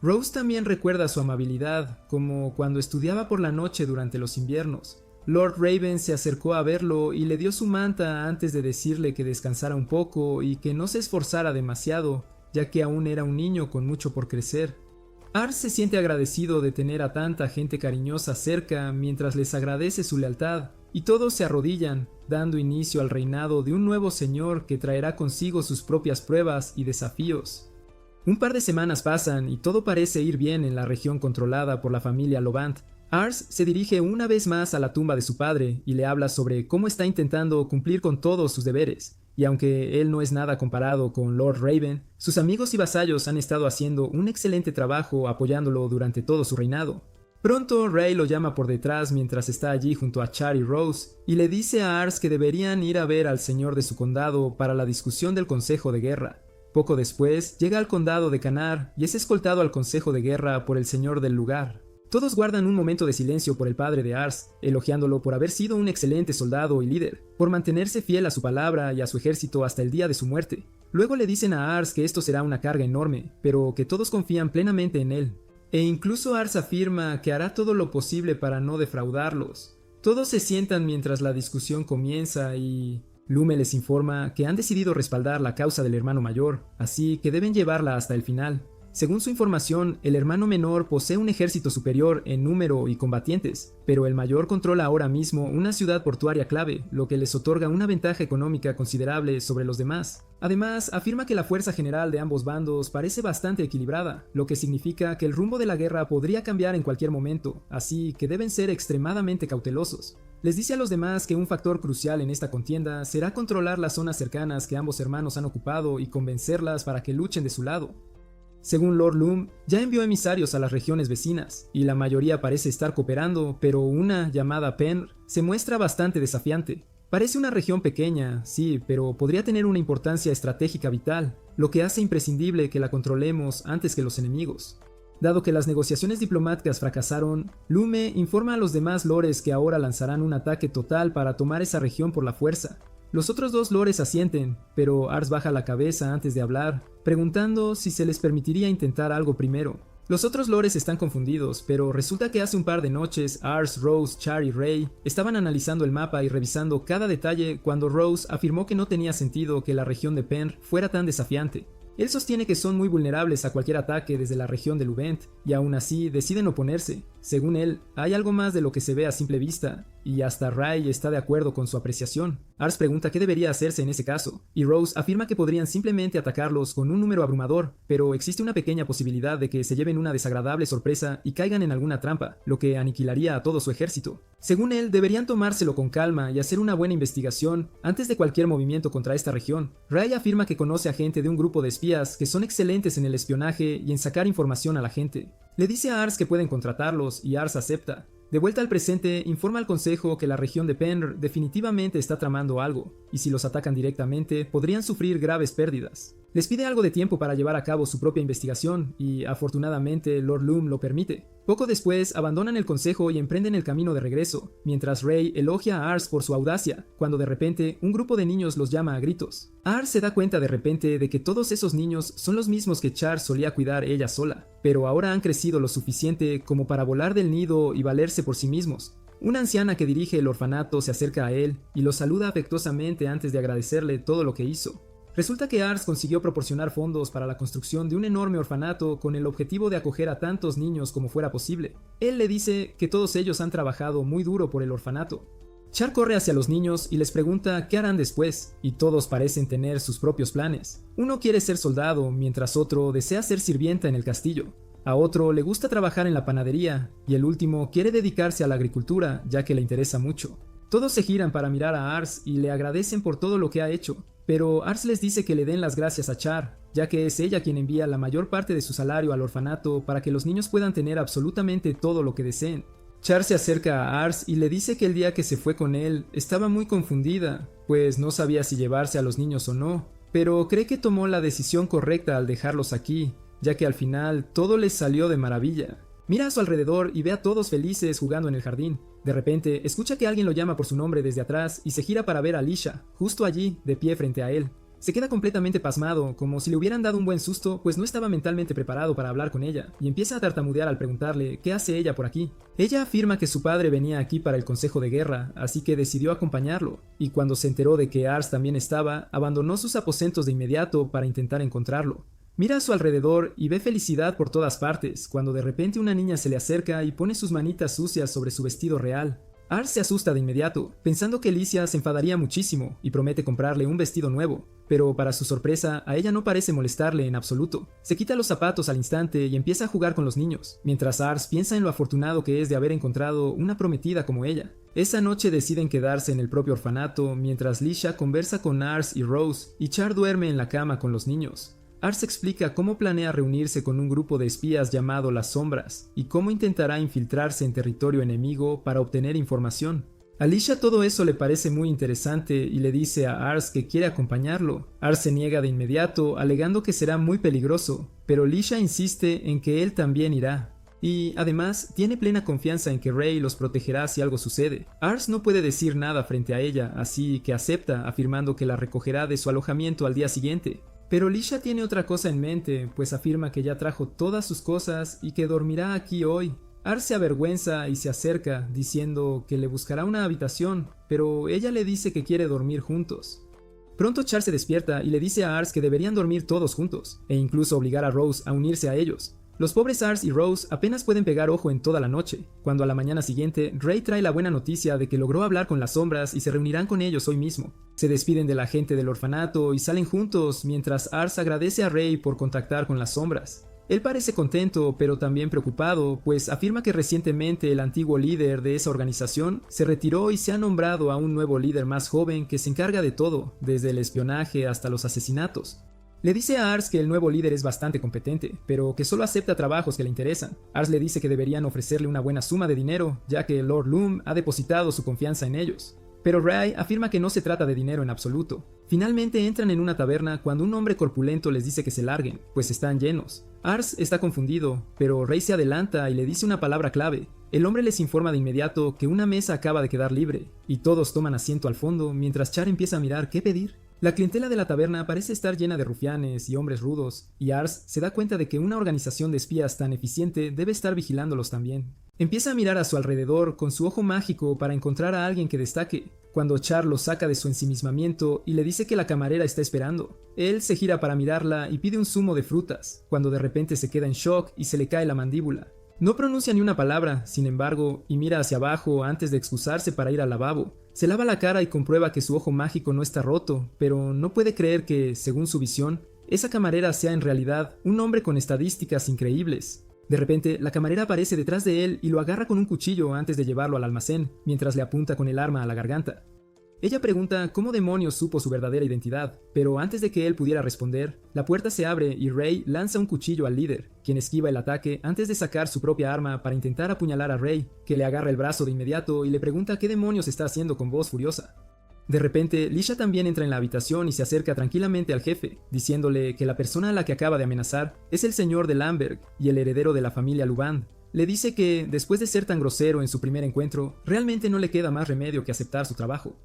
Rose también recuerda su amabilidad, como cuando estudiaba por la noche durante los inviernos. Lord Raven se acercó a verlo y le dio su manta antes de decirle que descansara un poco y que no se esforzara demasiado, ya que aún era un niño con mucho por crecer. Ars se siente agradecido de tener a tanta gente cariñosa cerca mientras les agradece su lealtad, y todos se arrodillan, dando inicio al reinado de un nuevo señor que traerá consigo sus propias pruebas y desafíos. Un par de semanas pasan y todo parece ir bien en la región controlada por la familia Lobant. Ars se dirige una vez más a la tumba de su padre y le habla sobre cómo está intentando cumplir con todos sus deberes, y aunque él no es nada comparado con Lord Raven, sus amigos y vasallos han estado haciendo un excelente trabajo apoyándolo durante todo su reinado. Pronto Ray lo llama por detrás mientras está allí junto a Char y Rose, y le dice a Ars que deberían ir a ver al señor de su condado para la discusión del consejo de guerra. Poco después, llega al condado de Canar y es escoltado al consejo de guerra por el señor del lugar. Todos guardan un momento de silencio por el padre de Ars, elogiándolo por haber sido un excelente soldado y líder, por mantenerse fiel a su palabra y a su ejército hasta el día de su muerte. Luego le dicen a Ars que esto será una carga enorme, pero que todos confían plenamente en él. e incluso Ars afirma que hará todo lo posible para no defraudarlos. Todos se sientan mientras la discusión comienza y Lume les informa que han decidido respaldar la causa del hermano mayor, así que deben llevarla hasta el final. Según su información, el hermano menor posee un ejército superior en número y combatientes, pero el mayor controla ahora mismo una ciudad portuaria clave, lo que les otorga una ventaja económica considerable sobre los demás. Además, afirma que la fuerza general de ambos bandos parece bastante equilibrada, lo que significa que el rumbo de la guerra podría cambiar en cualquier momento, así que deben ser extremadamente cautelosos. Les dice a los demás que un factor crucial en esta contienda será controlar las zonas cercanas que ambos hermanos han ocupado y convencerlas para que luchen de su lado. Según Lord Lume, ya envió emisarios a las regiones vecinas, y la mayoría parece estar cooperando, pero una, llamada Penr, se muestra bastante desafiante. Parece una región pequeña, sí, pero podría tener una importancia estratégica vital, lo que hace imprescindible que la controlemos antes que los enemigos. Dado que las negociaciones diplomáticas fracasaron, Lume informa a los demás lores que ahora lanzarán un ataque total para tomar esa región por la fuerza. Los otros dos lores asienten, pero Ars baja la cabeza antes de hablar, preguntando si se les permitiría intentar algo primero. Los otros lores están confundidos, pero resulta que hace un par de noches Ars, Rose, Char y Ray estaban analizando el mapa y revisando cada detalle cuando Rose afirmó que no tenía sentido que la región de Penr fuera tan desafiante. Él sostiene que son muy vulnerables a cualquier ataque desde la región de Luvent, y aún así deciden oponerse. Según él, hay algo más de lo que se ve a simple vista, y hasta Ray está de acuerdo con su apreciación. Ars pregunta qué debería hacerse en ese caso, y Rose afirma que podrían simplemente atacarlos con un número abrumador, pero existe una pequeña posibilidad de que se lleven una desagradable sorpresa y caigan en alguna trampa, lo que aniquilaría a todo su ejército. Según él, deberían tomárselo con calma y hacer una buena investigación antes de cualquier movimiento contra esta región. Ray afirma que conoce a gente de un grupo de espías que son excelentes en el espionaje y en sacar información a la gente. Le dice a Ars que pueden contratarlos y Ars acepta. De vuelta al presente, informa al consejo que la región de Penr definitivamente está tramando algo, y si los atacan directamente, podrían sufrir graves pérdidas. Les pide algo de tiempo para llevar a cabo su propia investigación, y afortunadamente Lord Lume lo permite. Poco después, abandonan el consejo y emprenden el camino de regreso, mientras Ray elogia a Ars por su audacia, cuando de repente un grupo de niños los llama a gritos. Ars se da cuenta de repente de que todos esos niños son los mismos que Char solía cuidar ella sola, pero ahora han crecido lo suficiente como para volar del nido y valerse por sí mismos. Una anciana que dirige el orfanato se acerca a él y lo saluda afectuosamente antes de agradecerle todo lo que hizo. Resulta que Ars consiguió proporcionar fondos para la construcción de un enorme orfanato con el objetivo de acoger a tantos niños como fuera posible. Él le dice que todos ellos han trabajado muy duro por el orfanato. Char corre hacia los niños y les pregunta qué harán después, y todos parecen tener sus propios planes. Uno quiere ser soldado, mientras otro desea ser sirvienta en el castillo. A otro le gusta trabajar en la panadería, y el último quiere dedicarse a la agricultura, ya que le interesa mucho. Todos se giran para mirar a Ars y le agradecen por todo lo que ha hecho, pero Ars les dice que le den las gracias a Char, ya que es ella quien envía la mayor parte de su salario al orfanato para que los niños puedan tener absolutamente todo lo que deseen. Char se acerca a Ars y le dice que el día que se fue con él estaba muy confundida, pues no sabía si llevarse a los niños o no, pero cree que tomó la decisión correcta al dejarlos aquí, ya que al final todo les salió de maravilla. Mira a su alrededor y ve a todos felices jugando en el jardín. De repente, escucha que alguien lo llama por su nombre desde atrás y se gira para ver a Alicia, justo allí, de pie frente a él. Se queda completamente pasmado, como si le hubieran dado un buen susto, pues no estaba mentalmente preparado para hablar con ella, y empieza a tartamudear al preguntarle qué hace ella por aquí. Ella afirma que su padre venía aquí para el consejo de guerra, así que decidió acompañarlo, y cuando se enteró de que Ars también estaba, abandonó sus aposentos de inmediato para intentar encontrarlo. Mira a su alrededor y ve felicidad por todas partes, cuando de repente una niña se le acerca y pone sus manitas sucias sobre su vestido real. Ars se asusta de inmediato, pensando que Alicia se enfadaría muchísimo y promete comprarle un vestido nuevo, pero para su sorpresa a ella no parece molestarle en absoluto. Se quita los zapatos al instante y empieza a jugar con los niños, mientras Ars piensa en lo afortunado que es de haber encontrado una prometida como ella. Esa noche deciden quedarse en el propio orfanato mientras Lisha conversa con Ars y Rose y Char duerme en la cama con los niños. Ars explica cómo planea reunirse con un grupo de espías llamado Las Sombras y cómo intentará infiltrarse en territorio enemigo para obtener información. A Lisha todo eso le parece muy interesante y le dice a Ars que quiere acompañarlo. Ars se niega de inmediato, alegando que será muy peligroso, pero Lisha insiste en que él también irá. Y además tiene plena confianza en que Ray los protegerá si algo sucede. Ars no puede decir nada frente a ella, así que acepta, afirmando que la recogerá de su alojamiento al día siguiente. Pero Lisha tiene otra cosa en mente, pues afirma que ya trajo todas sus cosas y que dormirá aquí hoy. Ars se avergüenza y se acerca, diciendo que le buscará una habitación, pero ella le dice que quiere dormir juntos. Pronto Char se despierta y le dice a Ars que deberían dormir todos juntos, e incluso obligar a Rose a unirse a ellos. Los pobres Ars y Rose apenas pueden pegar ojo en toda la noche, cuando a la mañana siguiente Ray trae la buena noticia de que logró hablar con las sombras y se reunirán con ellos hoy mismo. Se despiden de la gente del orfanato y salen juntos mientras Ars agradece a Ray por contactar con las sombras. Él parece contento, pero también preocupado, pues afirma que recientemente el antiguo líder de esa organización se retiró y se ha nombrado a un nuevo líder más joven que se encarga de todo, desde el espionaje hasta los asesinatos. Le dice a Ars que el nuevo líder es bastante competente, pero que solo acepta trabajos que le interesan. Ars le dice que deberían ofrecerle una buena suma de dinero, ya que Lord Loom ha depositado su confianza en ellos. Pero Ray afirma que no se trata de dinero en absoluto. Finalmente entran en una taberna cuando un hombre corpulento les dice que se larguen, pues están llenos. Ars está confundido, pero Ray se adelanta y le dice una palabra clave. El hombre les informa de inmediato que una mesa acaba de quedar libre, y todos toman asiento al fondo mientras Char empieza a mirar qué pedir. La clientela de la taberna parece estar llena de rufianes y hombres rudos, y Ars se da cuenta de que una organización de espías tan eficiente debe estar vigilándolos también. Empieza a mirar a su alrededor con su ojo mágico para encontrar a alguien que destaque, cuando Char lo saca de su ensimismamiento y le dice que la camarera está esperando. Él se gira para mirarla y pide un zumo de frutas, cuando de repente se queda en shock y se le cae la mandíbula. No pronuncia ni una palabra, sin embargo, y mira hacia abajo antes de excusarse para ir al lavabo. Se lava la cara y comprueba que su ojo mágico no está roto, pero no puede creer que, según su visión, esa camarera sea en realidad un hombre con estadísticas increíbles. De repente, la camarera aparece detrás de él y lo agarra con un cuchillo antes de llevarlo al almacén, mientras le apunta con el arma a la garganta. Ella pregunta cómo demonios supo su verdadera identidad, pero antes de que él pudiera responder, la puerta se abre y Ray lanza un cuchillo al líder, quien esquiva el ataque antes de sacar su propia arma para intentar apuñalar a Ray, que le agarra el brazo de inmediato y le pregunta qué demonios está haciendo con voz furiosa. De repente, Lisha también entra en la habitación y se acerca tranquilamente al jefe, diciéndole que la persona a la que acaba de amenazar es el señor de Lamberg y el heredero de la familia Luband. Le dice que, después de ser tan grosero en su primer encuentro, realmente no le queda más remedio que aceptar su trabajo.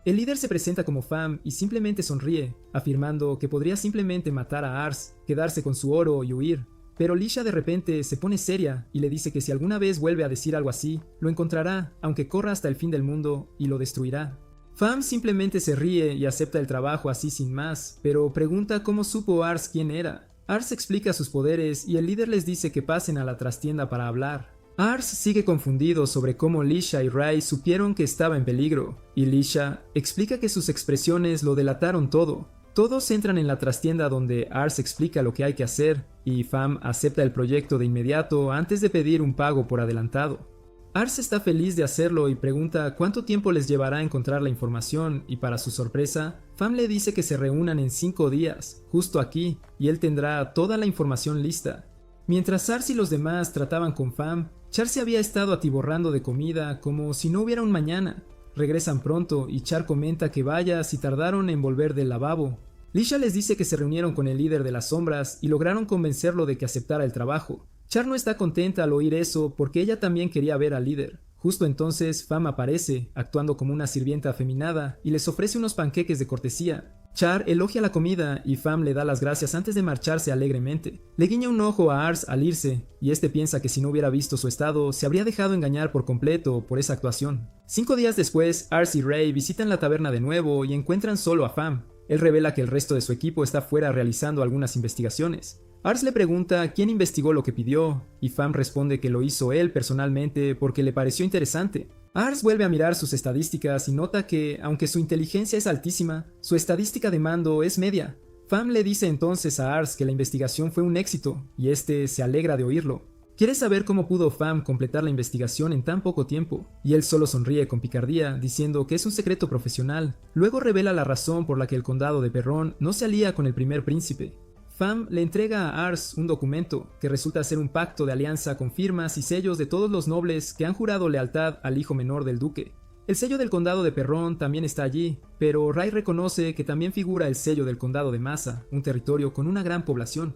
El líder se presenta como Pham y simplemente sonríe, afirmando que podría simplemente matar a Ars, quedarse con su oro y huir. Pero Lisha de repente se pone seria y le dice que si alguna vez vuelve a decir algo así, lo encontrará, aunque corra hasta el fin del mundo, y lo destruirá. Pham simplemente se ríe y acepta el trabajo así sin más, pero pregunta cómo supo Ars quién era. Ars explica sus poderes y el líder les dice que pasen a la trastienda para hablar. Ars sigue confundido sobre cómo Lisha y Ray supieron que estaba en peligro, y Lisha explica que sus expresiones lo delataron todo. Todos entran en la trastienda donde Ars explica lo que hay que hacer, y Pham acepta el proyecto de inmediato antes de pedir un pago por adelantado. Ars está feliz de hacerlo y pregunta cuánto tiempo les llevará a encontrar la información, y para su sorpresa, Pham le dice que se reúnan en 5 días, justo aquí, y él tendrá toda la información lista. Mientras Ars y los demás trataban con Pham, Char se había estado atiborrando de comida como si no hubiera un mañana. Regresan pronto y Char comenta que vaya si tardaron en volver del lavabo. Lisha les dice que se reunieron con el líder de las sombras y lograron convencerlo de que aceptara el trabajo. Char no está contenta al oír eso porque ella también quería ver al líder. Justo entonces Pham aparece, actuando como una sirvienta afeminada, y les ofrece unos panqueques de cortesía. Char elogia la comida y Pham le da las gracias antes de marcharse alegremente. Le guiña un ojo a Ars al irse, y este piensa que si no hubiera visto su estado, se habría dejado engañar por completo por esa actuación. 5 días después, Ars y Ray visitan la taberna de nuevo y encuentran solo a Pham. Él revela que el resto de su equipo está fuera realizando algunas investigaciones. Ars le pregunta quién investigó lo que pidió, y Pham responde que lo hizo él personalmente porque le pareció interesante. Ars vuelve a mirar sus estadísticas y nota que, aunque su inteligencia es altísima, su estadística de mando es media. Pham le dice entonces a Ars que la investigación fue un éxito, y este se alegra de oírlo. Quiere saber cómo pudo Pham completar la investigación en tan poco tiempo, y él solo sonríe con picardía, diciendo que es un secreto profesional. Luego revela la razón por la que el condado de Perron no se alía con el primer príncipe. Pham le entrega a Ars un documento que resulta ser un pacto de alianza con firmas y sellos de todos los nobles que han jurado lealtad al hijo menor del duque. El sello del condado de Perron también está allí, pero Ray reconoce que también figura el sello del condado de Massa, un territorio con una gran población.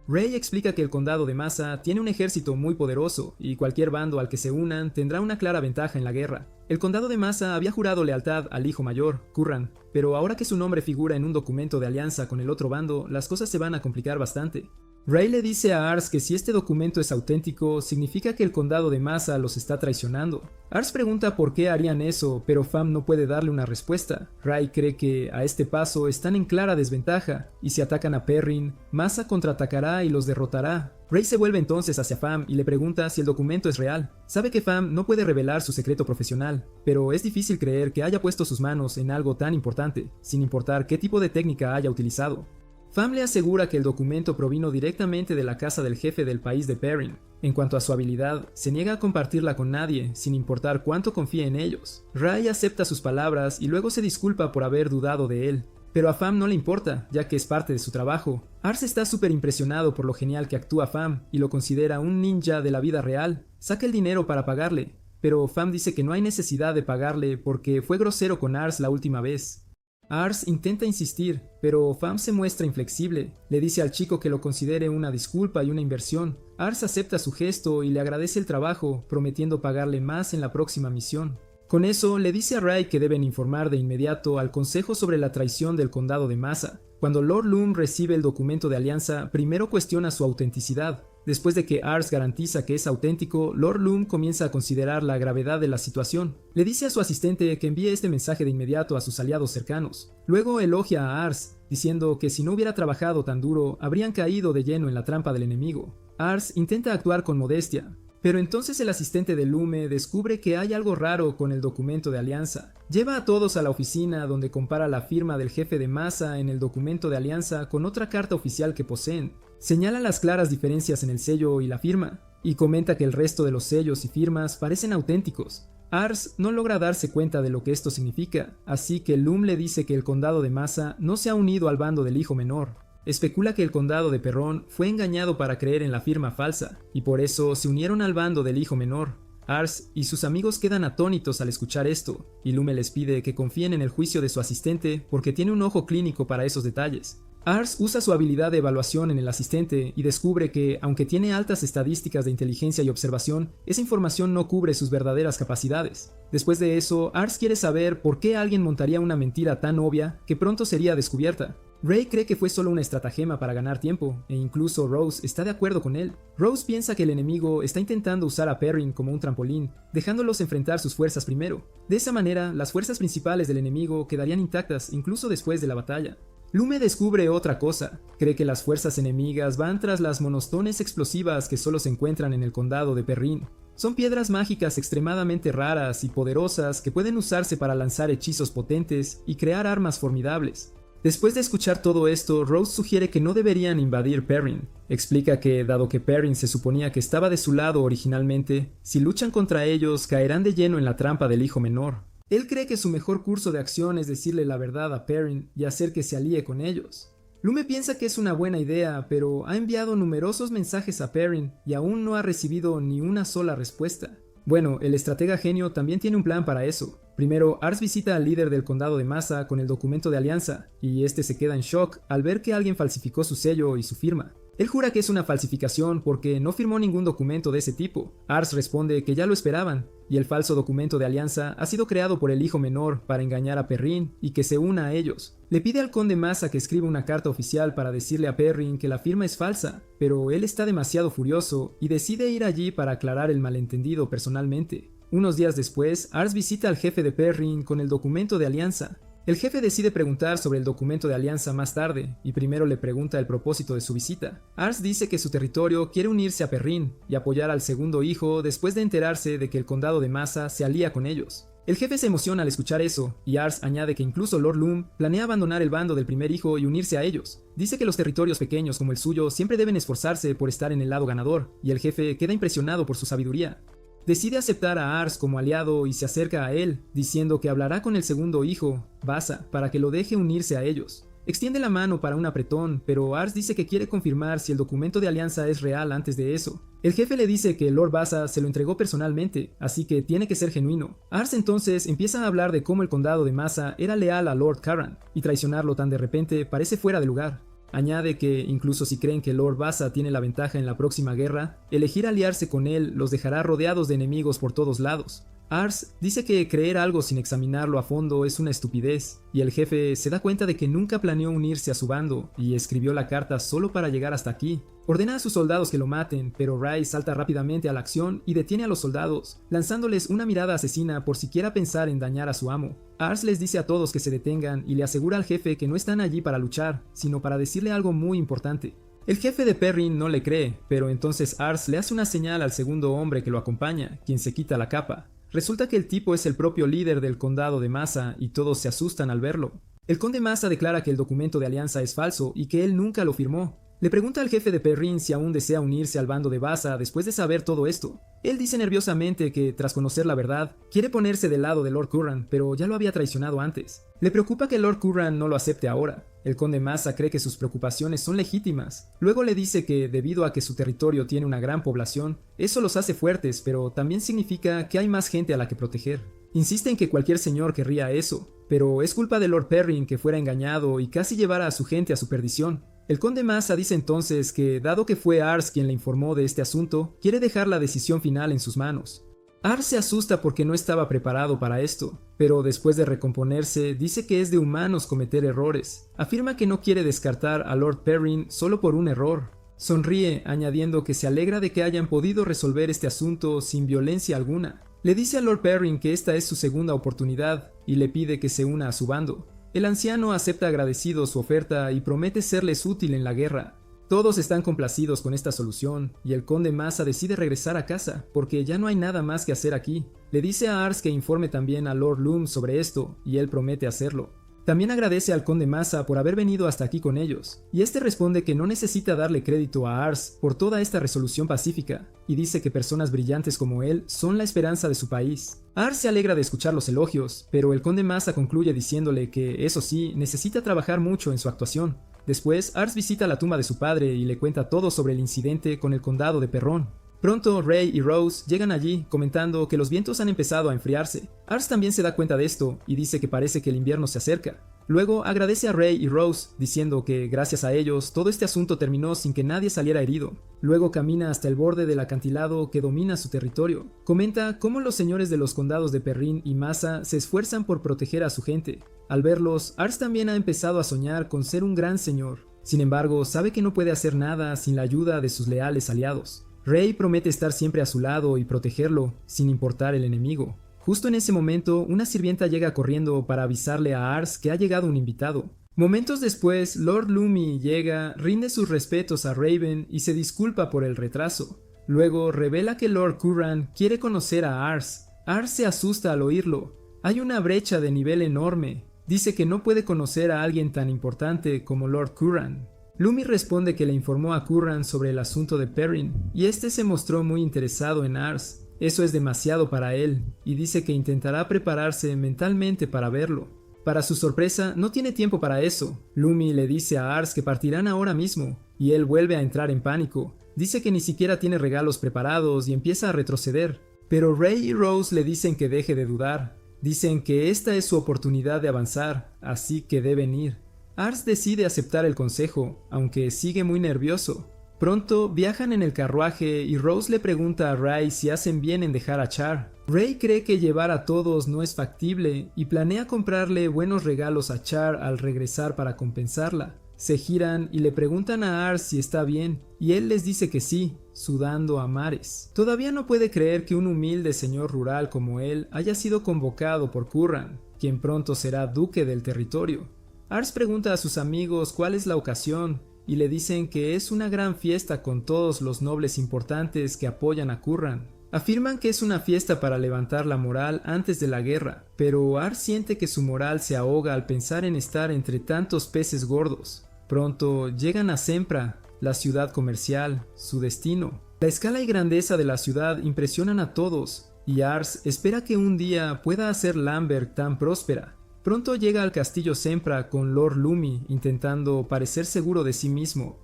Ray explica que el condado de Massa tiene un ejército muy poderoso y cualquier bando al que se unan tendrá una clara ventaja en la guerra. El condado de Massa había jurado lealtad al hijo mayor, Curran, pero ahora que su nombre figura en un documento de alianza con el otro bando, las cosas se van a complicar bastante. Ray le dice a Ars que si este documento es auténtico, significa que el condado de Massa los está traicionando. Ars pregunta por qué harían eso, pero Fam no puede darle una respuesta. Ray cree que a este paso están en clara desventaja, y si atacan a Perrin, Massa contraatacará y los derrotará. Ray se vuelve entonces hacia Fam y le pregunta si el documento es real. Sabe que Fam no puede revelar su secreto profesional, pero es difícil creer que haya puesto sus manos en algo tan importante, sin importar qué tipo de técnica haya utilizado. Fam le asegura que el documento provino directamente de la casa del jefe del país de Perrin. En cuanto a su habilidad, se niega a compartirla con nadie, sin importar cuánto confíe en ellos. Ray acepta sus palabras y luego se disculpa por haber dudado de él. Pero a Fam no le importa, ya que es parte de su trabajo. Ars está súper impresionado por lo genial que actúa Fam y lo considera un ninja de la vida real. Saca el dinero para pagarle, pero Fam dice que no hay necesidad de pagarle porque fue grosero con Ars la última vez. Ars intenta insistir, pero Fam se muestra inflexible. Le dice al chico que lo considere una disculpa y una inversión. Ars acepta su gesto y le agradece el trabajo, prometiendo pagarle más en la próxima misión. Con eso, le dice a Ray que deben informar de inmediato al consejo sobre la traición del condado de Massa. Cuando Lord Loom recibe el documento de alianza, primero cuestiona su autenticidad. Después de que Ars garantiza que es auténtico, Lord Loom comienza a considerar la gravedad de la situación. Le dice a su asistente que envíe este mensaje de inmediato a sus aliados cercanos. Luego elogia a Ars, diciendo que si no hubiera trabajado tan duro, habrían caído de lleno en la trampa del enemigo. Ars intenta actuar con modestia, pero entonces el asistente de Lume descubre que hay algo raro con el documento de alianza. Lleva a todos a la oficina donde compara la firma del jefe de Massa en el documento de alianza con otra carta oficial que poseen. Señala las claras diferencias en el sello y la firma, y comenta que el resto de los sellos y firmas parecen auténticos. Ars no logra darse cuenta de lo que esto significa, así que Loom le dice que el condado de Massa no se ha unido al bando del hijo menor. Especula que el condado de Perrón fue engañado para creer en la firma falsa, y por eso se unieron al bando del hijo menor. Ars y sus amigos quedan atónitos al escuchar esto, y Lume les pide que confíen en el juicio de su asistente porque tiene un ojo clínico para esos detalles. Ars usa su habilidad de evaluación en el asistente y descubre que, aunque tiene altas estadísticas de inteligencia y observación, esa información no cubre sus verdaderas capacidades. Después de eso, Ars quiere saber por qué alguien montaría una mentira tan obvia que pronto sería descubierta. Ray cree que fue solo una estratagema para ganar tiempo, e incluso Rose está de acuerdo con él. Rose piensa que el enemigo está intentando usar a Perrin como un trampolín, dejándolos enfrentar sus fuerzas primero. De esa manera, las fuerzas principales del enemigo quedarían intactas incluso después de la batalla. Lume descubre otra cosa. Cree que las fuerzas enemigas van tras las monostones explosivas que solo se encuentran en el condado de Perrin. Son piedras mágicas extremadamente raras y poderosas que pueden usarse para lanzar hechizos potentes y crear armas formidables. Después de escuchar todo esto, Rose sugiere que no deberían invadir Perrin. Explica que, dado que Perrin se suponía que estaba de su lado originalmente, si luchan contra ellos caerán de lleno en la trampa del hijo menor. Él cree que su mejor curso de acción es decirle la verdad a Perrin y hacer que se alíe con ellos. Lume piensa que es una buena idea, pero ha enviado numerosos mensajes a Perrin y aún no ha recibido ni una sola respuesta. Bueno, el estratega genio también tiene un plan para eso. Primero, Ars visita al líder del condado de Massa con el documento de alianza, y este se queda en shock al ver que alguien falsificó su sello y su firma. Él jura que es una falsificación porque no firmó ningún documento de ese tipo. Ars responde que ya lo esperaban, y el falso documento de alianza ha sido creado por el hijo menor para engañar a Perrin y que se una a ellos. Le pide al conde Massa que escriba una carta oficial para decirle a Perrin que la firma es falsa, pero él está demasiado furioso y decide ir allí para aclarar el malentendido personalmente. Unos días después, Ars visita al jefe de Perrin con el documento de alianza. El jefe decide preguntar sobre el documento de alianza más tarde, y primero le pregunta el propósito de su visita. Ars dice que su territorio quiere unirse a Perrin y apoyar al segundo hijo después de enterarse de que el condado de Massa se alía con ellos. El jefe se emociona al escuchar eso, y Ars añade que incluso Lord Loom planea abandonar el bando del primer hijo y unirse a ellos. Dice que los territorios pequeños como el suyo siempre deben esforzarse por estar en el lado ganador, y el jefe queda impresionado por su sabiduría. Decide aceptar a Ars como aliado y se acerca a él, diciendo que hablará con el segundo hijo, Basa, para que lo deje unirse a ellos. Extiende la mano para un apretón, pero Ars dice que quiere confirmar si el documento de alianza es real antes de eso. El jefe le dice que Lord Basa se lo entregó personalmente, así que tiene que ser genuino. Ars entonces empieza a hablar de cómo el condado de Massa era leal a Lord Karan, y traicionarlo tan de repente parece fuera de lugar. Añade que, incluso si creen que Lord Vaasa tiene la ventaja en la próxima guerra, elegir aliarse con él los dejará rodeados de enemigos por todos lados. Ars dice que creer algo sin examinarlo a fondo es una estupidez, y el jefe se da cuenta de que nunca planeó unirse a su bando y escribió la carta solo para llegar hasta aquí. Ordena a sus soldados que lo maten, pero Ray salta rápidamente a la acción y detiene a los soldados, lanzándoles una mirada asesina por siquiera pensar en dañar a su amo. Ars les dice a todos que se detengan y le asegura al jefe que no están allí para luchar, sino para decirle algo muy importante. El jefe de Perrin no le cree, pero entonces Ars le hace una señal al segundo hombre que lo acompaña, quien se quita la capa. Resulta que el tipo es el propio líder del condado de Massa y todos se asustan al verlo. El conde Massa declara que el documento de alianza es falso y que él nunca lo firmó. Le pregunta al jefe de Perrin si aún desea unirse al bando de Vaasa después de saber todo esto. Él dice nerviosamente que, tras conocer la verdad, quiere ponerse del lado de Lord Curran, pero ya lo había traicionado antes. Le preocupa que Lord Curran no lo acepte ahora. El conde Massa cree que sus preocupaciones son legítimas. Luego le dice que, debido a que su territorio tiene una gran población, eso los hace fuertes, pero también significa que hay más gente a la que proteger. Insiste en que cualquier señor querría eso, pero es culpa de Lord Perrin que fuera engañado y casi llevara a su gente a su perdición. El conde Massa dice entonces que, dado que fue Ars quien le informó de este asunto, quiere dejar la decisión final en sus manos. Ars se asusta porque no estaba preparado para esto, pero después de recomponerse dice que es de humanos cometer errores. Afirma que no quiere descartar a Lord Perrin solo por un error. Sonríe, añadiendo que se alegra de que hayan podido resolver este asunto sin violencia alguna. Le dice a Lord Perrin que esta es su segunda oportunidad y le pide que se una a su bando. El anciano acepta agradecido su oferta y promete serles útil en la guerra. Todos están complacidos con esta solución, y el conde Massa decide regresar a casa, porque ya no hay nada más que hacer aquí. Le dice a Ars que informe también a Lord Loom sobre esto, y él promete hacerlo. También agradece al conde Massa por haber venido hasta aquí con ellos, y este responde que no necesita darle crédito a Ars por toda esta resolución pacífica, y dice que personas brillantes como él son la esperanza de su país. Ars se alegra de escuchar los elogios, pero el conde Massa concluye diciéndole que, eso sí, necesita trabajar mucho en su actuación. Después, Ars visita la tumba de su padre y le cuenta todo sobre el incidente con el condado de Perron. Pronto, Ray y Rose llegan allí comentando que los vientos han empezado a enfriarse. Ars también se da cuenta de esto y dice que parece que el invierno se acerca. Luego agradece a Ray y Rose, diciendo que gracias a ellos todo este asunto terminó sin que nadie saliera herido. Luego camina hasta el borde del acantilado que domina su territorio. Comenta cómo los señores de los condados de Perrin y Massa se esfuerzan por proteger a su gente. Al verlos, Ars también ha empezado a soñar con ser un gran señor. Sin embargo, sabe que no puede hacer nada sin la ayuda de sus leales aliados. Ray promete estar siempre a su lado y protegerlo, sin importar el enemigo. Justo en ese momento, una sirvienta llega corriendo para avisarle a Ars que ha llegado un invitado. Momentos después, Lord Lumi llega, rinde sus respetos a Raven y se disculpa por el retraso. Luego revela que Lord Curran quiere conocer a Ars. Ars se asusta al oírlo. Hay una brecha de nivel enorme. Dice que no puede conocer a alguien tan importante como Lord Curran. Lumi responde que le informó a Curran sobre el asunto de Perrin, y este se mostró muy interesado en Ars. Eso es demasiado para él, y dice que intentará prepararse mentalmente para verlo. Para su sorpresa, no tiene tiempo para eso. Lumi le dice a Ars que partirán ahora mismo, y él vuelve a entrar en pánico. Dice que ni siquiera tiene regalos preparados y empieza a retroceder. Pero Ray y Rose le dicen que deje de dudar. Dicen que esta es su oportunidad de avanzar, así que deben ir. Ars decide aceptar el consejo, aunque sigue muy nervioso. Pronto viajan en el carruaje y Rose le pregunta a Ray si hacen bien en dejar a Char. Ray cree que llevar a todos no es factible y planea comprarle buenos regalos a Char al regresar para compensarla. Se giran y le preguntan a Ars si está bien, y él les dice que sí, sudando a mares. Todavía no puede creer que un humilde señor rural como él haya sido convocado por Curran, quien pronto será duque del territorio. Ars pregunta a sus amigos cuál es la ocasión y le dicen que es una gran fiesta con todos los nobles importantes que apoyan a Curran. Afirman que es una fiesta para levantar la moral antes de la guerra, pero Ars siente que su moral se ahoga al pensar en estar entre tantos peces gordos. Pronto llegan a Sempra, la ciudad comercial, su destino. La escala y grandeza de la ciudad impresionan a todos, y Ars espera que un día pueda hacer Lamberg tan próspera. Pronto llega al castillo Sempra con Lord Lumi intentando parecer seguro de sí mismo.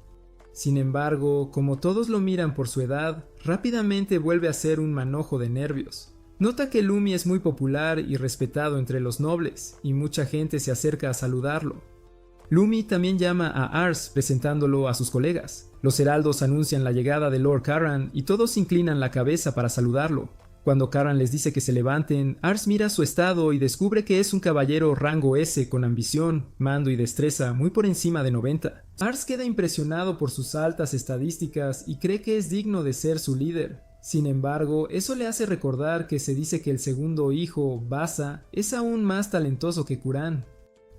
Sin embargo, como todos lo miran por su edad, rápidamente vuelve a ser un manojo de nervios. Nota que Lumi es muy popular y respetado entre los nobles, y mucha gente se acerca a saludarlo. Lumi también llama a Ars presentándolo a sus colegas. Los heraldos anuncian la llegada de Lord Carran y todos inclinan la cabeza para saludarlo. Cuando Carran les dice que se levanten, Ars mira su estado y descubre que es un caballero rango S con ambición, mando y destreza muy por encima de 90. Ars queda impresionado por sus altas estadísticas y cree que es digno de ser su líder. Sin embargo, eso le hace recordar que se dice que el segundo hijo, Vasa, es aún más talentoso que Kuran.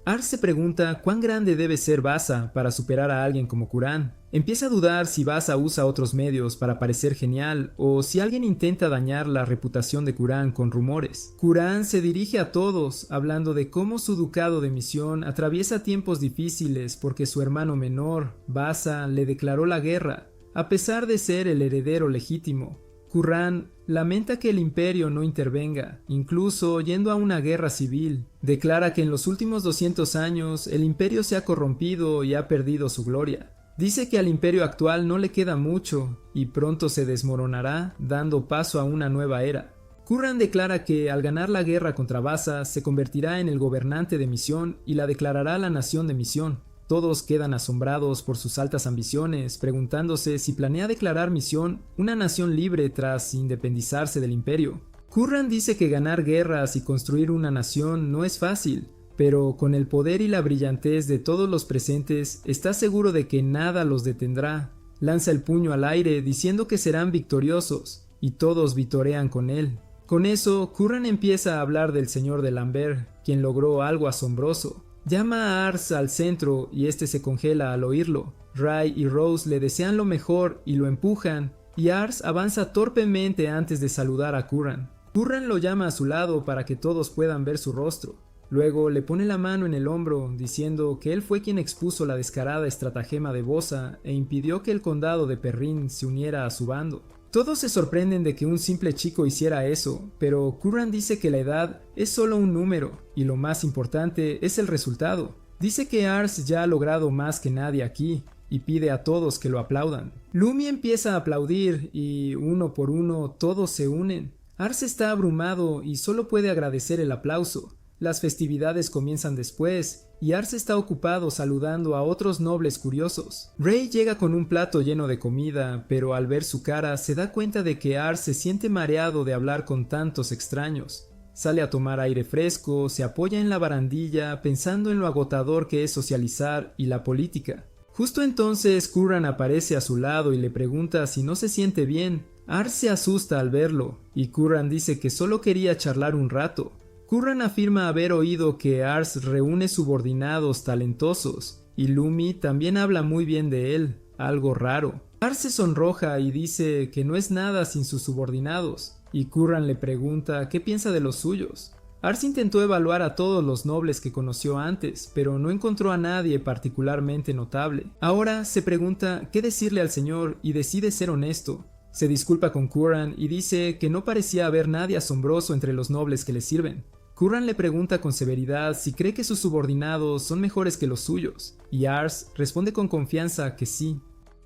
Ars se pregunta cuán grande debe ser Vasa para superar a alguien como Kuran. Empieza a dudar si Vasa usa otros medios para parecer genial o si alguien intenta dañar la reputación de Kuran con rumores. Kuran se dirige a todos, hablando de cómo su ducado de Misión atraviesa tiempos difíciles porque su hermano menor, Vasa, le declaró la guerra, a pesar de ser el heredero legítimo. Kuran lamenta que el imperio no intervenga, incluso yendo a una guerra civil. Declara que en los últimos 200 años el imperio se ha corrompido y ha perdido su gloria. Dice que al imperio actual no le queda mucho y pronto se desmoronará, dando paso a una nueva era. Kuran declara que al ganar la guerra contra Vasa se convertirá en el gobernante de Misión y la declarará la nación de Misión. Todos quedan asombrados por sus altas ambiciones, preguntándose si planea declarar Misión una nación libre tras independizarse del imperio. Kuran dice que ganar guerras y construir una nación no es fácil, pero con el poder y la brillantez de todos los presentes está seguro de que nada los detendrá. Lanza el puño al aire diciendo que serán victoriosos, y todos vitorean con él. Con eso, Kuran empieza a hablar del señor de Lambert, quien logró algo asombroso. Llama a Ars al centro y este se congela al oírlo. Ray y Rose le desean lo mejor y lo empujan, y Ars avanza torpemente antes de saludar a Kuran. Kuran lo llama a su lado para que todos puedan ver su rostro. Luego le pone la mano en el hombro, diciendo que él fue quien expuso la descarada estratagema de Bosa e impidió que el condado de Perrin se uniera a su bando. Todos se sorprenden de que un simple chico hiciera eso, pero Kuran dice que la edad es solo un número, y lo más importante es el resultado. Dice que Ars ya ha logrado más que nadie aquí, y pide a todos que lo aplaudan. Lumi empieza a aplaudir, y uno por uno todos se unen. Ars está abrumado y solo puede agradecer el aplauso. Las festividades comienzan después, y Ars está ocupado saludando a otros nobles curiosos. Ray llega con un plato lleno de comida, pero al ver su cara se da cuenta de que Ars se siente mareado de hablar con tantos extraños. Sale a tomar aire fresco, se apoya en la barandilla pensando en lo agotador que es socializar y la política. Justo entonces Kuran aparece a su lado y le pregunta si no se siente bien. Ars se asusta al verlo, y Kuran dice que solo quería charlar un rato. Kuran afirma haber oído que Ars reúne subordinados talentosos, y Lumi también habla muy bien de él, algo raro. Ars se sonroja y dice que no es nada sin sus subordinados, y Kuran le pregunta qué piensa de los suyos. Ars intentó evaluar a todos los nobles que conoció antes, pero no encontró a nadie particularmente notable. Ahora se pregunta qué decirle al señor y decide ser honesto. Se disculpa con Kuran y dice que no parecía haber nadie asombroso entre los nobles que le sirven. Kuran le pregunta con severidad si cree que sus subordinados son mejores que los suyos, y Ars responde con confianza que sí.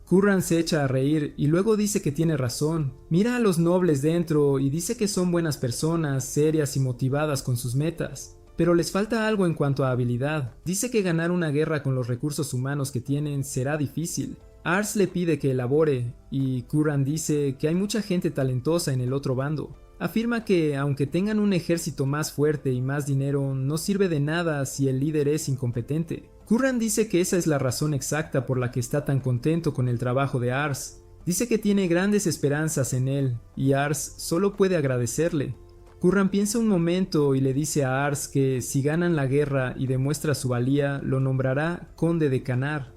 Kuran se echa a reír y luego dice que tiene razón. Mira a los nobles dentro y dice que son buenas personas, serias y motivadas con sus metas, pero les falta algo en cuanto a habilidad. Dice que ganar una guerra con los recursos humanos que tienen será difícil. Ars le pide que elabore, y Kuran dice que hay mucha gente talentosa en el otro bando. Afirma que, aunque tengan un ejército más fuerte y más dinero, no sirve de nada si el líder es incompetente. Kuran dice que esa es la razón exacta por la que está tan contento con el trabajo de Ars. Dice que tiene grandes esperanzas en él, y Ars solo puede agradecerle. Kuran piensa un momento y le dice a Ars que si ganan la guerra y demuestra su valía, lo nombrará conde de Kanar.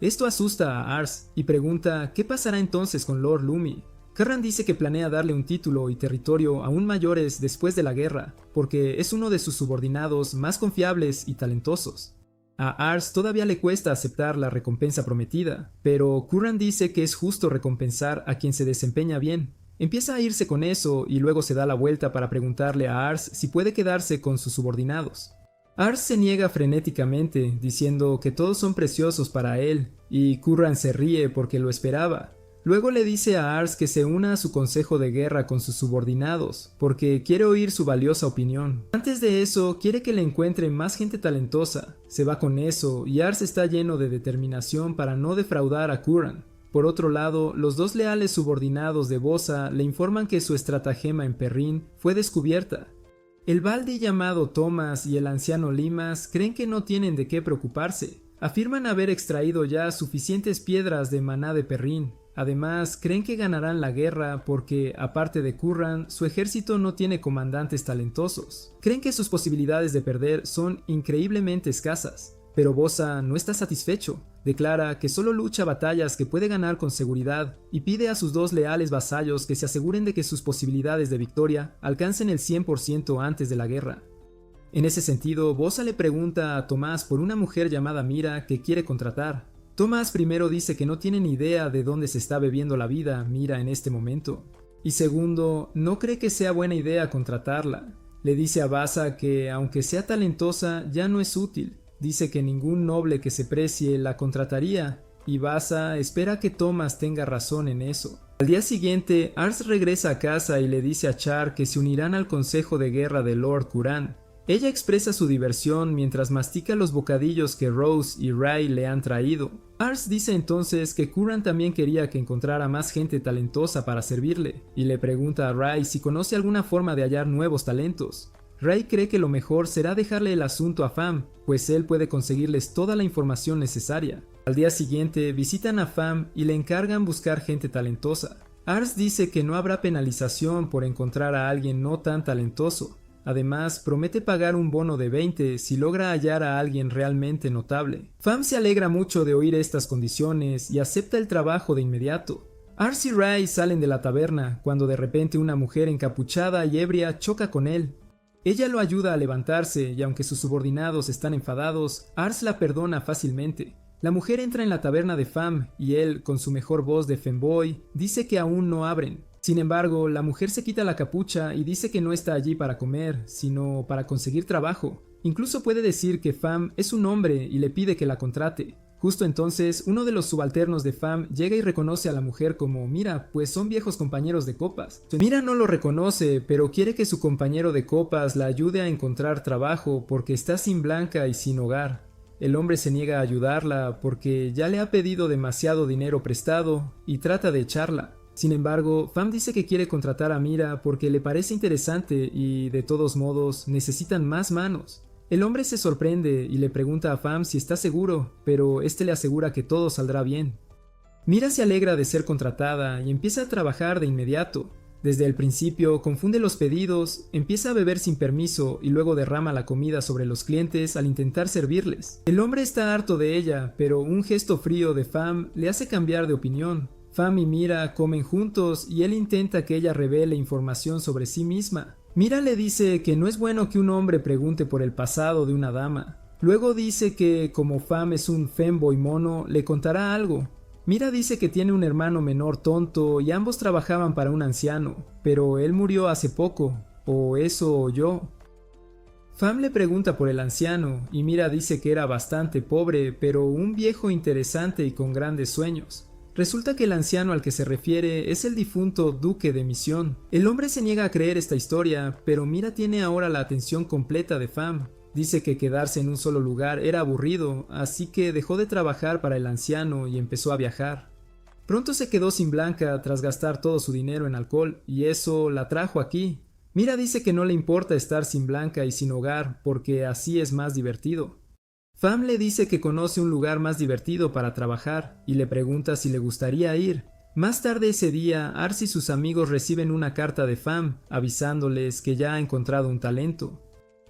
Esto asusta a Ars y pregunta qué pasará entonces con Lord Lumi. Carran dice que planea darle un título y territorio aún mayores después de la guerra, porque es uno de sus subordinados más confiables y talentosos. A Ars todavía le cuesta aceptar la recompensa prometida, pero Curran dice que es justo recompensar a quien se desempeña bien. Empieza a irse con eso y luego se da la vuelta para preguntarle a Ars si puede quedarse con sus subordinados. Ars se niega frenéticamente, diciendo que todos son preciosos para él, y Curran se ríe porque lo esperaba. Luego le dice a Ars que se una a su consejo de guerra con sus subordinados, porque quiere oír su valiosa opinión. Antes de eso, quiere que le encuentre más gente talentosa. Se va con eso, y Ars está lleno de determinación para no defraudar a Curran. Por otro lado, los dos leales subordinados de Bossa le informan que su estratagema en Perrin fue descubierta. El Baldi llamado Thomas y el anciano Limas creen que no tienen de qué preocuparse. Afirman haber extraído ya suficientes piedras de maná de Perrin. Además, creen que ganarán la guerra porque, aparte de Curran, su ejército no tiene comandantes talentosos. Creen que sus posibilidades de perder son increíblemente escasas. Pero Bossa no está satisfecho. Declara que solo lucha batallas que puede ganar con seguridad y pide a sus dos leales vasallos que se aseguren de que sus posibilidades de victoria alcancen el 100% antes de la guerra. En ese sentido, Bossa le pregunta a Tomás por una mujer llamada Mira que quiere contratar. Tomás primero dice que no tiene ni idea de dónde se está bebiendo la vida Mira en este momento. Y segundo, no cree que sea buena idea contratarla. Le dice a Bossa que, aunque sea talentosa, ya no es útil. Dice que ningún noble que se precie la contrataría, y Bossa espera que Tomás tenga razón en eso. Al día siguiente, Ars regresa a casa y le dice a Char que se unirán al consejo de guerra de Lord Curran. Ella expresa su diversión mientras mastica los bocadillos que Rose y Ray le han traído. Ars dice entonces que Curran también quería que encontrara más gente talentosa para servirle, y le pregunta a Ray si conoce alguna forma de hallar nuevos talentos. Ray cree que lo mejor será dejarle el asunto a Fam, pues él puede conseguirles toda la información necesaria. Al día siguiente visitan a Fam y le encargan buscar gente talentosa. Ars dice que no habrá penalización por encontrar a alguien no tan talentoso. Además, promete pagar un bono de 20 si logra hallar a alguien realmente notable. Fam se alegra mucho de oír estas condiciones y acepta el trabajo de inmediato. Ars y Ray salen de la taberna cuando de repente una mujer encapuchada y ebria choca con él. Ella lo ayuda a levantarse y aunque sus subordinados están enfadados, Ars la perdona fácilmente. La mujer entra en la taberna de Fam y él, con su mejor voz de femboy, dice que aún no abren. Sin embargo, la mujer se quita la capucha y dice que no está allí para comer, sino para conseguir trabajo. Incluso puede decir que Fam es un hombre y le pide que la contrate. Justo entonces, uno de los subalternos de Fam llega y reconoce a la mujer como Mira, pues son viejos compañeros de copas. Mira no lo reconoce, pero quiere que su compañero de copas la ayude a encontrar trabajo porque está sin blanca y sin hogar. El hombre se niega a ayudarla porque ya le ha pedido demasiado dinero prestado y trata de echarla. Sin embargo, Fam dice que quiere contratar a Mira porque le parece interesante y, de todos modos, necesitan más manos. El hombre se sorprende y le pregunta a Fam si está seguro, pero este le asegura que todo saldrá bien. Mira se alegra de ser contratada y empieza a trabajar de inmediato. Desde el principio confunde los pedidos, empieza a beber sin permiso y luego derrama la comida sobre los clientes al intentar servirles. El hombre está harto de ella, pero un gesto frío de Fam le hace cambiar de opinión. Fam y Mira comen juntos y él intenta que ella revele información sobre sí misma. Mira le dice que no es bueno que un hombre pregunte por el pasado de una dama. Luego dice que, como Fam es un femboy mono, le contará algo. Mira dice que tiene un hermano menor tonto y ambos trabajaban para un anciano, pero él murió hace poco, o eso oyó. Fam le pregunta por el anciano y Mira dice que era bastante pobre, pero un viejo interesante y con grandes sueños. Resulta que el anciano al que se refiere es el difunto duque de Misión. El hombre se niega a creer esta historia, pero Mira tiene ahora la atención completa de Fam. Dice que quedarse en un solo lugar era aburrido, así que dejó de trabajar para el anciano y empezó a viajar. Pronto se quedó sin blanca tras gastar todo su dinero en alcohol, y eso la trajo aquí. Mira dice que no le importa estar sin blanca y sin hogar, porque así es más divertido. Fam le dice que conoce un lugar más divertido para trabajar y le pregunta si le gustaría ir. Más tarde ese día, Ars y sus amigos reciben una carta de Fam avisándoles que ya ha encontrado un talento.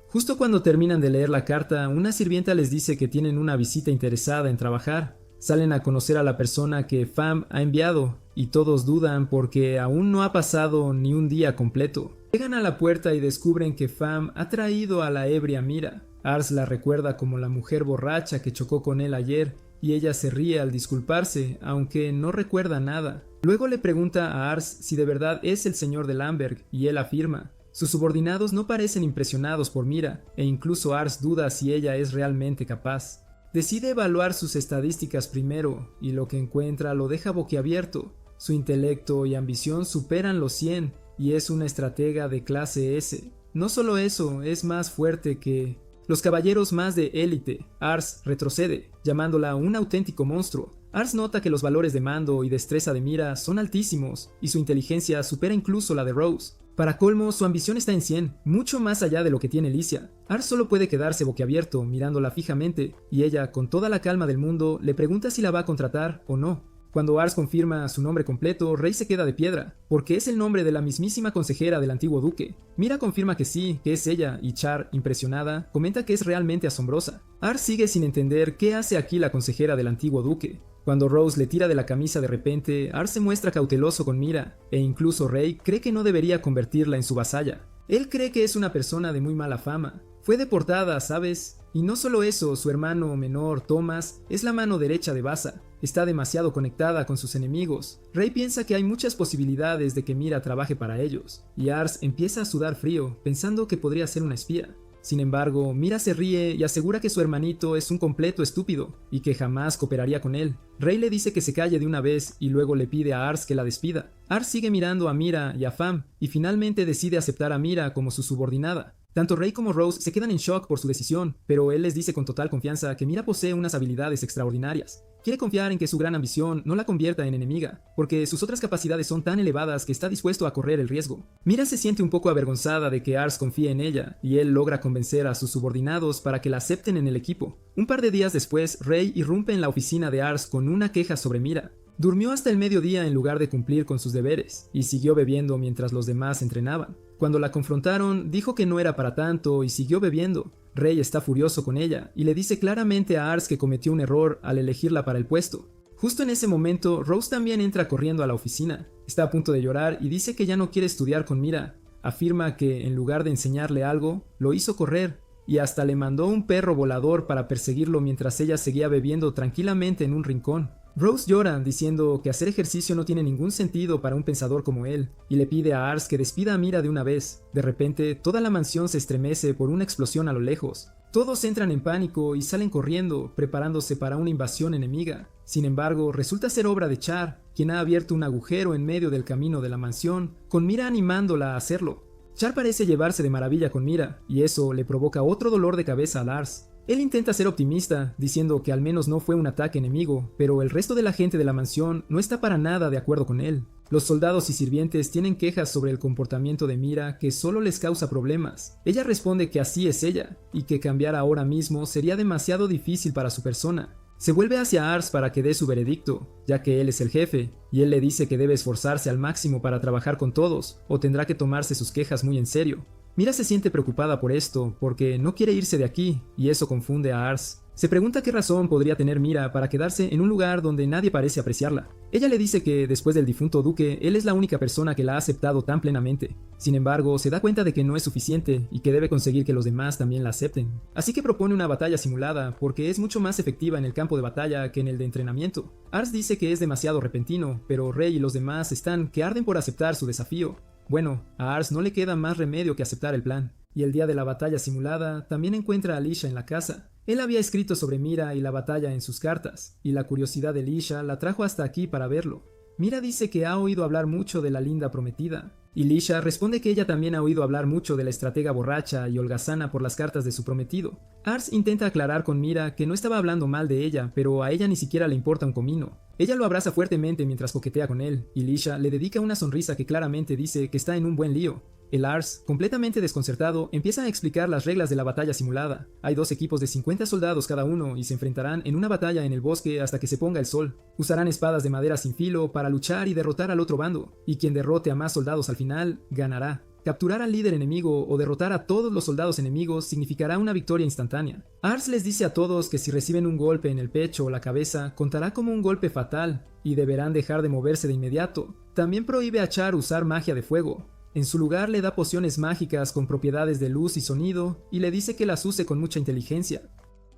Justo cuando terminan de leer la carta, una sirvienta les dice que tienen una visita interesada en trabajar. Salen a conocer a la persona que Fam ha enviado y todos dudan porque aún no ha pasado ni un día completo. Llegan a la puerta y descubren que Fam ha traído a la ebria Mira. Ars la recuerda como la mujer borracha que chocó con él ayer y ella se ríe al disculparse, aunque no recuerda nada. Luego le pregunta a Ars si de verdad es el señor de Lamberg y él afirma. Sus subordinados no parecen impresionados por Mira e incluso Ars duda si ella es realmente capaz. Decide evaluar sus estadísticas primero y lo que encuentra lo deja boquiabierto. Su intelecto y ambición superan los 100 y es una estratega de clase S. No solo eso, es más fuerte que los caballeros más de élite. Ars retrocede, llamándola un auténtico monstruo. Ars nota que los valores de mando y destreza de Mira son altísimos y su inteligencia supera incluso la de Rose. Para colmo, su ambición está en 100, mucho más allá de lo que tiene Licia. Ars solo puede quedarse boquiabierto mirándola fijamente y ella, con toda la calma del mundo, le pregunta si la va a contratar o no. Cuando Ars confirma su nombre completo, Rey se queda de piedra, porque es el nombre de la mismísima consejera del antiguo duque. Mira confirma que sí, que es ella, y Char, impresionada, comenta que es realmente asombrosa. Ars sigue sin entender qué hace aquí la consejera del antiguo duque. Cuando Rose le tira de la camisa de repente, Ars se muestra cauteloso con Mira, e incluso Rey cree que no debería convertirla en su vasalla. Él cree que es una persona de muy mala fama. Fue deportada, ¿sabes? Y no solo eso, su hermano menor, Thomas, es la mano derecha de Basa. Está demasiado conectada con sus enemigos. Rey piensa que hay muchas posibilidades de que Mira trabaje para ellos, y Ars empieza a sudar frío, pensando que podría ser una espía. Sin embargo, Mira se ríe y asegura que su hermanito es un completo estúpido, y que jamás cooperaría con él. Rey le dice que se calle de una vez y luego le pide a Ars que la despida. Ars sigue mirando a Mira y a Fam, y finalmente decide aceptar a Mira como su subordinada. Tanto Rey como Rose se quedan en shock por su decisión, pero él les dice con total confianza que Mira posee unas habilidades extraordinarias. Quiere confiar en que su gran ambición no la convierta en enemiga, porque sus otras capacidades son tan elevadas que está dispuesto a correr el riesgo. Mira se siente un poco avergonzada de que Ars confíe en ella, y él logra convencer a sus subordinados para que la acepten en el equipo. Un par de días después, Rey irrumpe en la oficina de Ars con una queja sobre Mira. Durmió hasta el mediodía en lugar de cumplir con sus deberes, y siguió bebiendo mientras los demás entrenaban. Cuando la confrontaron, dijo que no era para tanto y siguió bebiendo. Rey está furioso con ella y le dice claramente a Ars que cometió un error al elegirla para el puesto. Justo en ese momento, Rose también entra corriendo a la oficina. Está a punto de llorar y dice que ya no quiere estudiar con Mira. Afirma que, en lugar de enseñarle algo, lo hizo correr y hasta le mandó un perro volador para perseguirlo mientras ella seguía bebiendo tranquilamente en un rincón. Rose llora diciendo que hacer ejercicio no tiene ningún sentido para un pensador como él, y le pide a Ars que despida a Mira de una vez. De repente, toda la mansión se estremece por una explosión a lo lejos. Todos entran en pánico y salen corriendo, preparándose para una invasión enemiga. Sin embargo, resulta ser obra de Char, quien ha abierto un agujero en medio del camino de la mansión, con Mira animándola a hacerlo. Char parece llevarse de maravilla con Mira, y eso le provoca otro dolor de cabeza a Lars. Él intenta ser optimista, diciendo que al menos no fue un ataque enemigo, pero el resto de la gente de la mansión no está para nada de acuerdo con él. Los soldados y sirvientes tienen quejas sobre el comportamiento de Mira que solo les causa problemas. Ella responde que así es ella, y que cambiar ahora mismo sería demasiado difícil para su persona. Se vuelve hacia Ars para que dé su veredicto, ya que él es el jefe, y él le dice que debe esforzarse al máximo para trabajar con todos, o tendrá que tomarse sus quejas muy en serio. Mira se siente preocupada por esto, porque no quiere irse de aquí, y eso confunde a Ars. Se pregunta qué razón podría tener Mira para quedarse en un lugar donde nadie parece apreciarla. Ella le dice que, después del difunto duque, él es la única persona que la ha aceptado tan plenamente. Sin embargo, se da cuenta de que no es suficiente, y que debe conseguir que los demás también la acepten. Así que propone una batalla simulada, porque es mucho más efectiva en el campo de batalla que en el de entrenamiento. Ars dice que es demasiado repentino, pero Rey y los demás están que arden por aceptar su desafío. Bueno, a Ars no le queda más remedio que aceptar el plan, y el día de la batalla simulada también encuentra a Lisha en la casa. Él había escrito sobre Mira y la batalla en sus cartas, y la curiosidad de Lisha la trajo hasta aquí para verlo. Mira dice que ha oído hablar mucho de la linda prometida, y Lisha responde que ella también ha oído hablar mucho de la estratega borracha y holgazana por las cartas de su prometido. Ars intenta aclarar con Mira que no estaba hablando mal de ella, pero a ella ni siquiera le importa un comino. Ella lo abraza fuertemente mientras coquetea con él, y Lisha le dedica una sonrisa que claramente dice que está en un buen lío. El Ars, completamente desconcertado, empieza a explicar las reglas de la batalla simulada. Hay 2 equipos de 50 soldados cada uno y se enfrentarán en una batalla en el bosque hasta que se ponga el sol. Usarán espadas de madera sin filo para luchar y derrotar al otro bando, y quien derrote a más soldados al final, ganará. Capturar al líder enemigo o derrotar a todos los soldados enemigos significará una victoria instantánea. Ars les dice a todos que si reciben un golpe en el pecho o la cabeza, contará como un golpe fatal, y deberán dejar de moverse de inmediato. También prohíbe a Char usar magia de fuego. En su lugar le da pociones mágicas con propiedades de luz y sonido, y le dice que las use con mucha inteligencia.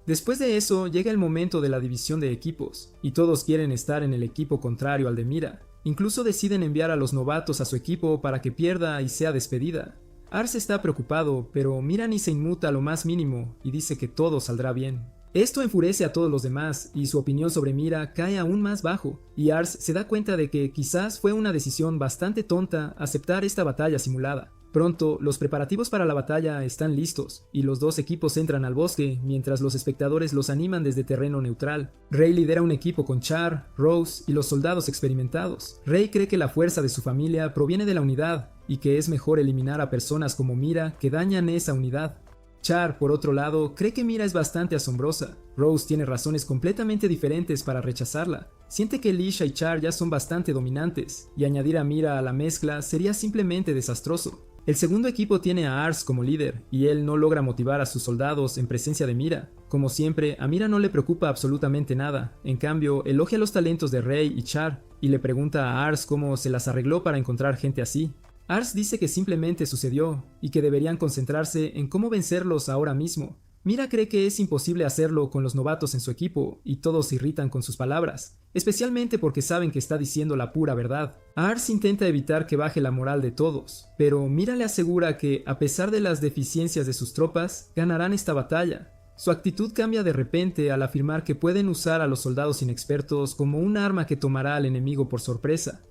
Después de eso, llega el momento de la división de equipos, y todos quieren estar en el equipo contrario al de Mira. Incluso deciden enviar a los novatos a su equipo para que pierda y sea despedida. Ars está preocupado, pero Mira ni se inmuta a lo más mínimo, y dice que todo saldrá bien. Esto enfurece a todos los demás y su opinión sobre Mira cae aún más bajo, y Ars se da cuenta de que quizás fue una decisión bastante tonta aceptar esta batalla simulada. Pronto, los preparativos para la batalla están listos, y los dos equipos entran al bosque, mientras los espectadores los animan desde terreno neutral. Rey lidera un equipo con Char, Rose y los soldados experimentados. Rey cree que la fuerza de su familia proviene de la unidad, y que es mejor eliminar a personas como Mira que dañan esa unidad. Char, por otro lado, cree que Mira es bastante asombrosa. Rose tiene razones completamente diferentes para rechazarla. Siente que Lisha y Char ya son bastante dominantes, y añadir a Mira a la mezcla sería simplemente desastroso. El segundo equipo tiene a Ars como líder, y él no logra motivar a sus soldados en presencia de Mira. Como siempre, a Mira no le preocupa absolutamente nada. En cambio, elogia los talentos de Rey y Char, y le pregunta a Ars cómo se las arregló para encontrar gente así. Ars dice que simplemente sucedió, y que deberían concentrarse en cómo vencerlos ahora mismo. Mira cree que es imposible hacerlo con los novatos en su equipo, y todos se irritan con sus palabras, especialmente porque saben que está diciendo la pura verdad. Ars intenta evitar que baje la moral de todos, pero Mira le asegura que, a pesar de las deficiencias de sus tropas, ganarán esta batalla. Su actitud cambia de repente al afirmar que pueden usar a los soldados inexpertos como un arma que tomará al enemigo por sorpresa.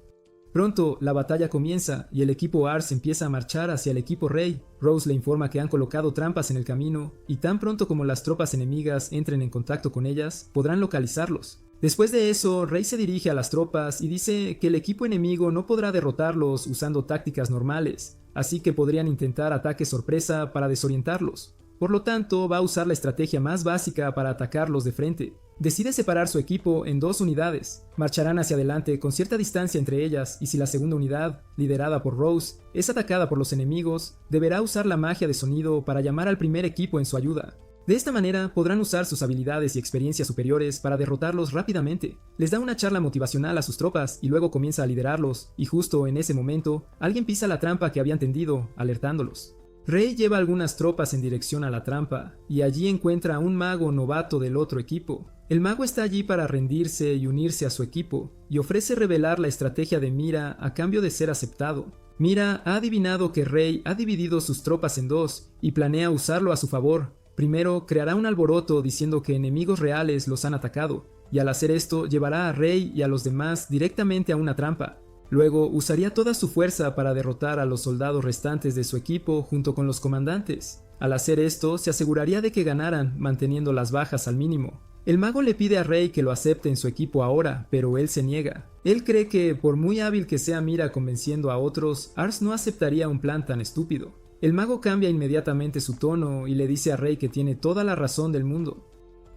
Pronto, la batalla comienza y el equipo Ars empieza a marchar hacia el equipo Rey. Rose le informa que han colocado trampas en el camino y tan pronto como las tropas enemigas entren en contacto con ellas, podrán localizarlos. Después de eso, Rey se dirige a las tropas y dice que el equipo enemigo no podrá derrotarlos usando tácticas normales, así que podrían intentar ataques sorpresa para desorientarlos. Por lo tanto, va a usar la estrategia más básica para atacarlos de frente. Decide separar su equipo en dos unidades. Marcharán hacia adelante con cierta distancia entre ellas, y si la segunda unidad, liderada por Rose, es atacada por los enemigos, deberá usar la magia de sonido para llamar al primer equipo en su ayuda. De esta manera podrán usar sus habilidades y experiencias superiores para derrotarlos rápidamente. Les da una charla motivacional a sus tropas y luego comienza a liderarlos, y justo en ese momento, alguien pisa la trampa que habían tendido, alertándolos. Rey lleva algunas tropas en dirección a la trampa, y allí encuentra a un mago novato del otro equipo. El mago está allí para rendirse y unirse a su equipo, y ofrece revelar la estrategia de Mira a cambio de ser aceptado. Mira ha adivinado que Rey ha dividido sus tropas en dos, y planea usarlo a su favor. Primero, creará un alboroto diciendo que enemigos reales los han atacado, y al hacer esto llevará a Rey y a los demás directamente a una trampa. Luego usaría toda su fuerza para derrotar a los soldados restantes de su equipo junto con los comandantes. Al hacer esto, se aseguraría de que ganaran, manteniendo las bajas al mínimo. El mago le pide a Rey que lo acepte en su equipo ahora, pero él se niega. Él cree que, por muy hábil que sea Mira convenciendo a otros, Ars no aceptaría un plan tan estúpido. El mago cambia inmediatamente su tono y le dice a Rey que tiene toda la razón del mundo.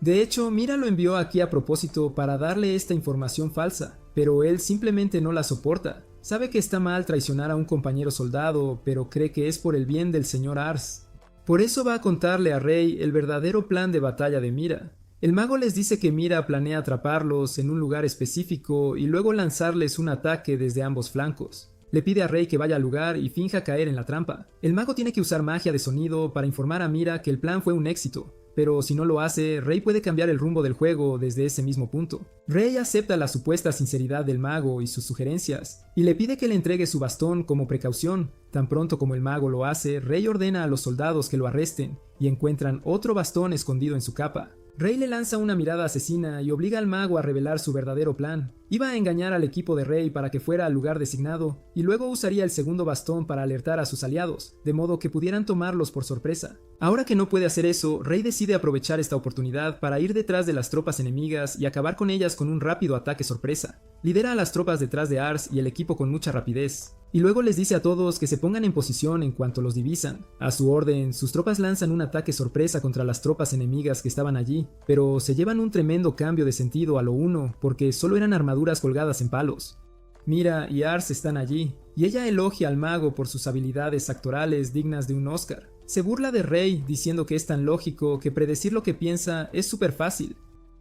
De hecho, Mira lo envió aquí a propósito para darle esta información falsa, pero él simplemente no la soporta. Sabe que está mal traicionar a un compañero soldado, pero cree que es por el bien del señor Ars. Por eso va a contarle a Rey el verdadero plan de batalla de Mira. El mago les dice que Mira planea atraparlos en un lugar específico y luego lanzarles un ataque desde ambos flancos. Le pide a Rey que vaya al lugar y finja caer en la trampa. El mago tiene que usar magia de sonido para informar a Mira que el plan fue un éxito. Pero si no lo hace, Rey puede cambiar el rumbo del juego desde ese mismo punto. Rey acepta la supuesta sinceridad del mago y sus sugerencias, y le pide que le entregue su bastón como precaución. Tan pronto como el mago lo hace, Rey ordena a los soldados que lo arresten, y encuentran otro bastón escondido en su capa. Rey le lanza una mirada asesina y obliga al mago a revelar su verdadero plan. Iba a engañar al equipo de Rey para que fuera al lugar designado, y luego usaría el segundo bastón para alertar a sus aliados, de modo que pudieran tomarlos por sorpresa. Ahora que no puede hacer eso, Rey decide aprovechar esta oportunidad para ir detrás de las tropas enemigas y acabar con ellas con un rápido ataque sorpresa. Lidera a las tropas detrás de Ars y el equipo con mucha rapidez, y luego les dice a todos que se pongan en posición en cuanto los divisan. A su orden, sus tropas lanzan un ataque sorpresa contra las tropas enemigas que estaban allí, pero se llevan un tremendo cambio de sentido a lo uno, porque solo eran armaduras colgadas en palos. Mira y Ars están allí, y ella elogia al mago por sus habilidades actorales dignas de un Oscar. Se burla de Rey diciendo que es tan lógico que predecir lo que piensa es súper fácil.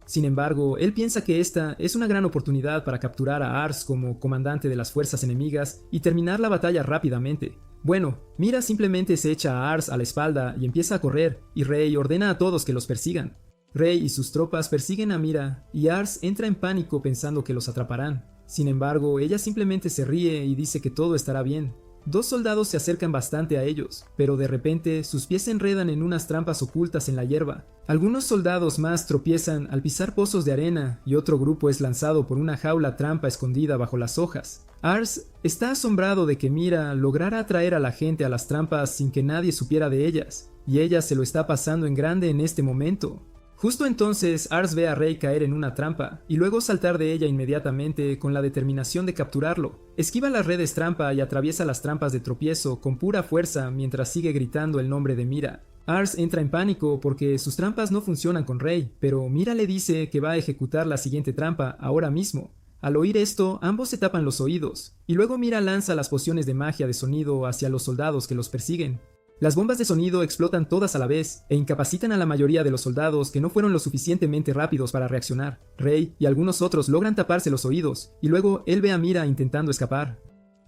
Sin embargo, él piensa que esta es una gran oportunidad para capturar a Ars como comandante de las fuerzas enemigas y terminar la batalla rápidamente. Bueno, Mira simplemente se echa a Ars a la espalda y empieza a correr, y Rey ordena a todos que los persigan. Rey y sus tropas persiguen a Mira, y Ars entra en pánico pensando que los atraparán. Sin embargo, ella simplemente se ríe y dice que todo estará bien. Dos soldados se acercan bastante a ellos, pero de repente sus pies se enredan en unas trampas ocultas en la hierba. Algunos soldados más tropiezan al pisar pozos de arena y otro grupo es lanzado por una jaula trampa escondida bajo las hojas. Ars está asombrado de que Mira lograra atraer a la gente a las trampas sin que nadie supiera de ellas, y ella se lo está pasando en grande en este momento. Justo entonces Ars ve a Rey caer en una trampa y luego saltar de ella inmediatamente con la determinación de capturarlo. Esquiva las redes trampa y atraviesa las trampas de tropiezo con pura fuerza mientras sigue gritando el nombre de Mira. Ars entra en pánico porque sus trampas no funcionan con Rey, pero Mira le dice que va a ejecutar la siguiente trampa ahora mismo. Al oír esto, ambos se tapan los oídos, y luego Mira lanza las pociones de magia de sonido hacia los soldados que los persiguen. Las bombas de sonido explotan todas a la vez e incapacitan a la mayoría de los soldados que no fueron lo suficientemente rápidos para reaccionar. Rey y algunos otros logran taparse los oídos, y luego él ve a Mira intentando escapar.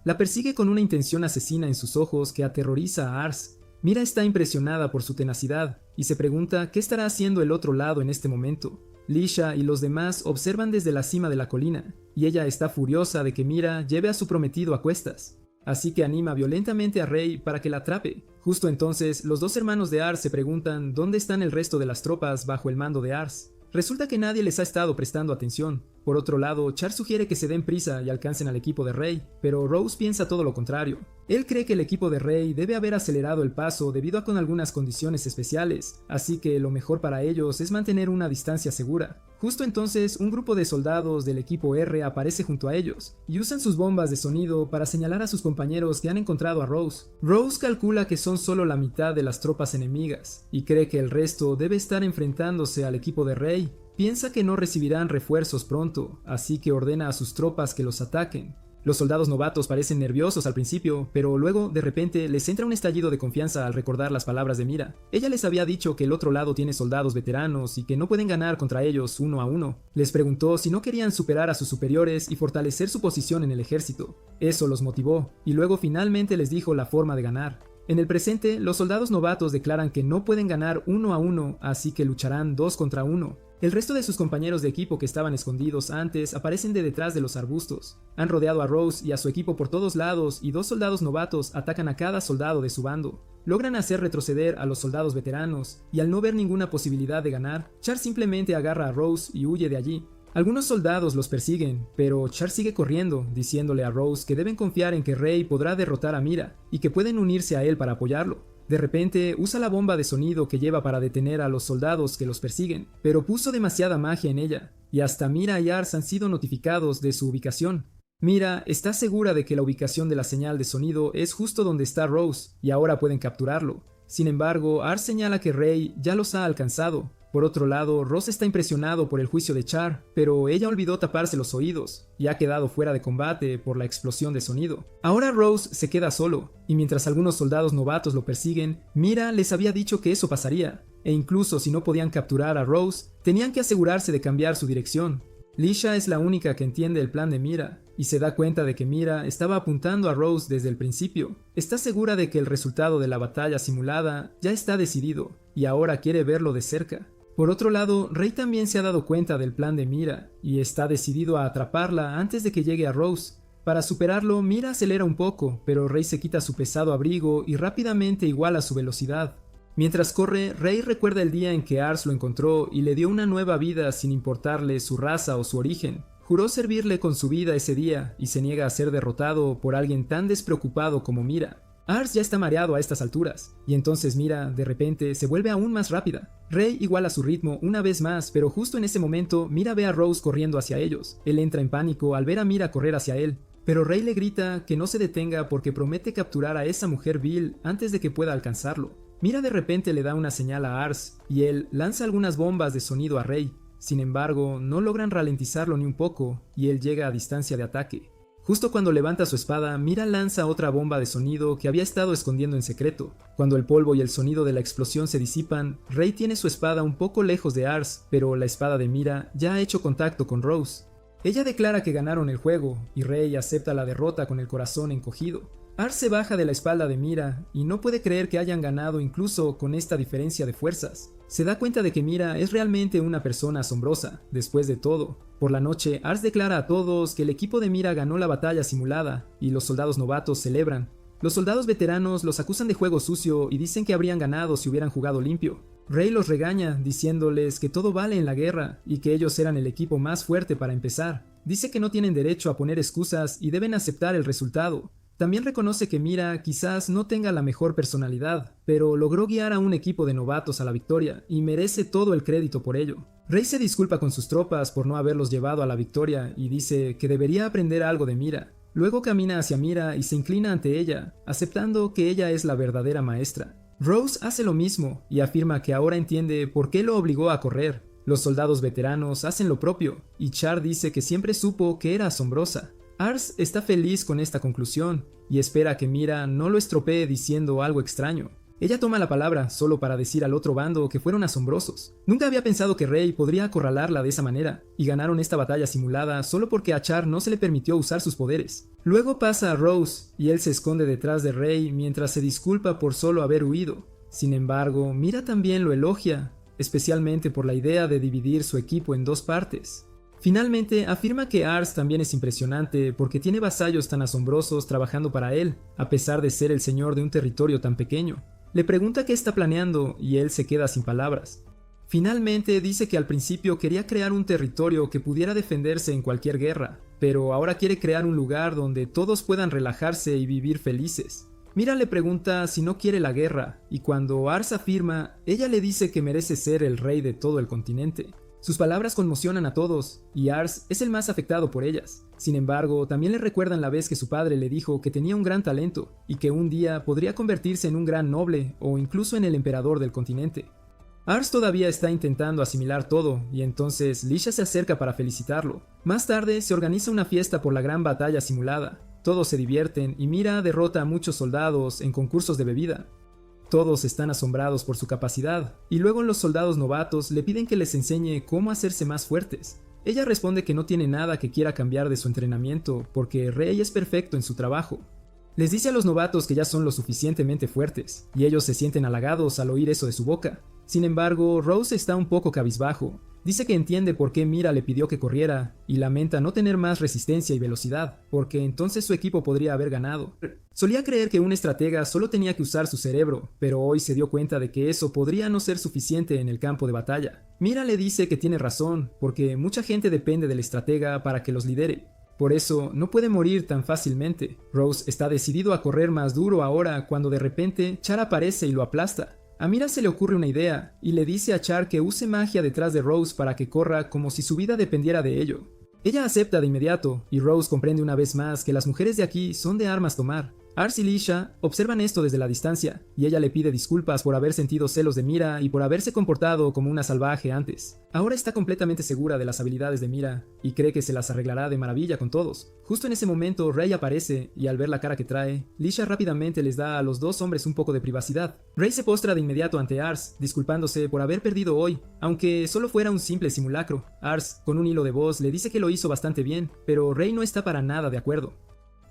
La persigue con una intención asesina en sus ojos que aterroriza a Ars. Mira está impresionada por su tenacidad y se pregunta qué estará haciendo el otro lado en este momento. Lisha y los demás observan desde la cima de la colina, y ella está furiosa de que Mira lleve a su prometido a cuestas. Así que anima violentamente a Rey para que la atrape. Justo entonces, los dos hermanos de Ars se preguntan dónde están el resto de las tropas bajo el mando de Ars. Resulta que nadie les ha estado prestando atención. Por otro lado, Char sugiere que se den prisa y alcancen al equipo de Rey, pero Rose piensa todo lo contrario. Él cree que el equipo de Rey debe haber acelerado el paso debido a con algunas condiciones especiales, así que lo mejor para ellos es mantener una distancia segura. Justo entonces, un grupo de soldados del equipo R aparece junto a ellos, y usan sus bombas de sonido para señalar a sus compañeros que han encontrado a Rose. Rose calcula que son solo la mitad de las tropas enemigas, y cree que el resto debe estar enfrentándose al equipo de Rey. Piensa que no recibirán refuerzos pronto, así que ordena a sus tropas que los ataquen. Los soldados novatos parecen nerviosos al principio, pero luego, de repente, les entra un estallido de confianza al recordar las palabras de Mira. Ella les había dicho que el otro lado tiene soldados veteranos y que no pueden ganar contra ellos uno a uno. Les preguntó si no querían superar a sus superiores y fortalecer su posición en el ejército. Eso los motivó, y luego finalmente les dijo la forma de ganar. En el presente, los soldados novatos declaran que no pueden ganar uno a uno, así que lucharán 2 contra 1. El resto de sus compañeros de equipo que estaban escondidos antes aparecen de detrás de los arbustos. Han rodeado a Rose y a su equipo por todos lados y 2 soldados novatos atacan a cada soldado de su bando. Logran hacer retroceder a los soldados veteranos y al no ver ninguna posibilidad de ganar, Char simplemente agarra a Rose y huye de allí. Algunos soldados los persiguen, pero Char sigue corriendo, diciéndole a Rose que deben confiar en que Rey podrá derrotar a Mira y que pueden unirse a él para apoyarlo. De repente, usa la bomba de sonido que lleva para detener a los soldados que los persiguen, pero puso demasiada magia en ella, y hasta Mira y Ars han sido notificados de su ubicación. Mira está segura de que la ubicación de la señal de sonido es justo donde está Rose, y ahora pueden capturarlo. Sin embargo, Ars señala que Rey ya los ha alcanzado. Por otro lado, Rose está impresionado por el juicio de Char, pero ella olvidó taparse los oídos y ha quedado fuera de combate por la explosión de sonido. Ahora Rose se queda solo, y mientras algunos soldados novatos lo persiguen, Mira les había dicho que eso pasaría, e incluso si no podían capturar a Rose, tenían que asegurarse de cambiar su dirección. Lisha es la única que entiende el plan de Mira, y se da cuenta de que Mira estaba apuntando a Rose desde el principio. Está segura de que el resultado de la batalla simulada ya está decidido, y ahora quiere verlo de cerca. Por otro lado, Rey también se ha dado cuenta del plan de Mira, y está decidido a atraparla antes de que llegue a Rose. Para superarlo, Mira acelera un poco, pero Rey se quita su pesado abrigo y rápidamente iguala su velocidad. Mientras corre, Rey recuerda el día en que Ars lo encontró y le dio una nueva vida sin importarle su raza o su origen. Juró servirle con su vida ese día y se niega a ser derrotado por alguien tan despreocupado como Mira. Ars ya está mareado a estas alturas, y entonces Mira, de repente, se vuelve aún más rápida. Rey iguala su ritmo una vez más, pero justo en ese momento, Mira ve a Rose corriendo hacia ellos. Él entra en pánico al ver a Mira correr hacia él, pero Rey le grita que no se detenga porque promete capturar a esa mujer vil antes de que pueda alcanzarlo. Mira de repente le da una señal a Ars, y él lanza algunas bombas de sonido a Rey. Sin embargo, no logran ralentizarlo ni un poco, y él llega a distancia de ataque. Justo cuando levanta su espada, Mira lanza otra bomba de sonido que había estado escondiendo en secreto. Cuando el polvo y el sonido de la explosión se disipan, Rey tiene su espada un poco lejos de Ars, pero la espada de Mira ya ha hecho contacto con Rose. Ella declara que ganaron el juego, y Rey acepta la derrota con el corazón encogido. Ars se baja de la espalda de Mira, y no puede creer que hayan ganado incluso con esta diferencia de fuerzas. Se da cuenta de que Mira es realmente una persona asombrosa, después de todo. Por la noche, Ars declara a todos que el equipo de Mira ganó la batalla simulada, y los soldados novatos celebran. Los soldados veteranos los acusan de juego sucio y dicen que habrían ganado si hubieran jugado limpio. Rey los regaña, diciéndoles que todo vale en la guerra y que ellos eran el equipo más fuerte para empezar. Dice que no tienen derecho a poner excusas y deben aceptar el resultado. También reconoce que Mira quizás no tenga la mejor personalidad, pero logró guiar a un equipo de novatos a la victoria y merece todo el crédito por ello. Rey se disculpa con sus tropas por no haberlos llevado a la victoria y dice que debería aprender algo de Mira. Luego camina hacia Mira y se inclina ante ella, aceptando que ella es la verdadera maestra. Rose hace lo mismo y afirma que ahora entiende por qué lo obligó a correr. Los soldados veteranos hacen lo propio, y Char dice que siempre supo que era asombrosa. Ars está feliz con esta conclusión, y espera que Mira no lo estropee diciendo algo extraño. Ella toma la palabra solo para decir al otro bando que fueron asombrosos. Nunca había pensado que Rey podría acorralarla de esa manera, y ganaron esta batalla simulada solo porque a Char no se le permitió usar sus poderes. Luego pasa a Rose, y él se esconde detrás de Rey mientras se disculpa por solo haber huido. Sin embargo, Mira también lo elogia, especialmente por la idea de dividir su equipo en dos partes. Finalmente, afirma que Ars también es impresionante porque tiene vasallos tan asombrosos trabajando para él, a pesar de ser el señor de un territorio tan pequeño. Le pregunta qué está planeando y él se queda sin palabras. Finalmente dice que al principio quería crear un territorio que pudiera defenderse en cualquier guerra, pero ahora quiere crear un lugar donde todos puedan relajarse y vivir felices. Mira le pregunta si no quiere la guerra, y cuando Ars afirma, ella le dice que merece ser el rey de todo el continente. Sus palabras conmocionan a todos, y Ars es el más afectado por ellas. Sin embargo, también le recuerdan la vez que su padre le dijo que tenía un gran talento, y que un día podría convertirse en un gran noble, o incluso en el emperador del continente. Ars todavía está intentando asimilar todo, y entonces Lisha se acerca para felicitarlo. Más tarde se organiza una fiesta por la gran batalla simulada. Todos se divierten, y Mira derrota a muchos soldados en concursos de bebida. Todos están asombrados por su capacidad, y luego los soldados novatos le piden que les enseñe cómo hacerse más fuertes. Ella responde que no tiene nada que quiera cambiar de su entrenamiento, porque Rey es perfecto en su trabajo. Les dice a los novatos que ya son lo suficientemente fuertes, y ellos se sienten halagados al oír eso de su boca. Sin embargo, Rose está un poco cabizbajo. Dice que entiende por qué Mira le pidió que corriera, y lamenta no tener más resistencia y velocidad, porque entonces su equipo podría haber ganado. Solía creer que un estratega solo tenía que usar su cerebro, pero hoy se dio cuenta de que eso podría no ser suficiente en el campo de batalla. Mira le dice que tiene razón, porque mucha gente depende del estratega para que los lidere. Por eso, no puede morir tan fácilmente. Rose está decidido a correr más duro ahora cuando de repente Char aparece y lo aplasta. A Mira se le ocurre una idea, y le dice a Char que use magia detrás de Rose para que corra como si su vida dependiera de ello. Ella acepta de inmediato, y Rose comprende una vez más que las mujeres de aquí son de armas tomar. Ars y Lisha observan esto desde la distancia, y ella le pide disculpas por haber sentido celos de Mira y por haberse comportado como una salvaje antes. Ahora está completamente segura de las habilidades de Mira, y cree que se las arreglará de maravilla con todos. Justo en ese momento, Rey aparece, y al ver la cara que trae, Lisha rápidamente les da a los dos hombres un poco de privacidad. Rey se postra de inmediato ante Ars, disculpándose por haber perdido hoy, aunque solo fuera un simple simulacro. Ars, con un hilo de voz, le dice que lo hizo bastante bien, pero Rey no está para nada de acuerdo.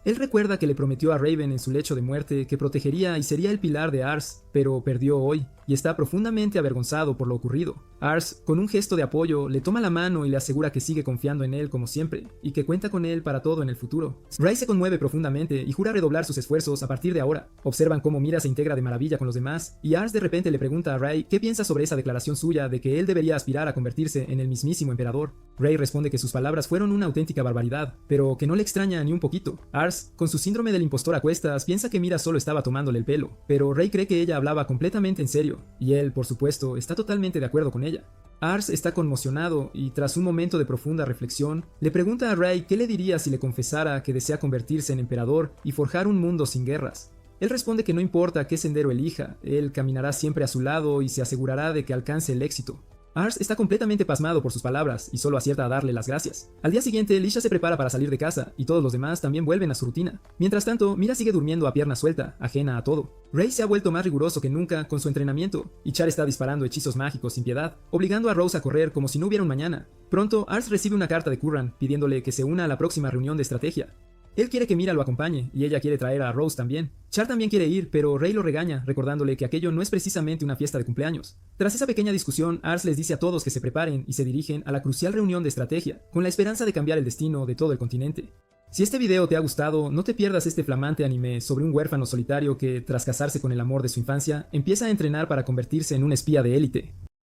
Él recuerda que le prometió a Raven en su lecho de muerte que protegería y sería el pilar de Ars, pero perdió hoy, y está profundamente avergonzado por lo ocurrido. Ars, con un gesto de apoyo, le toma la mano y le asegura que sigue confiando en él como siempre, y que cuenta con él para todo en el futuro. Ray se conmueve profundamente y jura redoblar sus esfuerzos a partir de ahora. Observan cómo Mira se integra de maravilla con los demás, y Ars de repente le pregunta a Ray qué piensa sobre esa declaración suya de que él debería aspirar a convertirse en el mismísimo emperador. Ray responde que sus palabras fueron una auténtica barbaridad, pero que no le extraña ni un poquito. Ars, con su síndrome del impostor a cuestas, piensa que Mira solo estaba tomándole el pelo, pero Ray cree que ella hablaba completamente en serio, y él, por supuesto, está totalmente de acuerdo con ella. Ars está conmocionado y, tras un momento de profunda reflexión, le pregunta a Ray qué le diría si le confesara que desea convertirse en emperador y forjar un mundo sin guerras. Él responde que no importa qué sendero elija, él caminará siempre a su lado y se asegurará de que alcance el éxito. Ars está completamente pasmado por sus palabras y solo acierta a darle las gracias. Al día siguiente, Lisha se prepara para salir de casa y todos los demás también vuelven a su rutina. Mientras tanto, Mira sigue durmiendo a pierna suelta, ajena a todo. Rey se ha vuelto más riguroso que nunca con su entrenamiento y Char está disparando hechizos mágicos sin piedad, obligando a Rose a correr como si no hubiera un mañana. Pronto, Ars recibe una carta de Curran pidiéndole que se una a la próxima reunión de estrategia. Él quiere que Mira lo acompañe, y ella quiere traer a Rose también. Char también quiere ir, pero Rey lo regaña, recordándole que aquello no es precisamente una fiesta de cumpleaños. Tras esa pequeña discusión, Ars les dice a todos que se preparen y se dirigen a la crucial reunión de estrategia, con la esperanza de cambiar el destino de todo el continente. Si este video te ha gustado, no te pierdas este flamante anime sobre un huérfano solitario que, tras casarse con el amor de su infancia, empieza a entrenar para convertirse en un espía de élite.